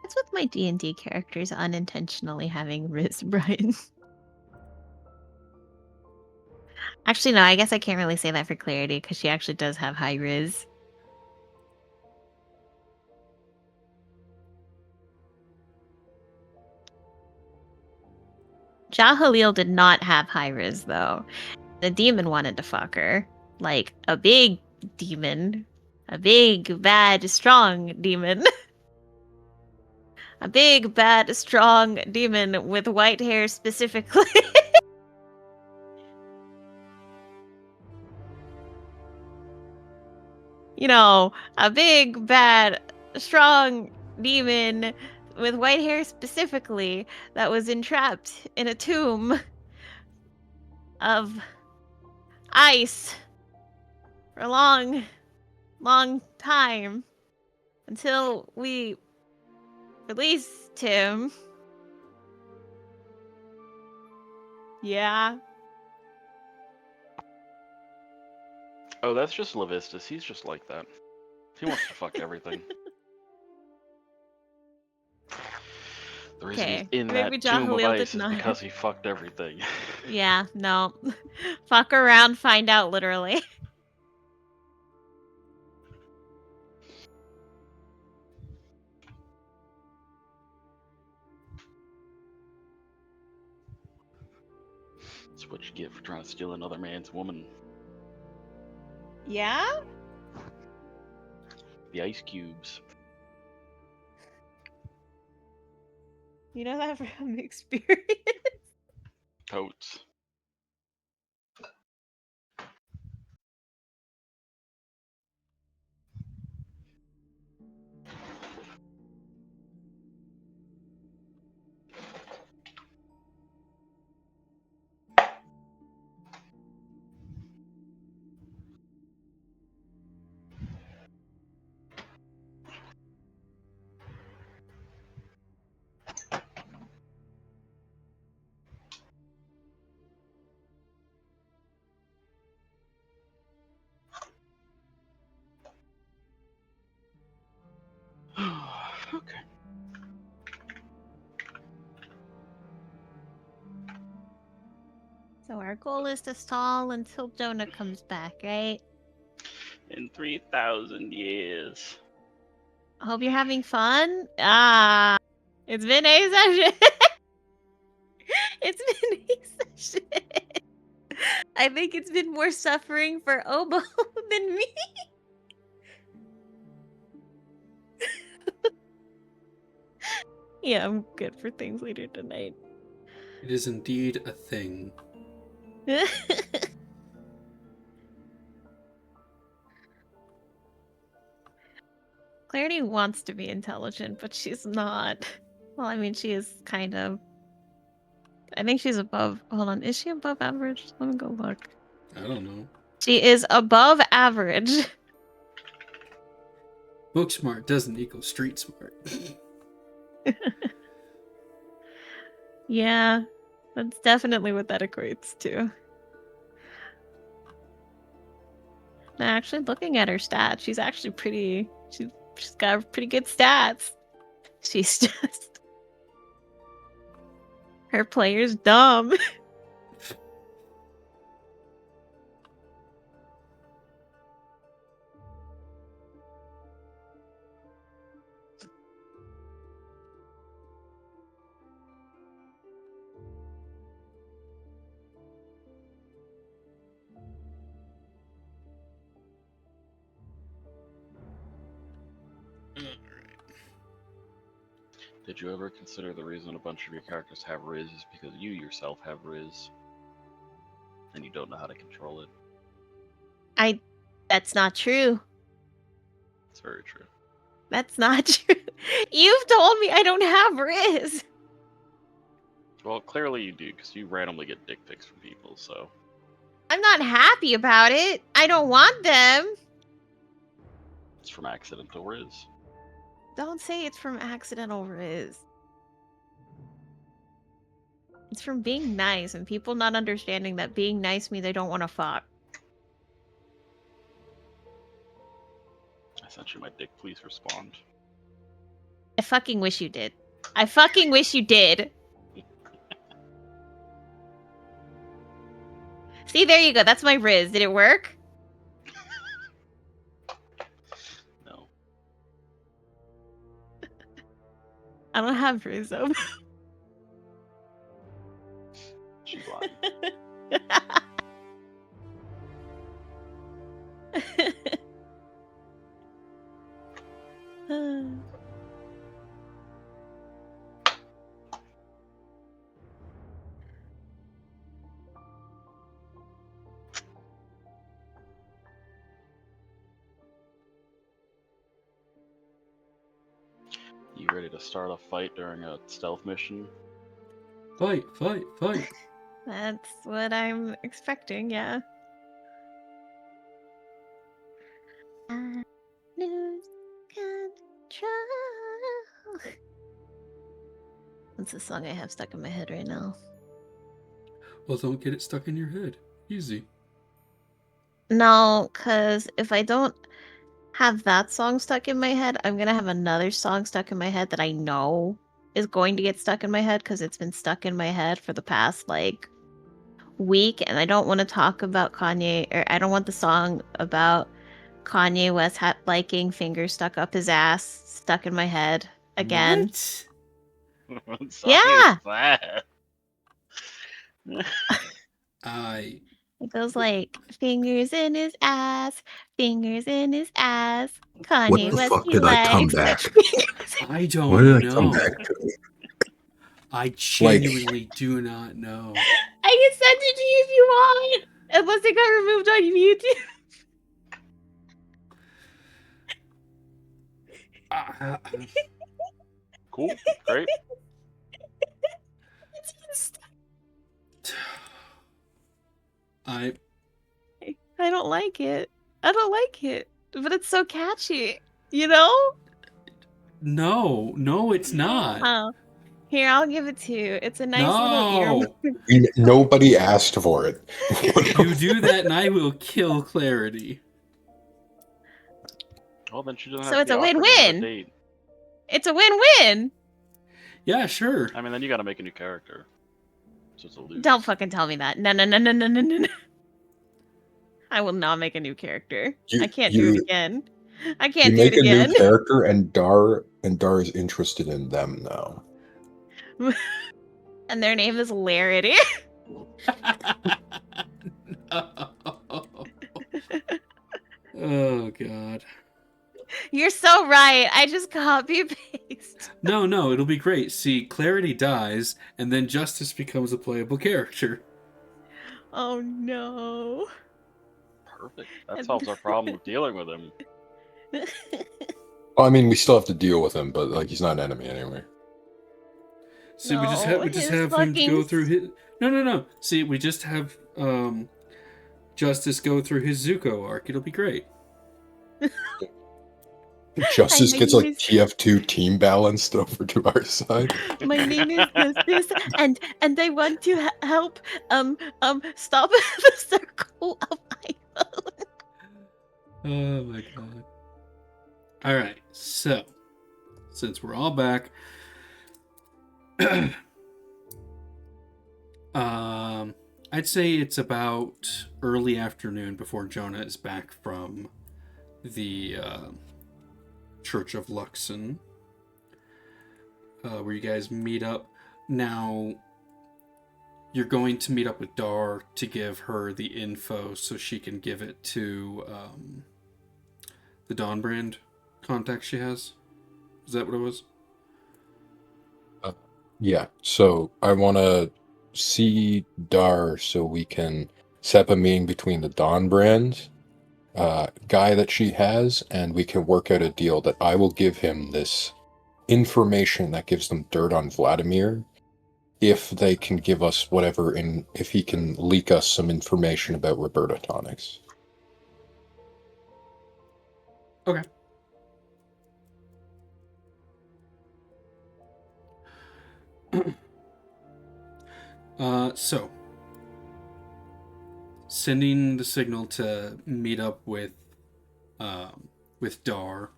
What's with my D&D characters unintentionally having Riz, Brian? Actually, no, I guess I can't really say that for clarity because she actually does have high Riz. Jahalil did not have high Riz, though. The demon wanted to fuck her. Like, a big demon. A big, bad, strong demon. A big, bad, strong demon with white hair specifically. You know, a big, bad, strong demon with white hair specifically that was entrapped in a tomb of ice for a long, long time until we released him. Yeah. Oh, that's just Levistus. He's just like that. He wants to fuck everything. The reason he's Okay, in maybe that tomb of Jahalil did ice is not. because he fucked everything. Yeah, no. Fuck around, find out, literally. That's what you get for trying to steal another man's woman. Yeah? The ice cubes. You know that from experience? Totes. Okay. So our goal is to stall until Jonah comes back, right? In 3,000 years. I hope you're having fun. It's been a session. It's been a session. I think it's been more suffering for Obo than me. Yeah, I'm good for things later tonight. It is indeed a thing. Clarity wants to be intelligent, but she's not. Well, I mean, she is kind of. I think she's above. Hold on, is she above average? Let me go look. I don't know. She is above average. Book smart doesn't equal street smart. Yeah, that's definitely what that equates to. Now, actually, looking at her stats, she's actually pretty. She's got pretty good stats. She's just her player's dumb. Did you ever consider the reason a bunch of your characters have Riz is because you yourself have Riz, and you don't know how to control it? That's not true. It's very true. That's not true. You've told me I don't have Riz. Well, clearly you do, because you randomly get dick pics from people, so... I'm not happy about it. I don't want them. It's from accidental Riz. Don't say it's from accidental Riz. It's from being nice and people not understanding that being nice means they don't want to fuck. I sent you my dick, please respond. I fucking wish you did. I fucking wish you did. See, there you go. That's my Riz. Did it work? No. I don't have Riz though. She's lying. You ready to start a fight during a stealth mission? Fight, fight, fight. That's what I'm expecting, yeah. I lose control. That's the song I have stuck in my head right now. Well, don't get it stuck in your head. Easy. No, because if I don't have that song stuck in my head, I'm going to have another song stuck in my head that I know is going to get stuck in my head because it's been stuck in my head for the past, like, week. And I don't want to talk about Kanye, or I don't want the song about Kanye West liking fingers stuck up his ass stuck in my head again. What? What song Yeah. is that? It goes like, fingers in his ass, fingers in his ass. Kanye What the West, fuck he did I come likes back? I don't What did I come know. back to? I genuinely do not know. I can send it to you if you want. Unless it got removed on YouTube. Cool, great. I don't like it. I don't like it. But it's so catchy. You know? No, it's not. Oh. Here, I'll give it to you. It's a nice little ear. Nobody asked for it. You do that and I will kill Clarity. Well, then she doesn't So have it's to a be offered another win-win. date. It's a win-win. Yeah, sure. I mean, then you gotta make a new character. So it's a lose. Don't fucking tell me that. No. I will not make a new character. I can't do it again. I can't do it You make a again. new character, and Dar is interested in them now. And their name is Larity. Oh, God. You're so right. I just copy paste. No, it'll be great. See, Clarity dies, and then Justice becomes a playable character. Oh no. Perfect. That solves our problem with dealing with him. Well, I mean, we still have to deal with him, but like he's not an enemy anyway. See, we just his have him fucking go through his. No. See, we just have Justice go through his Zuko arc. It'll be great. Justice my gets name like is- TF2 team balanced over to our side. My name is Justice, and I want to help stop the circle of evil. Oh my god. Alright, so since we're all back, I'd say it's about early afternoon before Jonah is back from the Church of Luxon, where you guys meet up. Now, you're going to meet up with Dar to give her the info so she can give it to the Dawnbrand contact she has. Is that what it was? Yeah, so I want to see Dar so we can set up a meeting between the Dawnbrand guy that she has, and we can work out a deal that I will give him this information that gives them dirt on Vladimir if they can give us whatever, if he can leak us some information about Roberta Tonics. Okay. So sending the signal to meet up with Dar,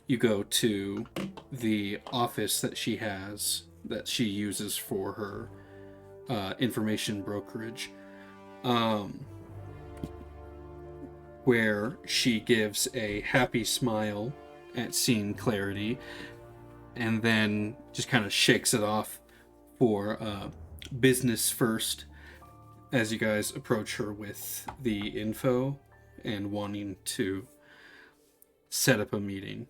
you go to the office that she has that she uses for her information brokerage, where she gives a happy smile at seeing Clarity, and then just kind of shakes it off for business first as you guys approach her with the info and wanting to set up a meeting.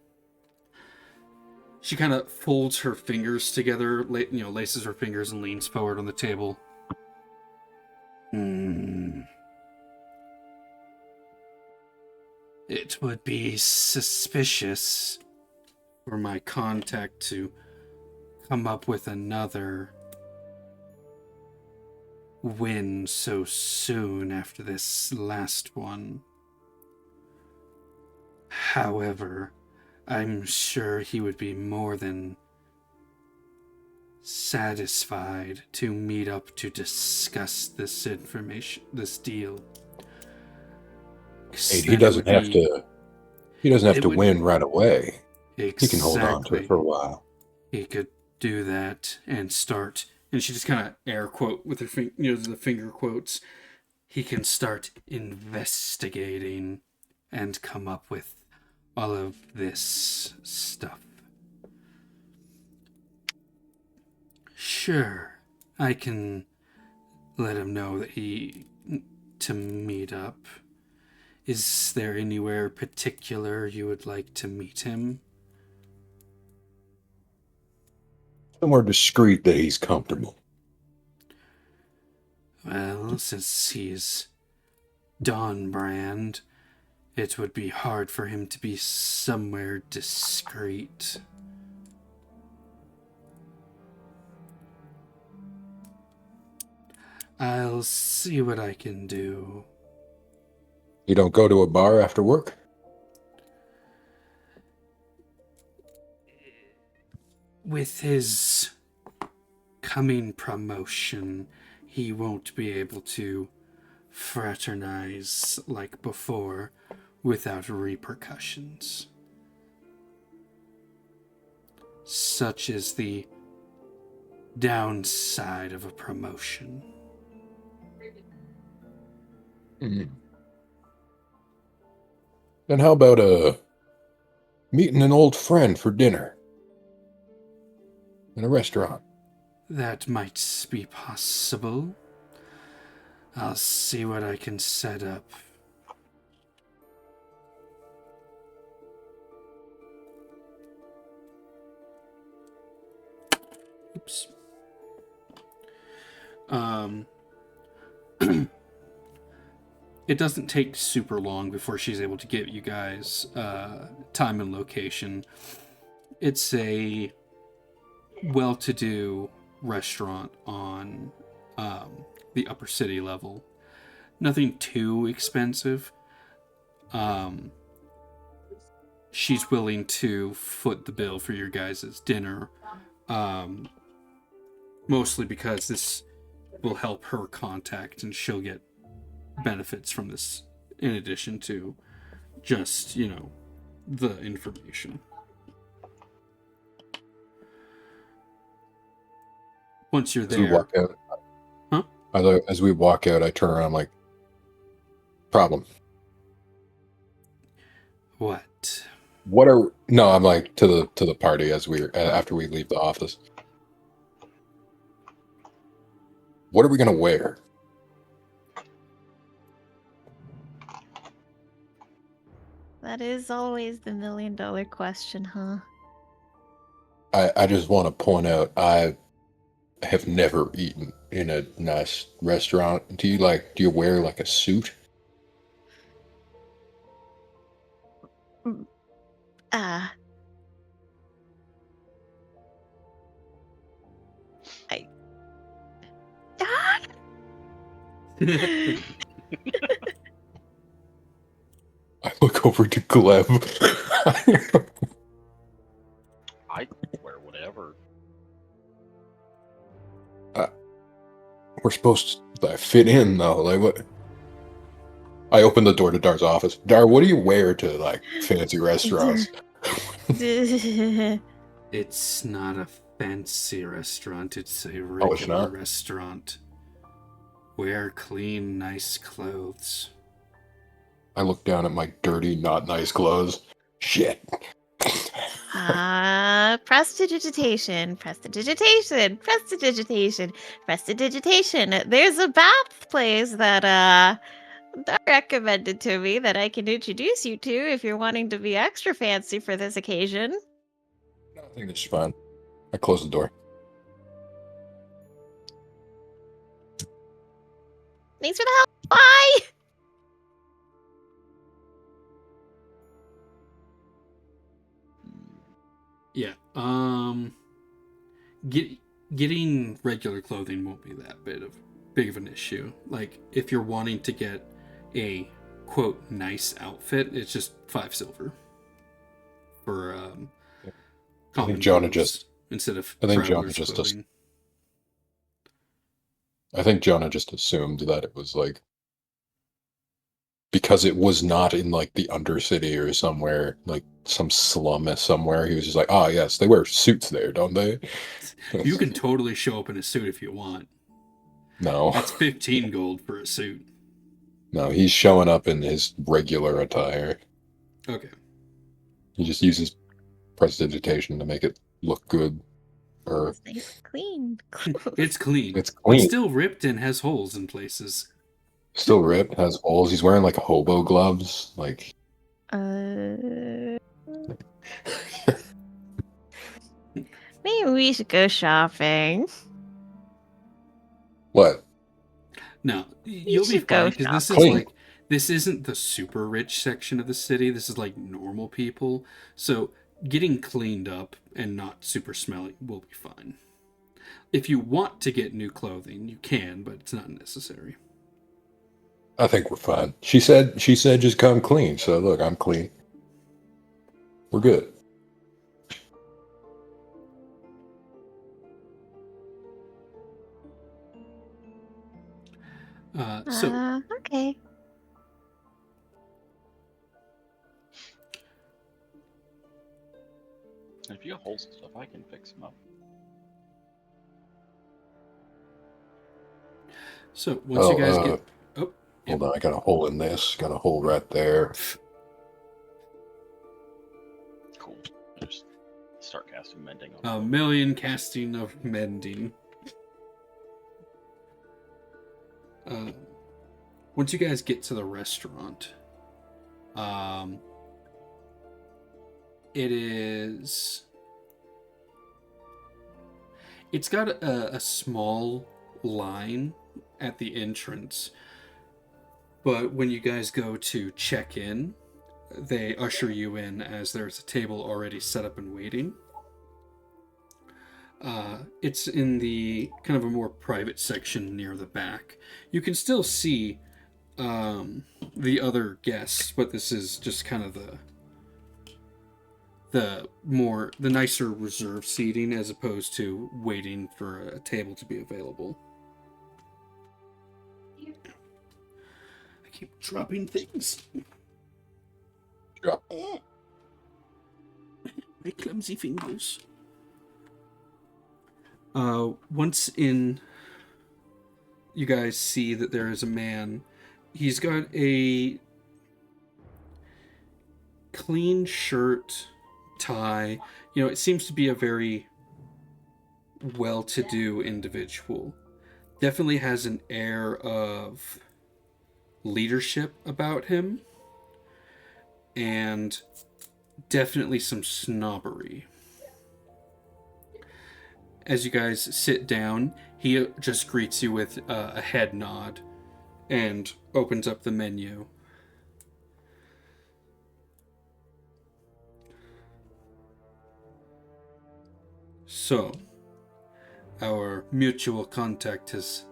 She kind of folds her fingers together, laces her fingers and leans forward on the table. It would be suspicious for my contact to come up with another win so soon after this last one. However, I'm sure he would be more than satisfied to meet up to discuss this deal. He doesn't have to. He doesn't have to win right away. Exactly. He can hold on to it for a while. He could do that and start, and she just kind of air quote with her the finger quotes. He can start investigating and come up with all of this stuff. Sure, I can let him know that to meet up. Is there anywhere particular you would like to meet him? Somewhere discreet that he's comfortable. Well, since he's Dawnbrand, it would be hard for him to be somewhere discreet. I'll see what I can do. You don't go to a bar after work? With his coming promotion, he won't be able to fraternize like before without repercussions. Such is the downside of a promotion. Mm-hmm. Then how about meeting an old friend for dinner? In a restaurant? That might be possible. I'll see what I can set up. Oops. It doesn't take super long before she's able to get you guys time and location. It's a well-to-do restaurant on the upper city level. Nothing too expensive. She's willing to foot the bill for your guys' dinner. Mostly because this will help her contact and she'll get benefits from this in addition to just, the information. Once you're As we there. walk out, as we walk out, I turn around, I'm like, problem. What? What are no? I'm like to the party as after we leave the office. What are we gonna wear? That is always the $1 million question, huh? I just want to point out I have never eaten in a nice restaurant. Do you wear like a suit? I look over to Gleb. I wear whatever. We're supposed to fit in though. Like what? I open the door to Dar's office. Dar, what do you wear to like fancy restaurants? It's not a fancy restaurant. It's a it's regular not? restaurant. Wear clean, nice clothes. I look down at my dirty, not nice clothes. Shit. Prestidigitation. There's a bath place that Dar recommended to me that I can introduce you to if you're wanting to be extra fancy for this occasion. I think this is fine. I close the door. Thanks for the help. Bye. Yeah. Getting regular clothing won't be that big of an issue. Like if you're wanting to get a quote nice outfit, it's just 5 silver for I think Jonah just instead of I think Jonah traveler's just clothing. I think Jonah just assumed that it was like because it was not in like the Undercity or somewhere, like some slum somewhere. He was just like, "Ah, yes, they wear suits there, don't they?" You can totally show up in a suit if you want. No, That's 15 gold for a suit. no, he's showing up in his regular attire. Okay. He just uses prestidigitation to make it look good. Or It's nice, clean. It's clean. it's But clean. still ripped and has holes in places. Still ripped, has holes. He's wearing like hobo gloves. Like Maybe we should go shopping. what? No, you'll be should go fine because shopping. this isn't the super rich section of the city. This is like normal people. So getting cleaned up and not super smelly will be fine. If you want to get new clothing, you can, but it's not necessary. I think we're fine. She said just come clean. So look, I'm clean. We're good. Okay. If you have holes and stuff, I can fix them up. So once you guys get Hold on, I got a hole in this. Got a hole right there. Cool. Just start casting mending on a it. million casting of mending. Once you guys get to the restaurant, it's got a small line at the entrance, but when you guys go to check in, they usher you in as there's a table already set up and waiting. It's in the kind of a more private section near the back. You can still see the other guests, but this is just kind of the nicer reserved seating as opposed to waiting for a table to be available. I keep dropping things. Drop. My clumsy fingers. Once in, you guys see that there is a man. He's got a clean shirt, tie. You know, it seems to be a very well-to-do individual. Definitely has an air of leadership about him. And definitely some snobbery. As you guys sit down, he just greets you with a head nod and opens up the menu. So, our mutual contact has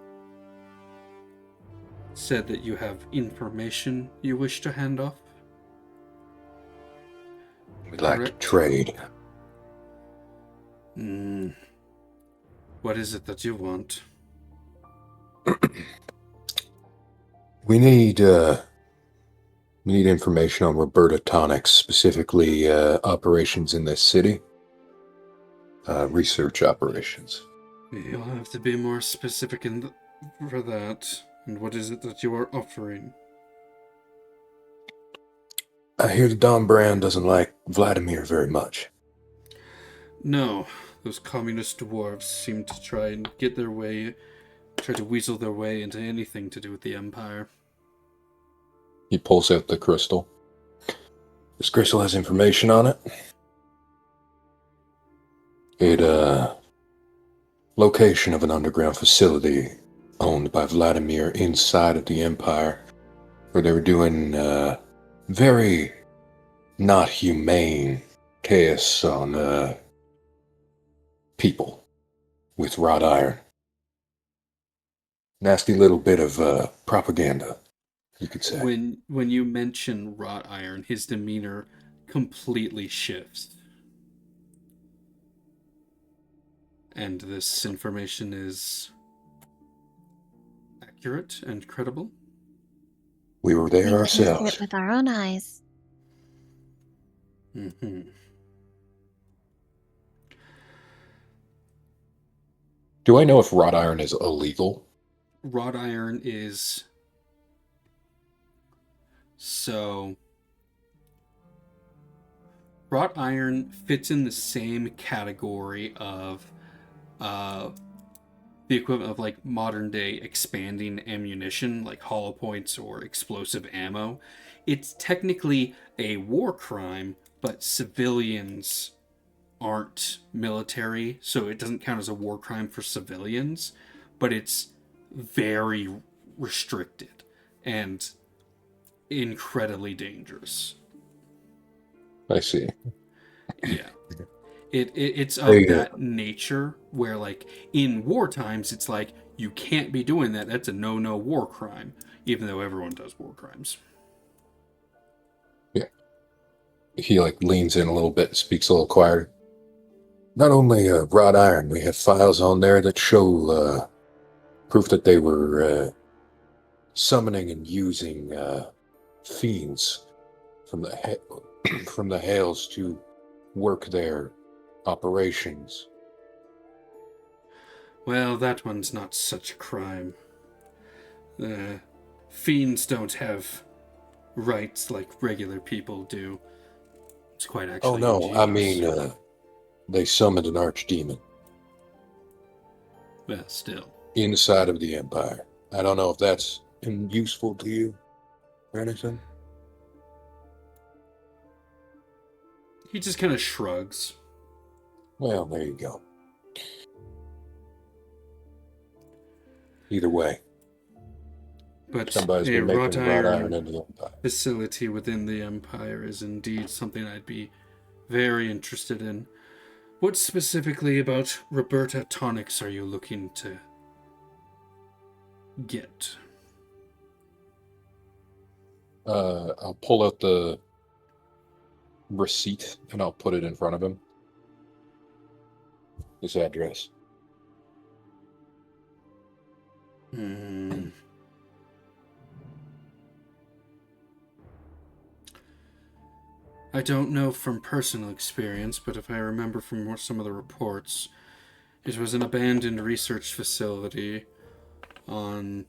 said that you have information you wish to hand off. We'd like to Correct. trade. What is it that you want? We need information on Roberta Tonics, specifically operations in this city. Research operations. You'll have to be more specific for that. And what is it that you are offering? I hear the Don Brand doesn't like Vladimir very much. No, those communist dwarves seem to try to weasel their way into anything to do with the Empire. He pulls out the crystal. This crystal has information on it. Location of an underground facility owned by Vladimir inside of the Empire, where they were doing very not humane tests on people with wrought iron. Nasty little bit of propaganda, you could say. When you mention wrought iron, his demeanor completely shifts. And this information is accurate and credible? We were there We witnessed ourselves. it with our own eyes. Mm-hmm. Do I know if wrought iron is illegal? Wrought iron is... So... Wrought iron fits in the same category of the equivalent of like modern day expanding ammunition, like hollow points or explosive ammo. It's technically a war crime, but civilians aren't military, so it doesn't count as a war crime for civilians, but it's very restricted and incredibly dangerous. I see. Yeah. It's of that nature where, like, in war times, it's like, you can't be doing that. That's a no war crime, even though everyone does war crimes. Yeah. He, like, leans in a little bit and speaks a little quieter. Not only wrought iron, we have files on there that show proof that they were summoning and using fiends from the Hales to work their operations. Well, that one's not such a crime. Fiends don't have rights like regular people do. It's quite actually... Oh no, ingenious. I mean, they summoned an archdemon. Well, still. Inside of the Empire. I don't know if that's useful to you or anything. He just kind of shrugs. Well, there you go. Either way, But somebody's a been wrought making wrought iron iron into the Empire. facility within the Empire is indeed something I'd be very interested in. What specifically about Roberta tonics are you looking to get? I'll pull out the receipt and I'll put it in front of him. His address. I don't know from personal experience, but if I remember from some of the reports, it was an abandoned research facility on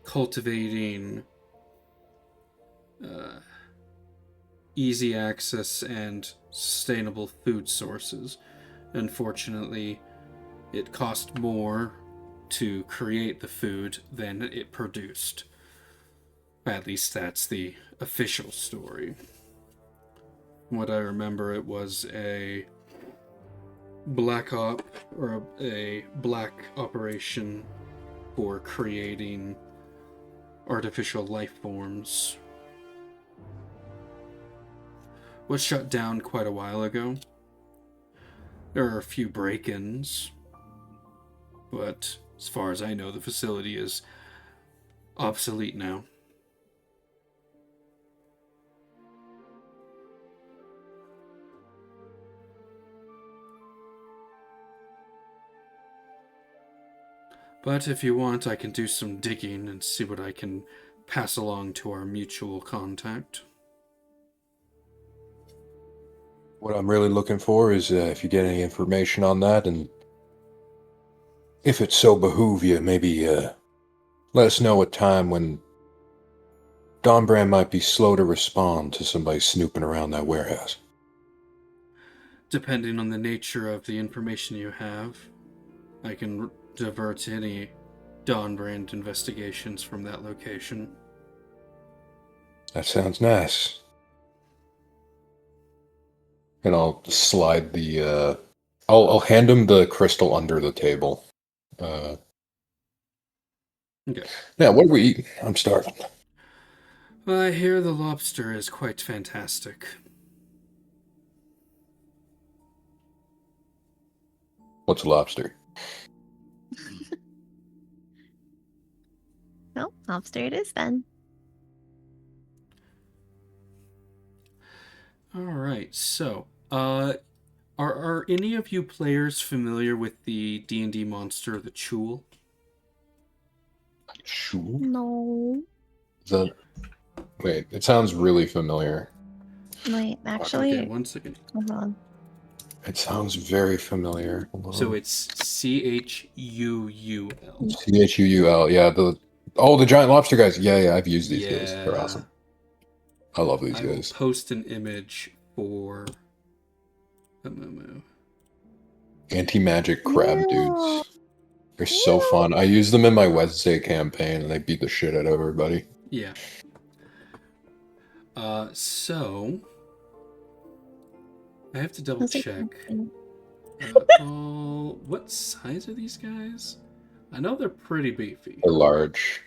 cultivating easy access and sustainable food sources. Unfortunately, it cost more to create the food than it produced. At least that's the official story. From what I remember, it was a black op, or a black operation for creating artificial life forms. Was shut down quite a while ago. There are a few break-ins, but as far as I know, the facility is obsolete now. But if you want, I can do some digging and see what I can pass along to our mutual contact. What I'm really looking for is if you get any information on that, and if it so behoove you, maybe let us know a time when Dawnbrand might be slow to respond to somebody snooping around that warehouse. Depending on the nature of the information you have, I can divert any Dawnbrand investigations from that location. That sounds nice. And I'll slide the, I'll hand him the crystal under the table. Okay. Yeah, what are we eating? I'm starving. Well, I hear the lobster is quite fantastic. What's lobster? Well, lobster it is then. Alright, so, are any of you players familiar with the D&D monster, the Chul? Chul? No. Wait, it sounds really familiar. Wait, Okay, actually, one second. hold on. It sounds very familiar. So it's CHUUL. CHUUL, yeah, the giant lobster guys. Yeah, I've used these guys. They're Yeah. awesome. I love these I will guys. post an image for Amumu. Anti-magic crab Yeah. dudes. They're so fun. I use them in my Wednesday campaign, and they beat the shit out of everybody. Yeah. So I have to double Those are check. interesting. What size are these guys? I know they're pretty beefy. They're large.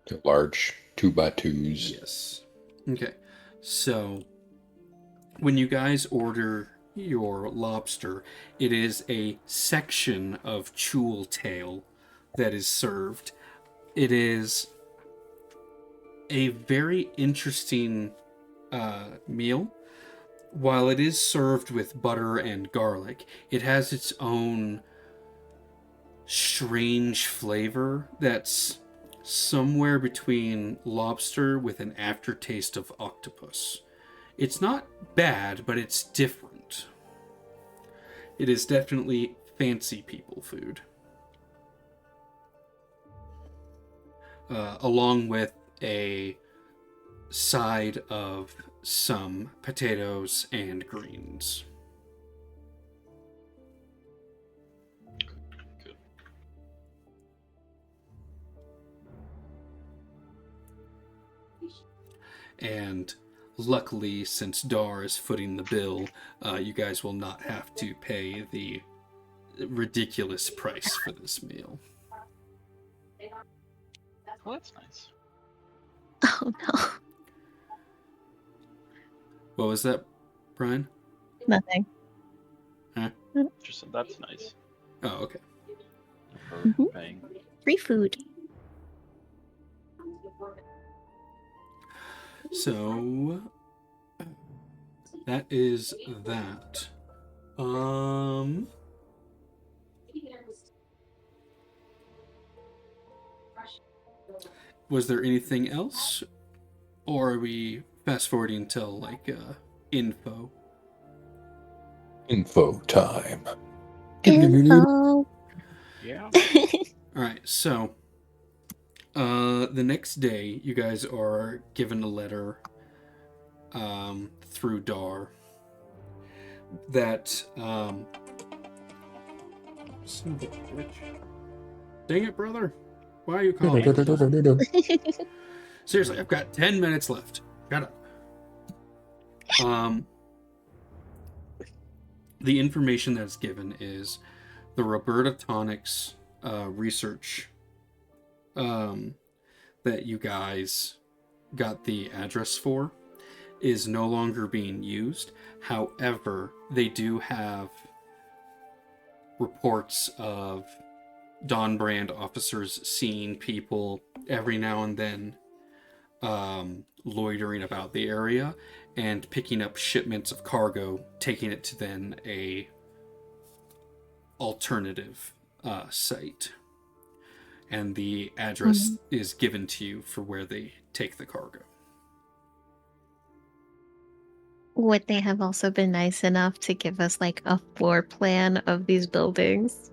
They're large 2x2s. Yes. Okay. So when you guys order your lobster, it is a section of chul tail that is served. It is a very interesting meal. While it is served with butter and garlic, it has its own strange flavor that's somewhere between lobster with an aftertaste of octopus. It's not bad, but it's different. It is definitely fancy people food. Along with a side of some potatoes and greens. Good. And luckily, since Dar is footing the bill, you guys will not have to pay the ridiculous price for this meal. Well, that's nice. Oh no. What was that, Brian? Nothing. Just said that's nice Oh, okay. for Mhm. paying. Free food. So that is that. Was there anything else, or are we fast forwarding till like info? Info time. Info. Yeah. All right, so the next day, you guys are given a letter through Dar that son of a bitch. Dang it, brother! Why are you calling me? Seriously, I've got 10 minutes left. Shut up. The information that's given is the Roberta Tonics research that you guys got the address for is no longer being used. However, they do have reports of Dawn Brand officers seeing people every now and then loitering about the area and picking up shipments of cargo, taking it to then a alternative site. And the address is given to you for where they take the cargo. Would they have also been nice enough to give us like a floor plan of these buildings?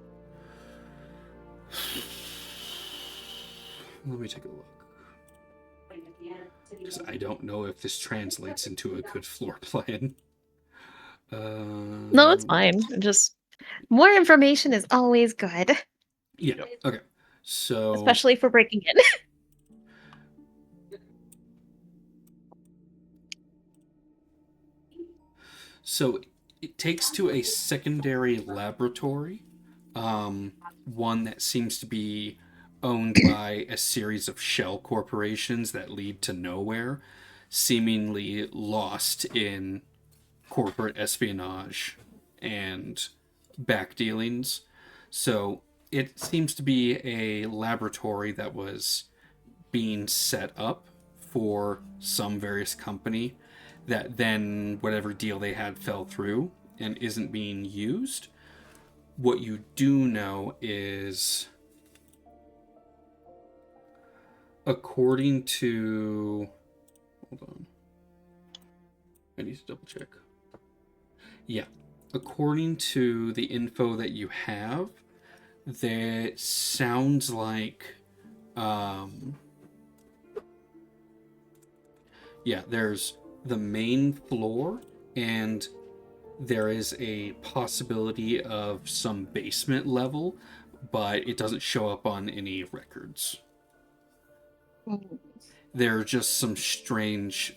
Let me take a look. Because I don't know if this translates into a good floor plan. No, it's fine. Just more information is always good, Yeah. Okay. So especially for breaking in. So it takes to a secondary laboratory, one that seems to be owned by a series of shell corporations that lead to nowhere, seemingly lost in corporate espionage and back dealings. So it seems to be a laboratory that was being set up for some various company that then whatever deal they had fell through and isn't being used. What you do know is, according to, hold on, I need to double check. Yeah, according to the info that you have, that sounds like yeah, there's the main floor, and there is a possibility of some basement level, but it doesn't show up on any records. There are just some strange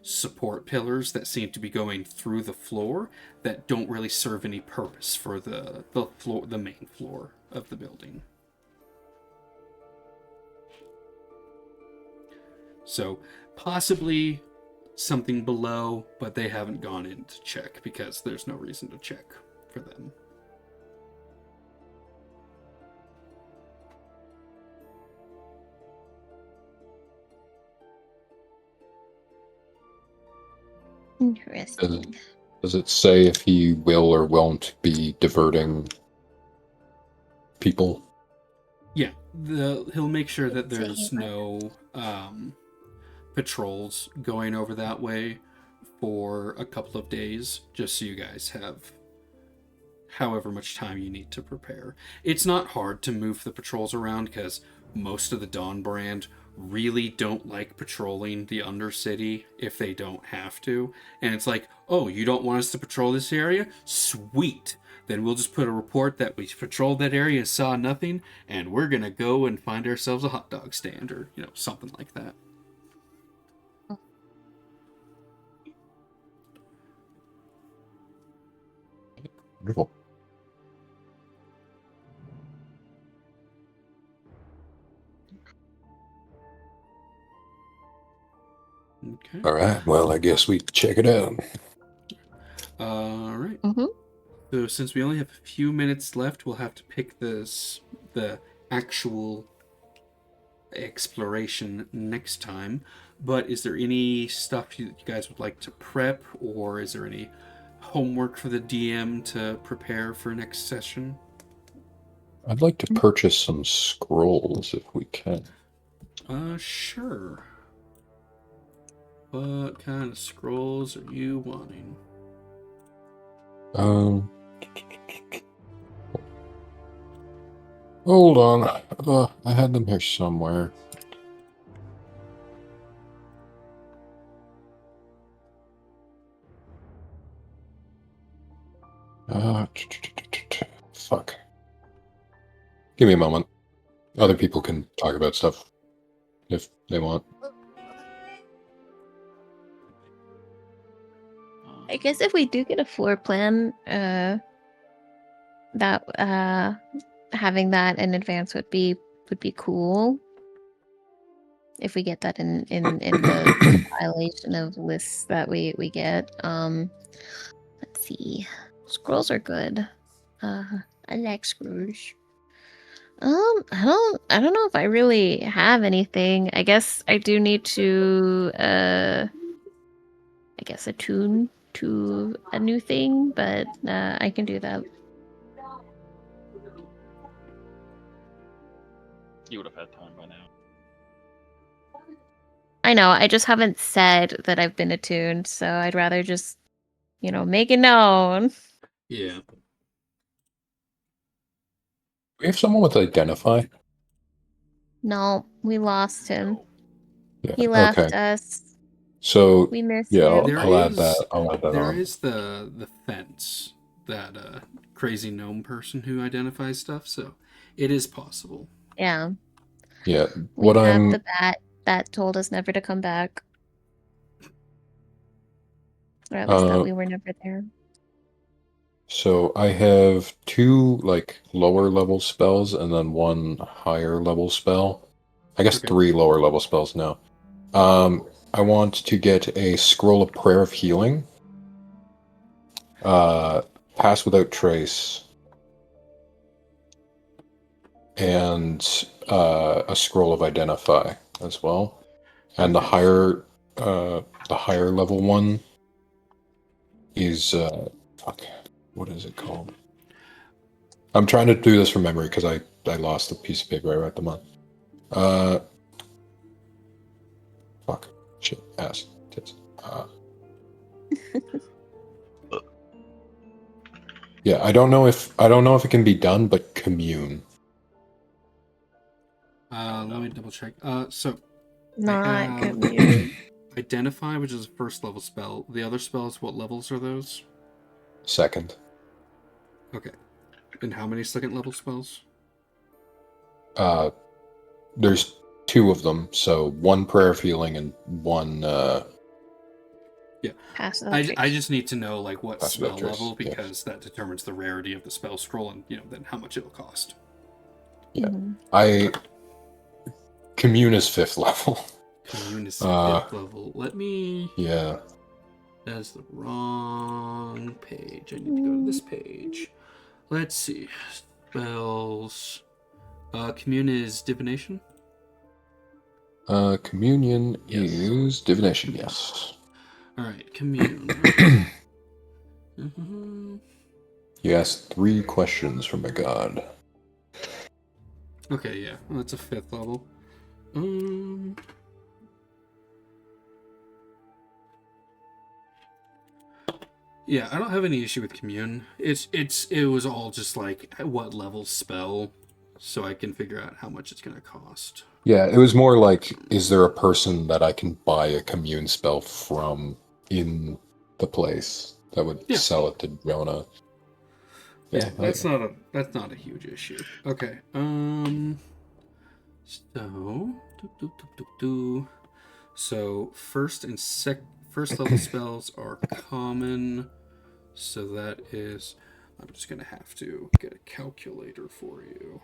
support pillars that seem to be going through the floor that don't really serve any purpose for the floor, the main floor of the building. So possibly something below, but they haven't gone in to check because there's no reason to check for them. Interesting. Does it say if he will or won't be diverting people? Yeah, he'll make sure that there's no patrols going over that way for a couple of days, just so you guys have however much time you need to prepare. It's not hard to move the patrols around because most of the Dawn Brand really don't like patrolling the Undercity if they don't have to. And it's like, oh, you don't want us to patrol this area? Sweet. Then we'll just put a report that we patrolled that area and saw nothing, and we're going to go and find ourselves a hot dog stand or, something like that. Wonderful. Okay. All right. Well, I guess we check it out. All right. Mm-hmm. So since we only have a few minutes left, we'll have to pick the actual exploration next time. But is there any stuff you guys would like to prep, or is there any homework for the DM to prepare for next session? I'd like to purchase some scrolls if we can. Sure. What kind of scrolls are you wanting? Hold on. I had them here somewhere. Fuck. Give me a moment. Other people can talk about stuff if they want. I guess if we do get a floor plan, that having that in advance would be cool. If we get that in the compilation of lists that we get. Let's see. Scrolls are good. I like scrolls. I don't know if I really have anything. I guess I do need to I guess attune to a new thing, but I can do that. You would have had time by now. I know, I just haven't said that I've been attuned, so I'd rather just, make it known. Yeah. We have someone with identify. No, we lost him. Yeah. He left Okay. us. So We missed yeah, him. I'll add that. I'll add that There on. is the fence, that crazy gnome person who identifies stuff, so it is possible. Yeah. Yeah. We What have I'm the bat that told us never to come back. Or at least that we were never there. So I have 2 like lower level spells and then 1 higher level spell. I guess Okay. 3 lower level spells now. I want to get a scroll of prayer of healing. Pass without trace. And a scroll of identify as well. And Okay. the higher level one is what is it called? I'm trying to do this from memory because I lost the piece of paper I wrote them on. Fuck. Shit. Ass. Tits. Yeah, I don't know if it can be done, but commune. Let me double check. So Not I have commune. identify, which is a first level spell. The other spells, what levels are those? Second. Okay. And how many second level spells? There's 2 of them, so 1 prayer of healing and 1 Yeah. Pass without I trace. just need to know like what Pass without spell trace, level, yes. because that determines the rarity of the spell scroll and then how much it'll cost. Yeah. Mhm. Commune is 5th level. Commune is 5th level. Let me. Yeah. That's the wrong page. I need to go to this page. Let's see. Spells. Commune is divination. Communion Yes. is divination, yes. Alright, commune. You asked 3 questions from a god. Okay, yeah. Well, that's a 5th level. Yeah, I don't have any issue with commune. It was all just like what level spell, so I can figure out how much it's gonna cost. Yeah, it was more like, is there a person that I can buy a commune spell from in the place that would sell it to Jonah? Yeah, that's not a huge issue. Okay. So first level spells are common. So that is, I'm just gonna have to get a calculator for you.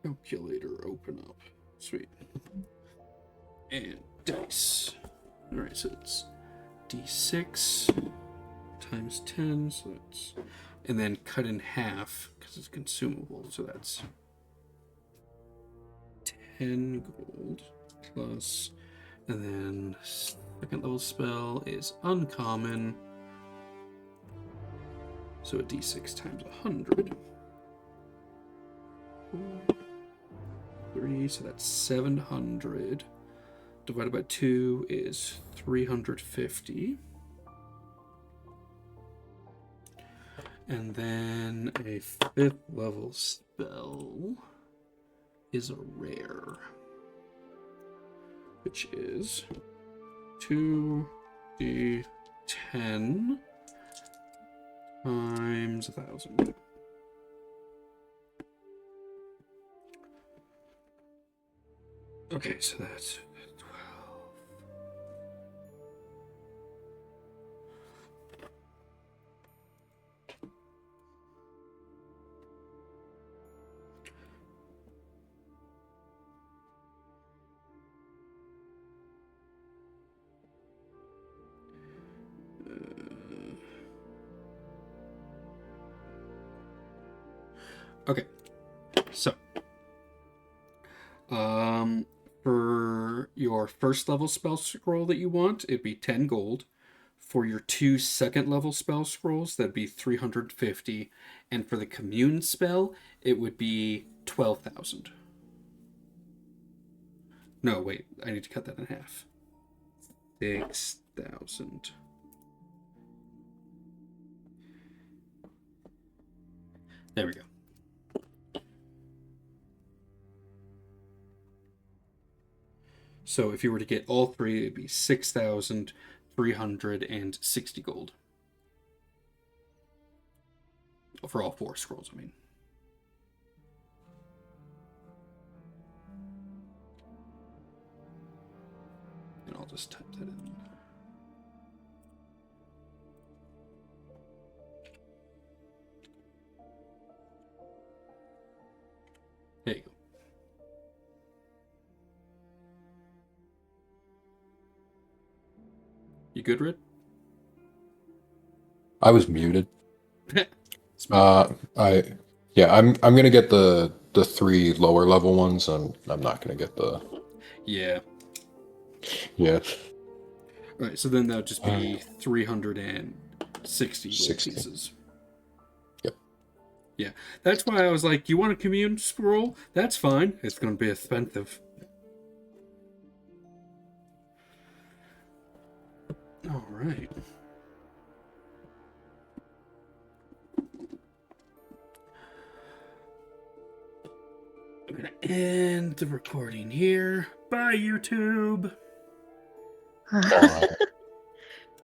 Calculator open up. Sweet. And dice. Alright, so it's d6 times 10, so that's... And then cut in half, because it's consumable, so that's 10 gold plus... And then second level spell is uncommon, so a d6 times 100. 3, so that's 700. Divided by 2 is 350. And then a 5th level spell is a rare, which is 2d10 times 1,000. Okay, so that's 12. Okay, so for your first level spell scroll that you want, it'd be 10 gold. For your 2 second level spell scrolls, that'd be 350. And for the commune spell, it would be 12,000. No, wait, I need to cut that in half. 6,000. There we go. So if you were to get all three, it'd be 6,360 gold. For all 4 scrolls, I mean. And I'll just type that in. There you go. You good, Red? I was muted. I'm gonna get the 3 lower level ones, and I'm not gonna get the... Yeah. Yeah. All right, so then that would just be 360 gold 60. pieces. Yep. Yeah, that's why I was like, you want a commune scroll? That's fine. It's going to be expensive. All right. I'm going to end the recording here. Bye, YouTube. All right.